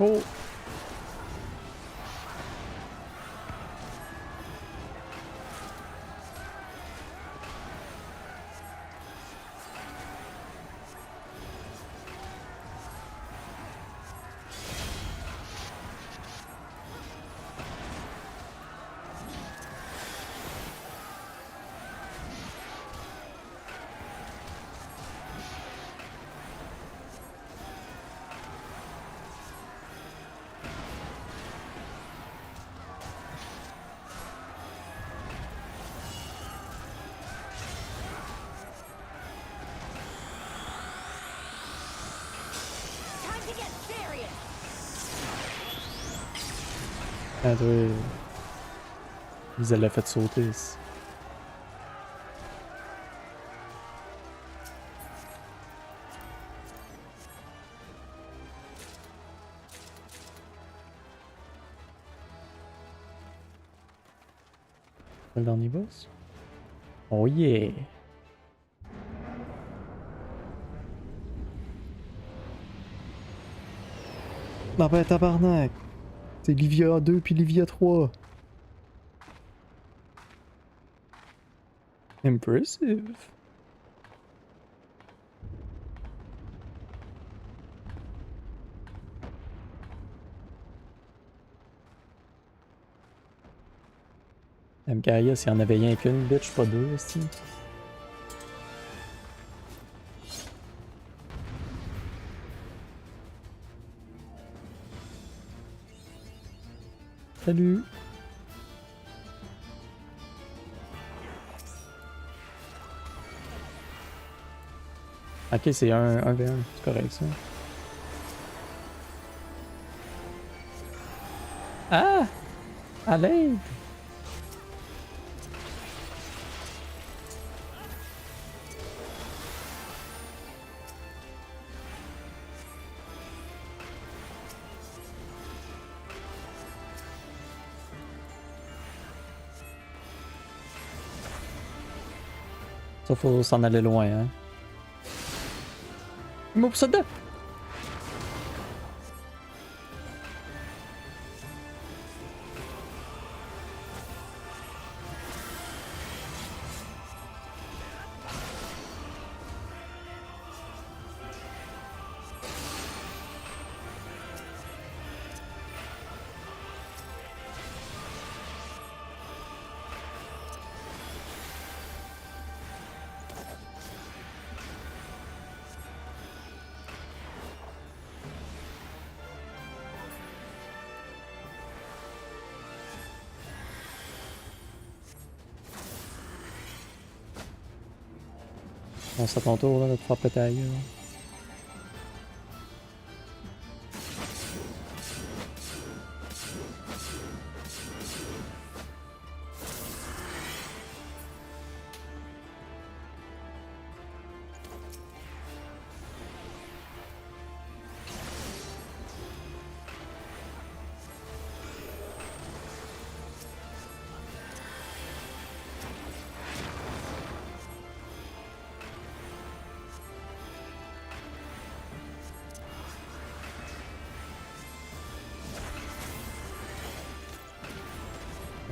Oh. Ah oui. Ils allaient fait sauter. Le dernier boss? Oh yeah! Non ben tabarnak! C'est Livia 2 puis Livia 3. Impressive. MKIA, s'il y en avait rien qu'une, bitch, pas deux aussi. Salut. Ok, c'est un v 1, c'est correct ça. Ah! À l'aide! Ça, faut s'en aller loin, hein. Il m'a poussé dedans! On c'est à ton tour là, de te faire péter la gueule.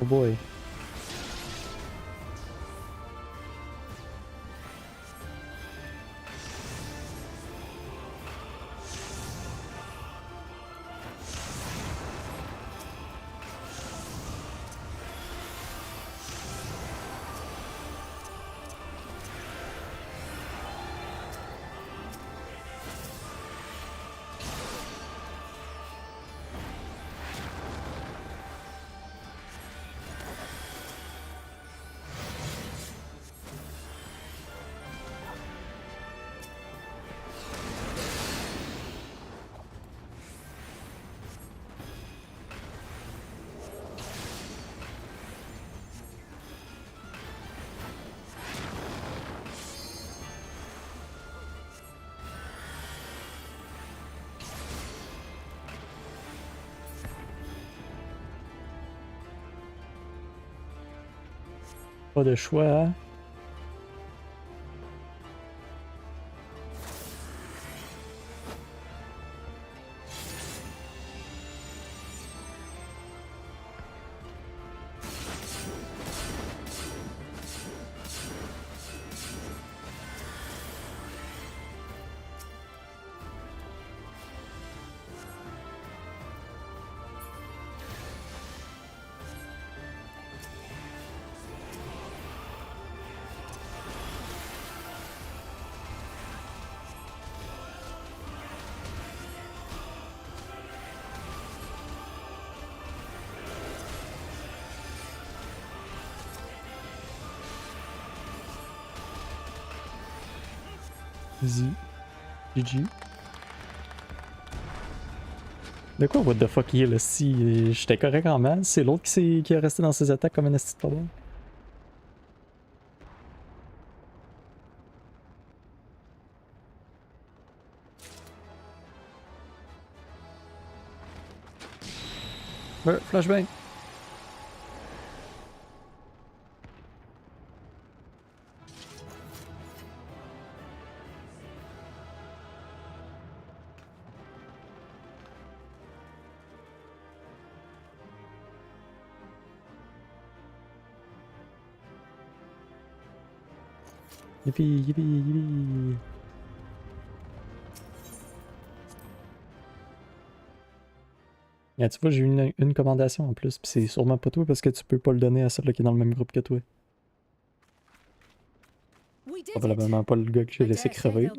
Oh boy. Pas de choix, hein? Easy. GG. De quoi, what the fuck, il est là? Si j'étais correct en mal, c'est l'autre qui est resté dans ses attaques comme un esti de pas bon. Ouais, flashbang. Yippee, yippee, yippee. Ah, tu vois, j'ai eu une commandation en plus, pis c'est sûrement pas toi parce que tu peux pas le donner à celle qui est dans le même groupe que toi. Probablement pas le gars que j'ai laissé crever.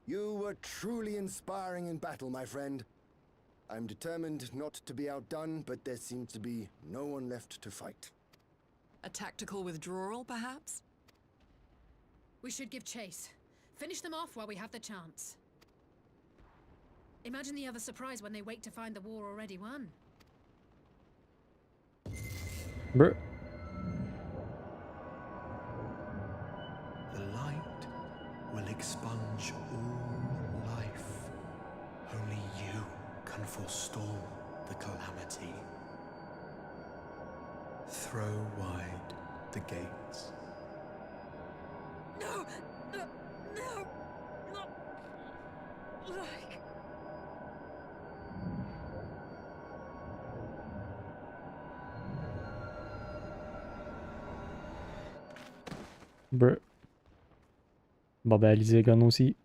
You were truly inspiring in battle, my friend. I'm determined not to be outdone, but there seems to be no one left to fight. A tactical withdrawal, perhaps? We should give chase. Finish them off while we have the chance. Imagine the other surprise when they wake to find the war already won. Bruh. The light will expunge all life. Only you can forestall the calamity. Throw wide the gates. No! No! No! Not like... Bruh. Bon ben, Alizé gun aussi.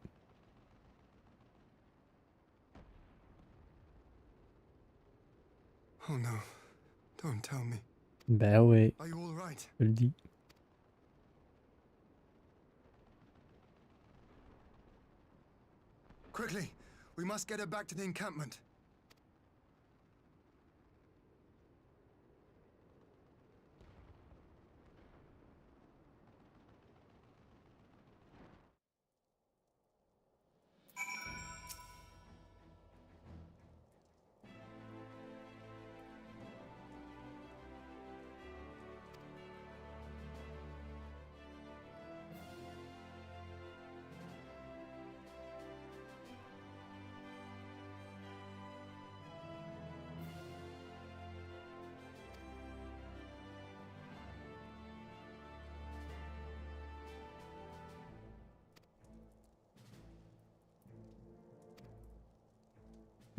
Oh no, don't tell me. Ben ouais. Are you all right? Je le dis. Quickly, we must get her back to the encampment.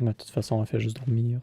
Mais de toute façon, elle fait juste dormir.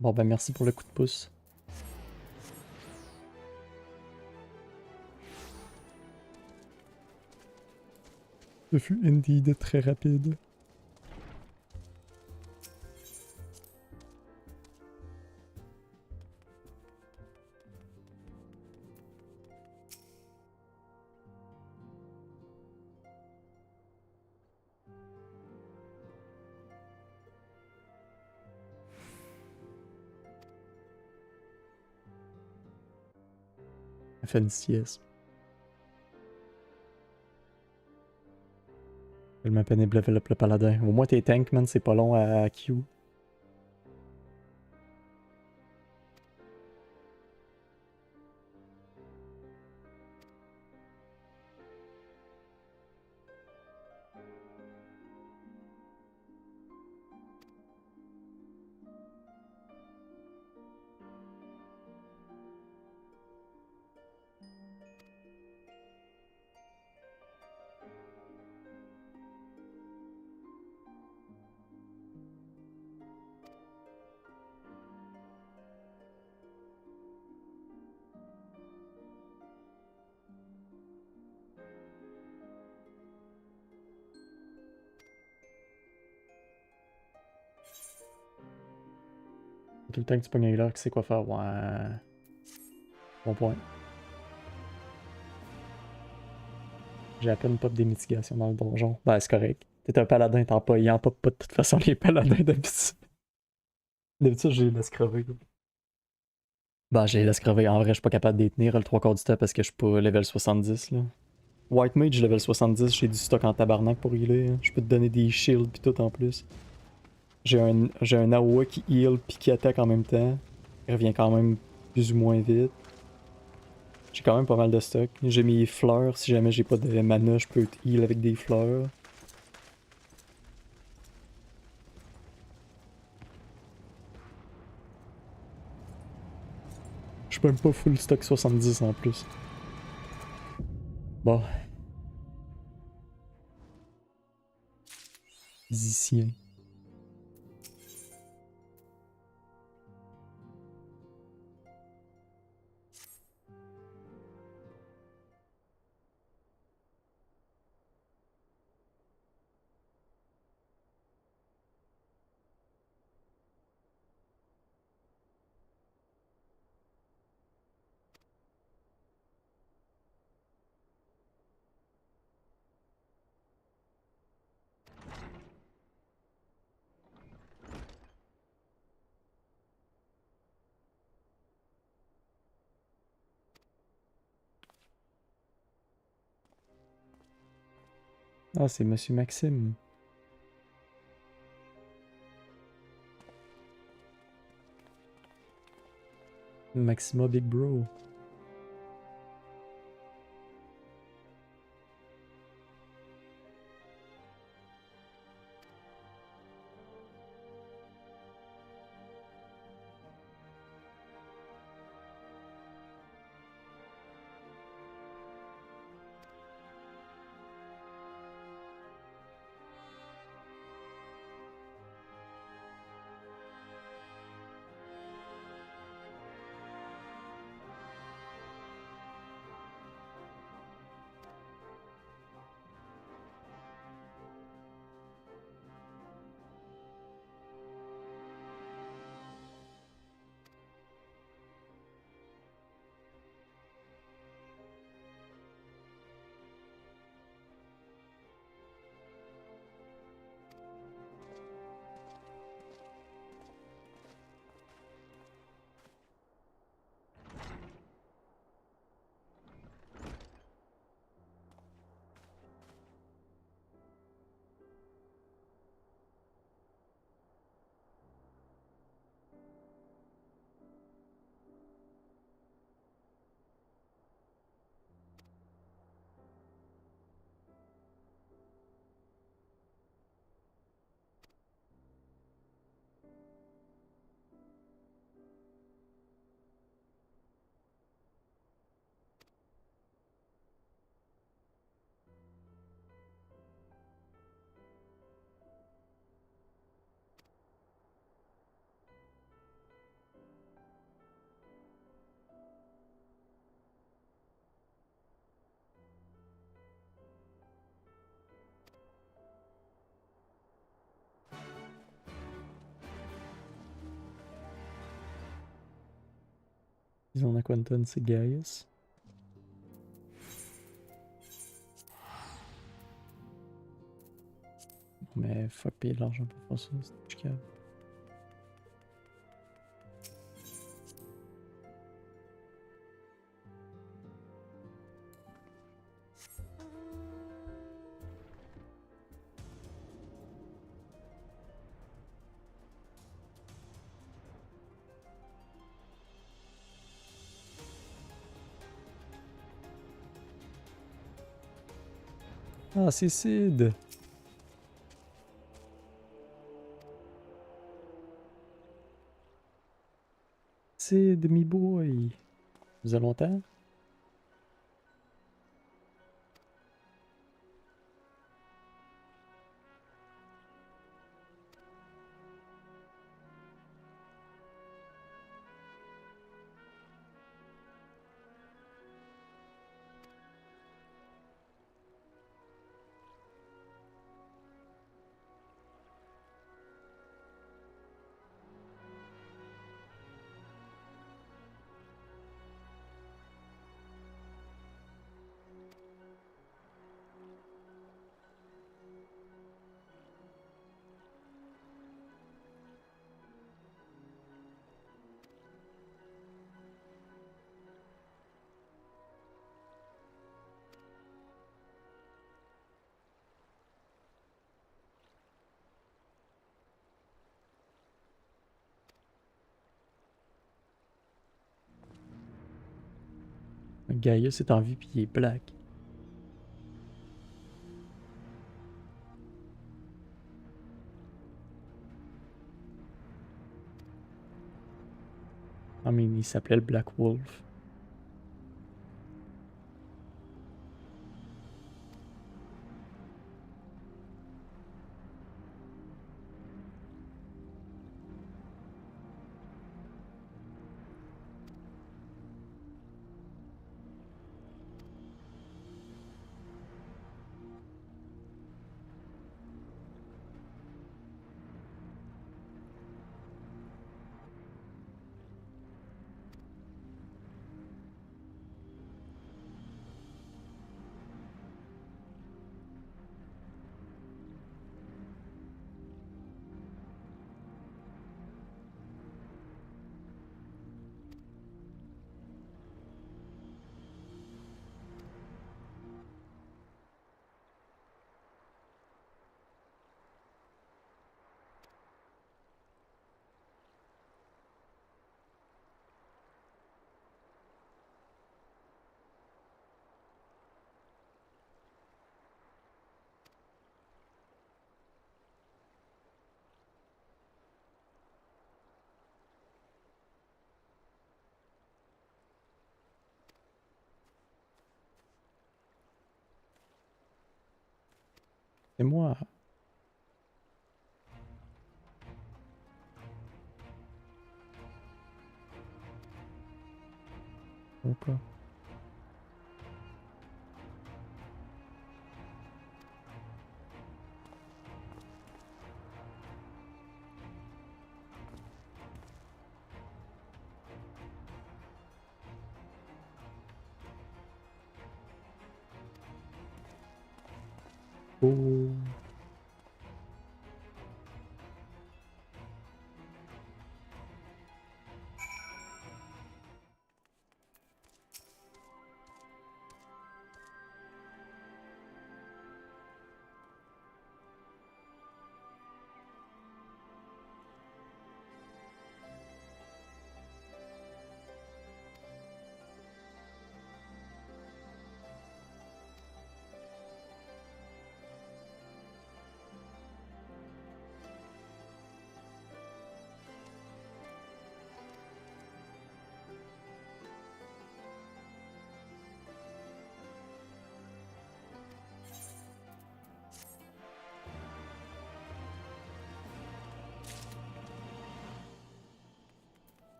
Bon ben merci pour le coup de pouce. Ce fut indeed très rapide. Elle fait une sieste. Tellement pénible level up le paladin. Au moins t'es tank, man, c'est pas long à Q. Tout le temps que tu pognes un healer qui sait quoi faire, ouais. Bon point. J'ai à peine pop des mitigations dans le donjon. Ben c'est correct. T'es un paladin, t'en pas, il en pop pas de toute façon les paladins d'habitude. D'habitude j'ai laisse crever. Ben j'ai laisse crever, en vrai je suis pas capable de les tenir le 3/4 du temps parce que je suis pas level 70 là. White Mage level 70, j'ai du stock en tabarnak pour healer. Hein. Je peux te donner des shields pis tout en plus. J'ai un AOE qui heal pis qui attaque en même temps. Il revient quand même plus ou moins vite. J'ai quand même pas mal de stock. J'ai mes fleurs, si jamais j'ai pas de mana, je peux te heal avec des fleurs. Je suis même pas full stock 70 en plus. Bon. Physicien. Ah, c'est Monsieur Maxime. Maxima Big Bro. Zona Quantum, c'est Gaius. Mais fuck payer de l'argent pour faire ça, c'est chiant. Ah, c'est Sid! Sid, me boy! Vous avez longtemps? Gaius est en vie pis il est black. I mean, il s'appelait le Black Wolf. C'est moi. Ou pas. Oh.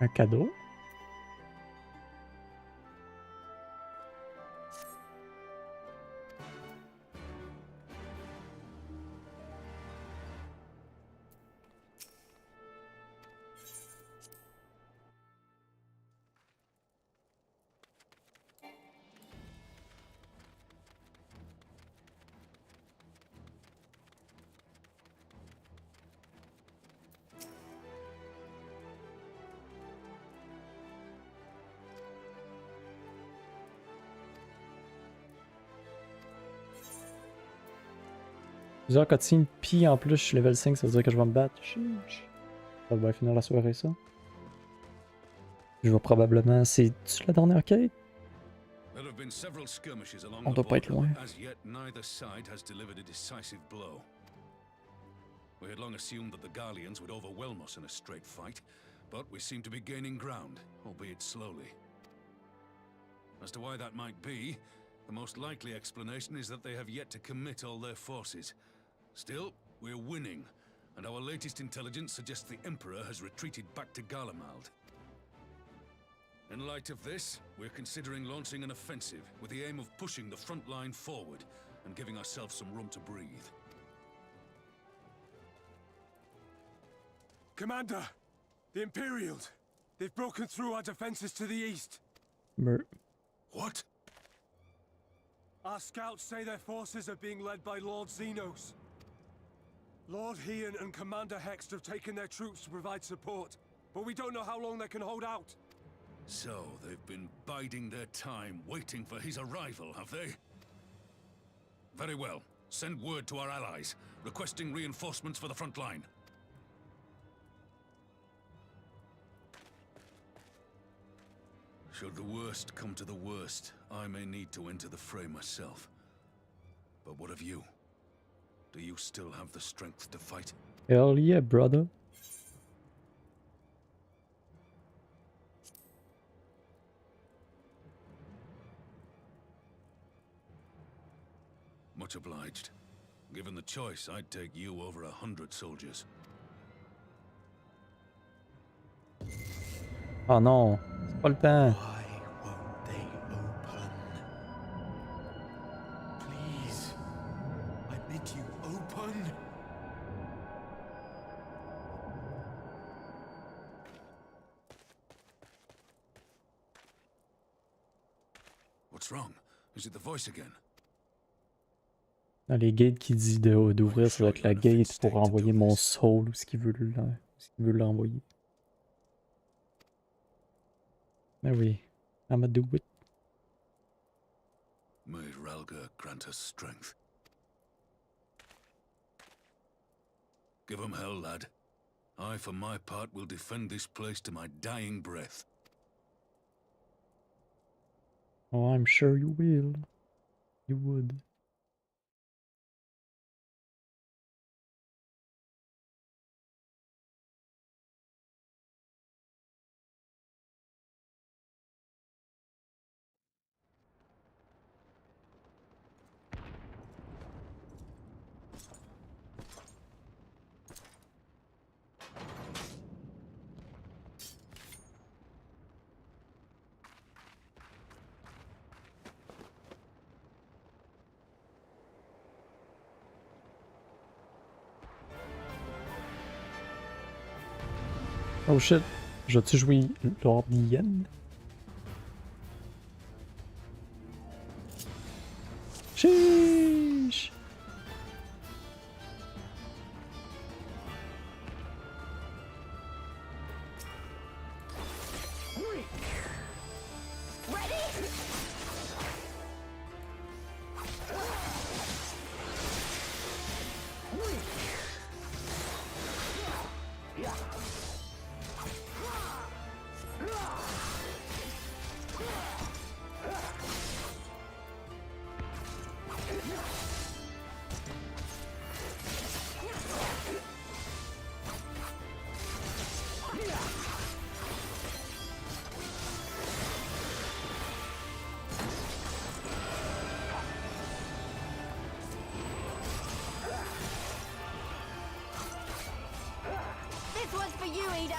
Un cadeau? Plusieurs cutscenes, puis en plus je suis level 5, ça veut dire que je vais me battre. Chiche. Ça va finir la soirée ça. Je vais probablement... C'est-tu la dernière quête? On doit pas être loin. We had long assumed that the Garleans would overwhelm us in a straight fight, but we seem to be gaining ground, albeit slowly. As to why that might be, the most likely explanation is that they have yet to commit all their forces. Still, we're winning, and our latest intelligence suggests the Emperor has retreated back to Garlemald. In light of this, we're considering launching an offensive with the aim of pushing the front line forward and giving ourselves some room to breathe. Commander! The Imperials! They've broken through our defenses to the east. What? Our scouts say their forces are being led by Lord Xenos. Lord Hian and Commander Hext have taken their troops to provide support, but we don't know how long they can hold out. So, they've been biding their time, waiting for his arrival, have they? Very well. Send word to our allies, requesting reinforcements for the front line. Should the worst come to the worst, I may need to enter the fray myself. But what of you? Do you still have the strength to fight? Hell yeah, brother. Much obliged. Given the choice, I'd take you over 100 soldiers. Oh non, c'est pas le temps. Why won't they open? Please, I bid you open. What's wrong? Is it the voice again? Dans les gates qui dit d'ouvrir, ça doit être la gate pour envoyer mon soul ou ce qu'il veut l'envoyer. Mais oui, I'ma do it. May Ralga grant us strength. Give him hell, lad. I, for my part, will defend this place to my dying breath. Oh, I'm sure you will. You would. Oh shit, j'ai-tu joué Lord Hian? Sheesh! This one's for you, Ada.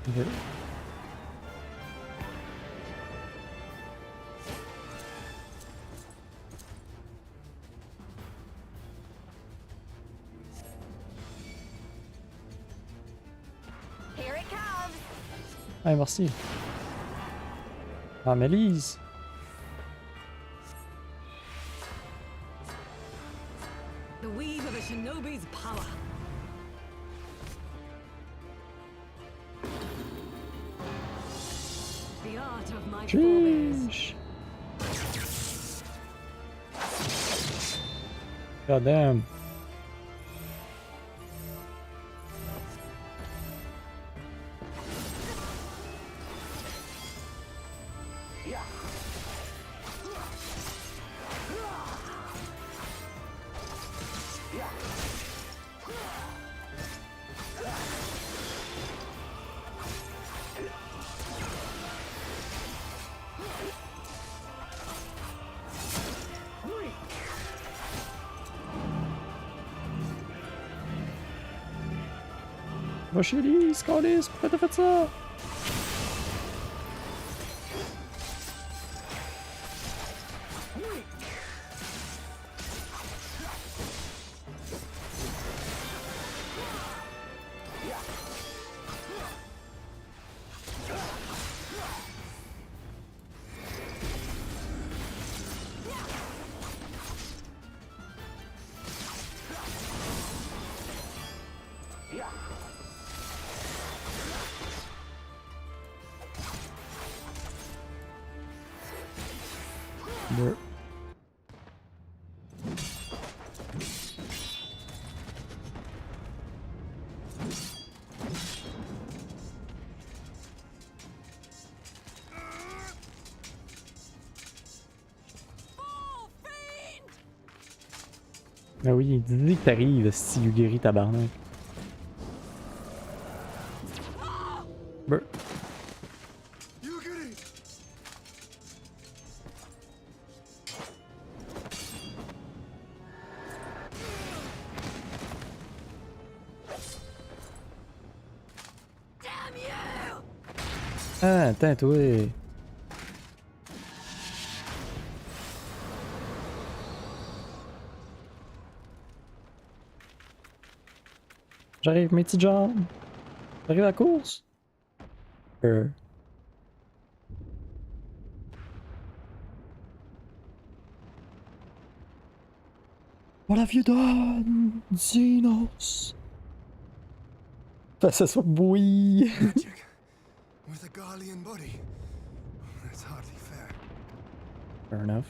Ok. Here it comes. Ah, merci. Ah, Mélise. The weave of a shinobi's power. The art of my forebears. God damn. Va chez lui, Scalis, pourquoi t'as fait ça? Ouais. Ah oui, dis que t'arrives, si Yugiri tabarnak. Brr. Ah, attends, toi. J'arrive, mes petites jambes. J'arrive à la course. What have you done, Xenos? Face à son bouillie. With a Garlean body. That's hardly fair. Fair enough.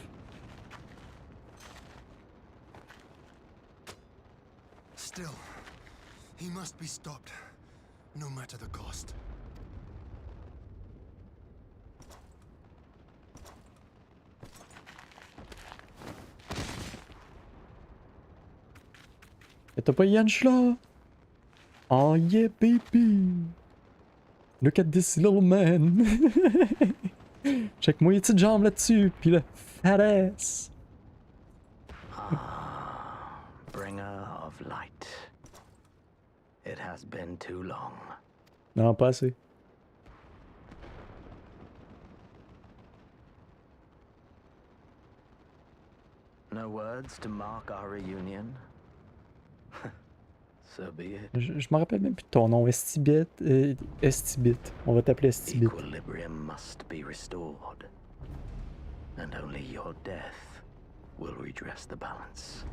Still, he must be stopped, no matter the cost. Et t'as pas Yanch là? Oh yeah baby! Look at this little man! Check-moi les petites jambes là-dessus, pis le fat ass! Bringer of light. It has been too long. Non, pas assez. No words to mark our reunion? So be it. Je me rappelle même plus de ton nom, Estibit. Estibit. On va t'appeler Estibit. Equilibrium must be restored. And only your death will redress the balance.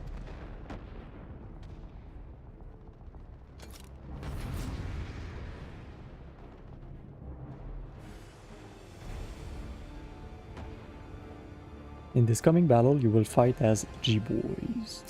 In this coming battle, you will fight as G-Boys.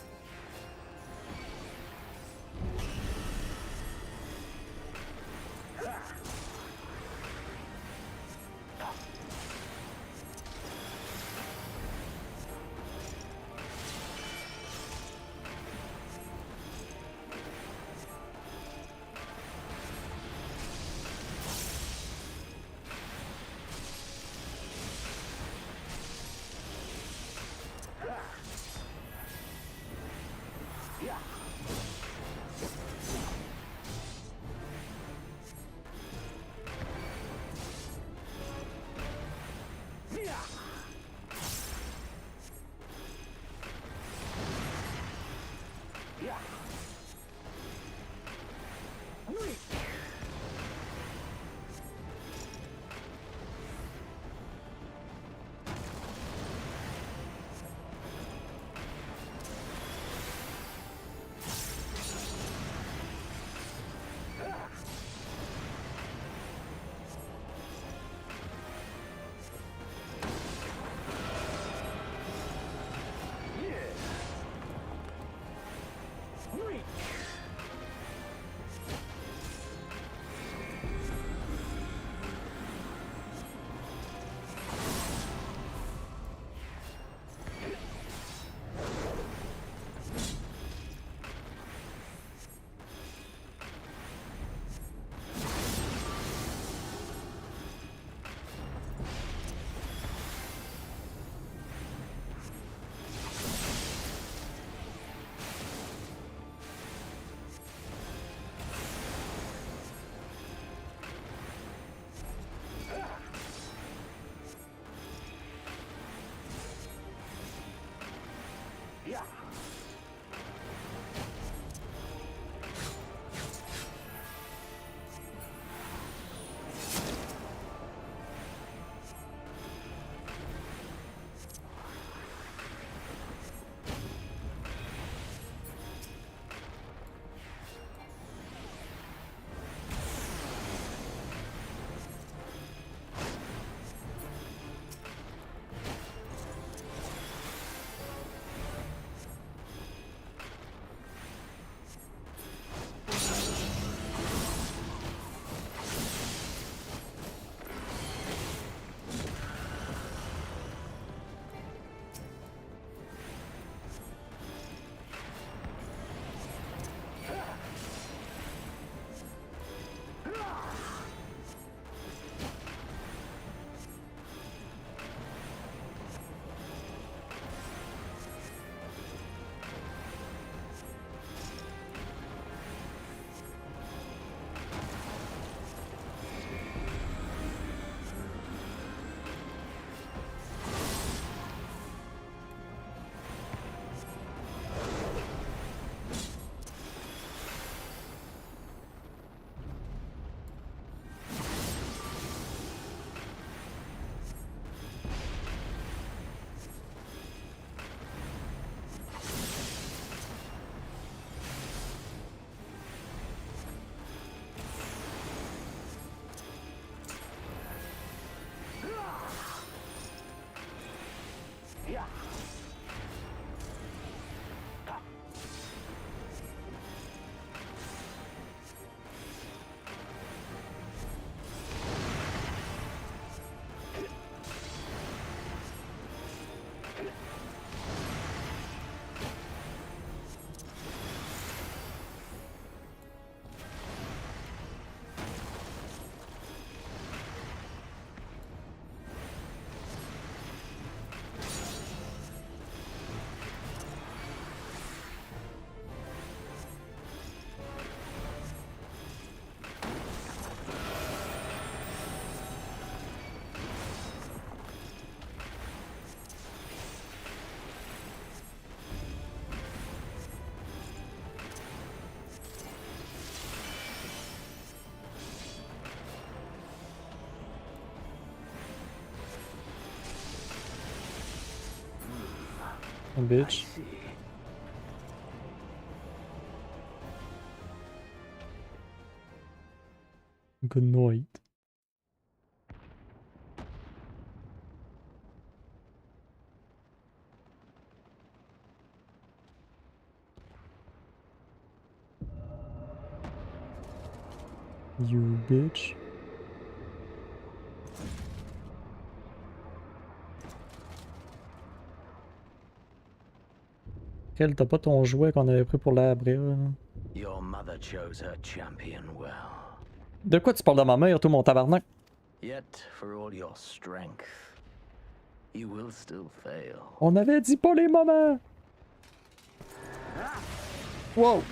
Oh, bitch. Good night. You bitch. Quel, t'as pas ton jouet qu'on avait pris pour l'abril? Your mother chose her champion well. De quoi tu parles de ma mère, tout mon tabarnak? Yet, for all your strength, you will still fail. On avait dit pas les moments! Wow!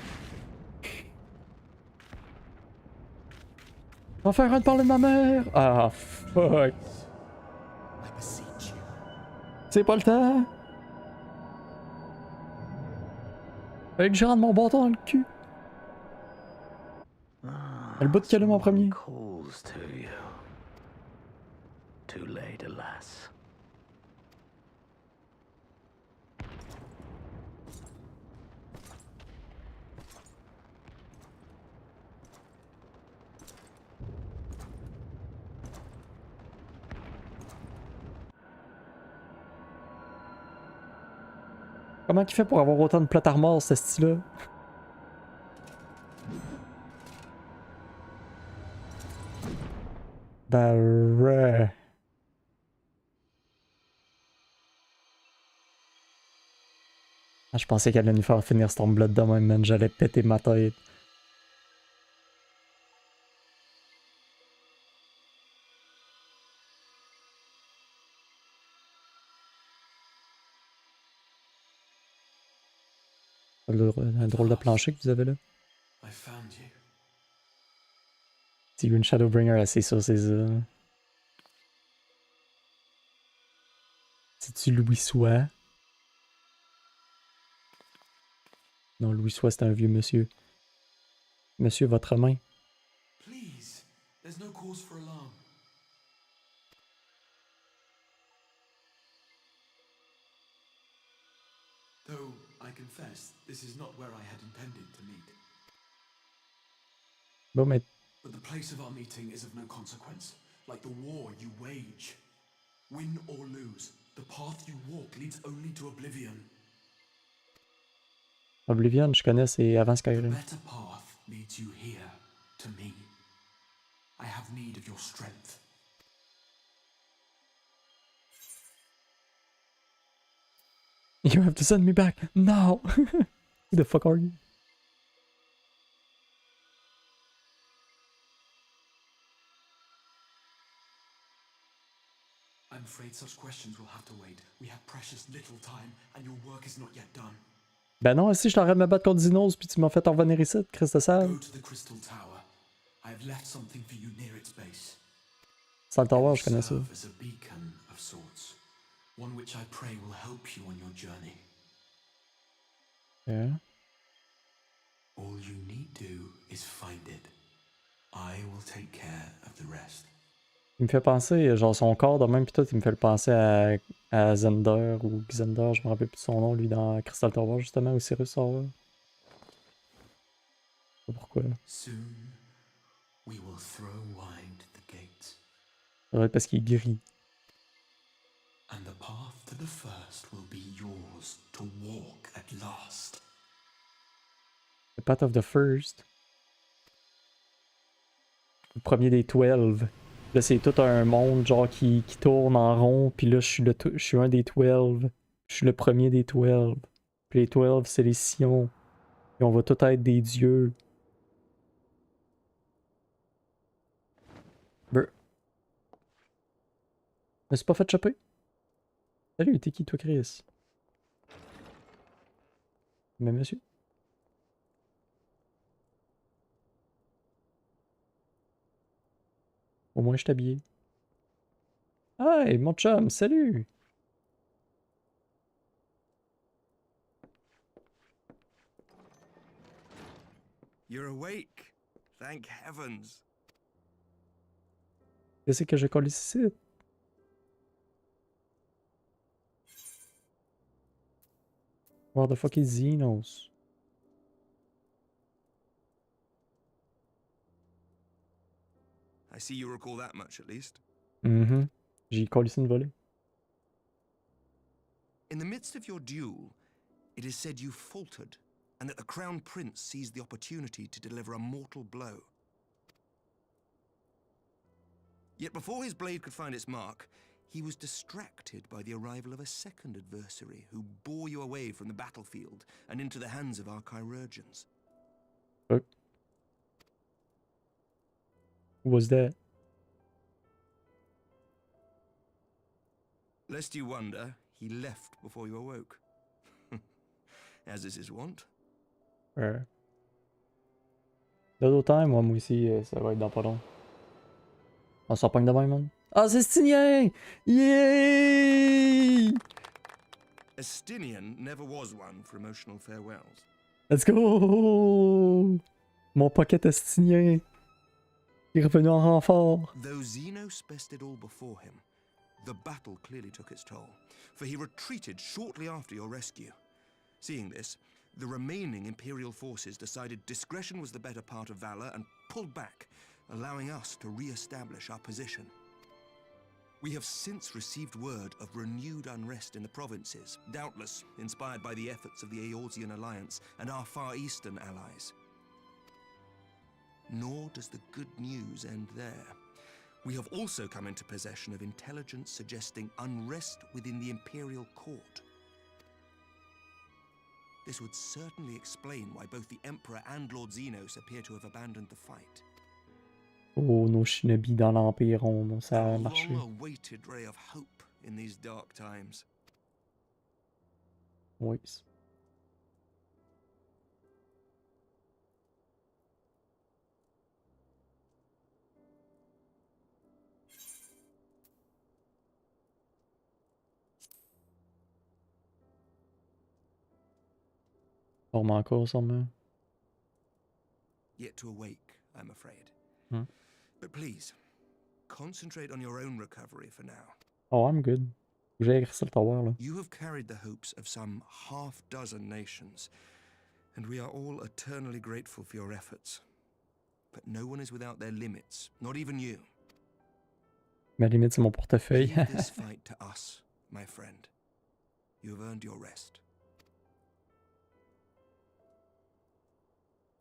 On va faire un de parler de ma mère! Ah, fuck! C'est pas le temps! Avec que je rentre mon bâton dans le cul! Le bout de calme en premier. Calls to you. Too late, alas. Comment il fait pour avoir autant de plot armor, ce style-là? Bah ouais. Ah, je pensais qu'elle allait nous faire finir Stormblood de même, man. J'allais péter ma tête. Un drôle de plancher que vous avez là. C'est une Shadowbringer assez sûr, c'est ça. C'est-tu Louis Soie? Non, Louis Soie, c'est un vieux monsieur. Monsieur, votre main. Please, there's no cause for alarm. Though, I confess, this is not where I had intended to meet. Bon, mais... But the place of our meeting is of no consequence, like the war you wage. Win or lose, the path you walk leads only to oblivion. Oblivion, je connais, c'est avant Skyrim. The better path leads you here, to me. I have need of your strength. You have to send me back now. Who the fuck are you? I'm afraid such questions will have to wait. We have precious little time, and your work is not yet done. Ben non, si je t'arrête de me battre contre Dinos, puis tu m'as fait en revenir ici, Christ de sale. Go to the Crystal Tower. I have left something for you near its base. Sale Tower, je connais ça. Serve as a beacon of sorts, one which I pray will help you on your journey. Yeah. All you need do is find it. I will take care of the rest. Il me fait penser, genre son corps de même, pis tout, il me fait le penser à Zender ou Xander, je me rappelle plus de son nom, lui, dans Crystal Tower, justement, ou Cyrus Tower. Je sais pas pourquoi. Soon, we will throw wide the gates. Ça doit être parce qu'il est gris. And the path to the first will be yours to walk at last. The Path of the First. Le premier des 12. Là, c'est tout un monde, genre, qui tourne en rond, puis là, je suis un des 12. Je suis le premier des 12. Puis les 12, c'est les scions. Et on va tous être des dieux. Brr. Je me suis pas fait choper. Salut, t'es qui toi, Chris? Mais monsieur? Au moins, je suis habillé. Hey, mon chum, salut! You're awake. Thank heavens. Qu'est-ce que je colle ici? Motherfucking Xenos. I see you recall that much at least. J'ai collé une volée. In the midst of your duel, it is said you faltered, and that the Crown Prince seized the opportunity to deliver a mortal blow. Yet before his blade could find its mark, he was distracted by the arrival of a second adversary who bore you away from the battlefield and into the hands of our chirurgeons. Who was that? Lest you wonder, he left before you awoke. As is his wont. Ouais. D'autres temps, moi aussi, ça va être dans pas long. On s'en pogne de même, man. Ah, c'est Stinien! Yay! Estinian never was one for emotional farewells. Let's go! Mon pocket Estinien est revenu en renfort. Though Xenos bested all before him, the battle clearly took its toll, for he retreated shortly after your rescue. Seeing this, the remaining Imperial forces decided discretion was the better part of valor and pulled back, allowing us to re-establish our position. We have since received word of renewed unrest in the provinces, doubtless inspired by the efforts of the Eorzean Alliance and our Far Eastern allies. Nor does the good news end there. We have also come into possession of intelligence suggesting unrest within the Imperial Court. This would certainly explain why both the Emperor and Lord Xenos appear to have abandoned the fight. Oh, nos shinobi dans l'Empire, ça a marché. Long-awaited ray of hope in these dark times. Oui. On encore sûrement. Yet to awake, I'm afraid. Hmm. But please, concentrate on your own recovery for now. Oh, I'm good. J'ai écrit ça le tower, là. You have carried the hopes of some half-dozen nations, and we are all eternally grateful for your efforts. But no one is without their limits, not even you. Ma limite, c'est mon portefeuille. Leave this fight to us, my friend. You have earned your rest.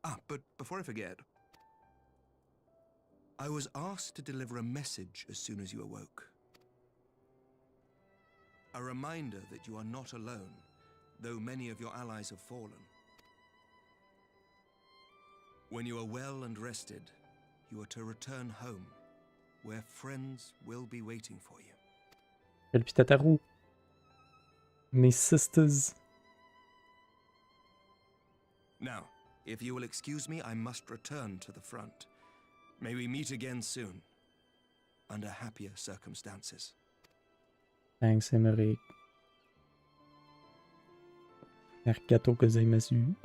Ah, but before I forget, I was asked to deliver a message as soon as you awoke. A reminder that you are not alone, though many of your allies have fallen. When you are well and rested, you are to return home, where friends will be waiting for you. El Pitataru. Mes sisters. Now, if you will excuse me, I must return to the front. May we meet again soon, under happier circumstances. Thanks, Emmerich. Arigato gozaimasu.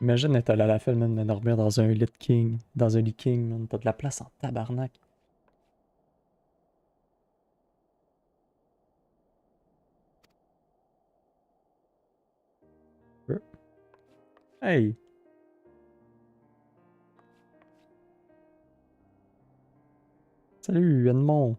Imagine être allé à la fête, man, de dormir dans un lit king. Dans un lit king, man. T'as de la place en tabarnak. Hey! Salut, Edmond!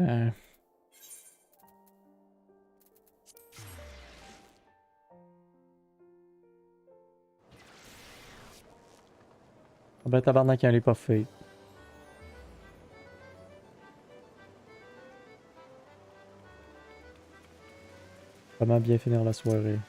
Ah ben tabarnak, elle est pas faite. Comment bien finir la soirée.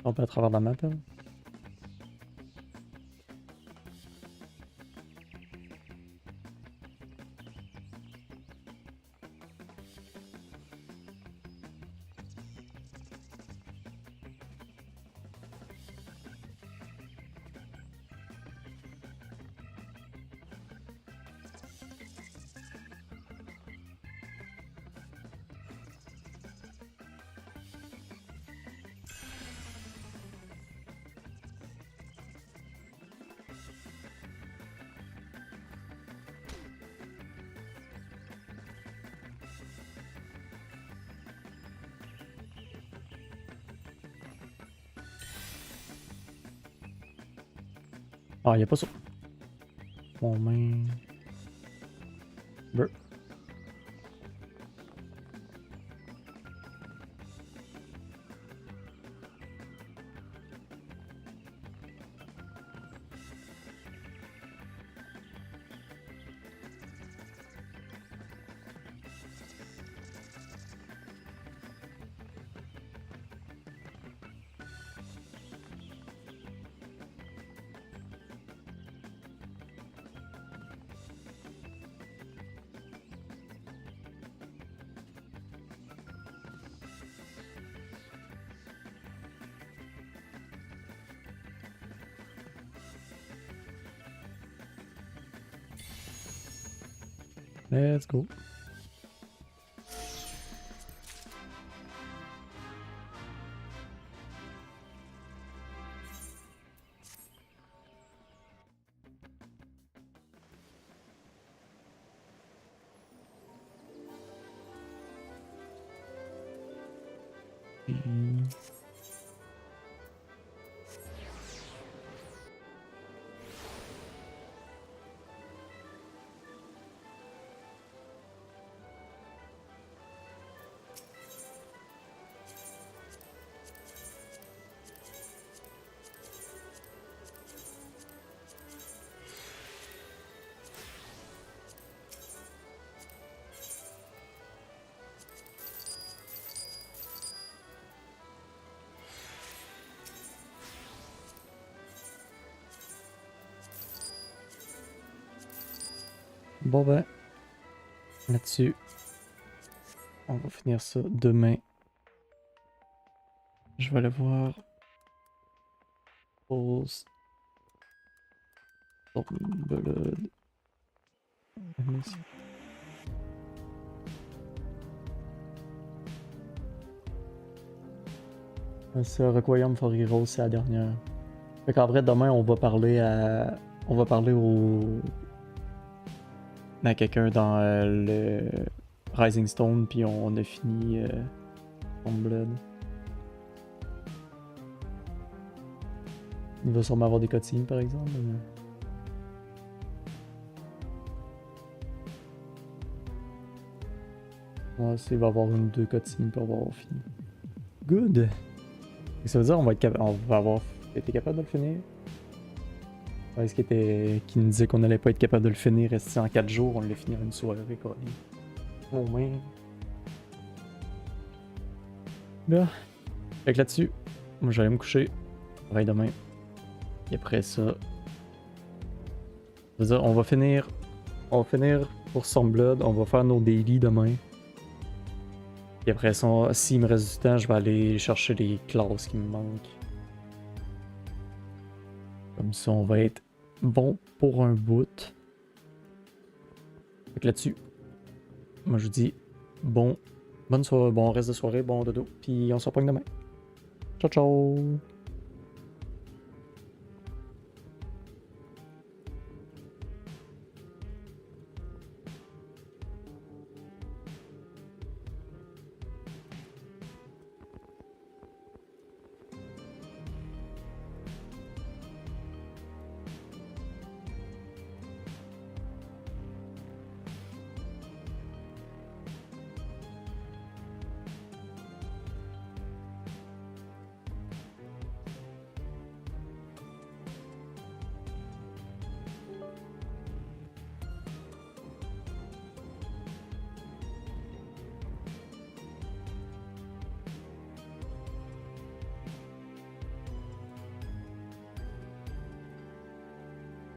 On peut à travers la map. Hein. Ah, y'a pas ça. Bon, main. Brr. Let's go. Bon ben, là-dessus, on va finir ça demain. Je vais aller voir. Pause. Blood. C'est Requiem for Heroes, c'est la dernière. Fait qu'en vrai, demain, on va parler à. On va parler au. À quelqu'un dans le Rising Stone, puis on a fini Blood. Il va sûrement avoir des cutscenes par exemple. Ouais, il va avoir une ou deux cutscenes pour avoir fini. Good! Et ça veut dire on va avoir été capable de le finir. Ouais, ce qui nous disait qu'on allait pas être capable de le finir rester en 4 jours, on l'a fini en une soirée quoi. Oh man. Là. Fait que là-dessus, moi j'allais me coucher. On travaille demain. Et après ça. Ça veut dire on va finir pour Stormblood, on va faire nos daily demain. Et après ça, s'il me reste du temps, je vais aller chercher les classes qui me manquent. Comme ça, on va être bon pour un bout. Fait que là-dessus, moi je vous dis bonne soirée, bon reste de soirée, bon dodo, puis on se reprend demain. Ciao ciao!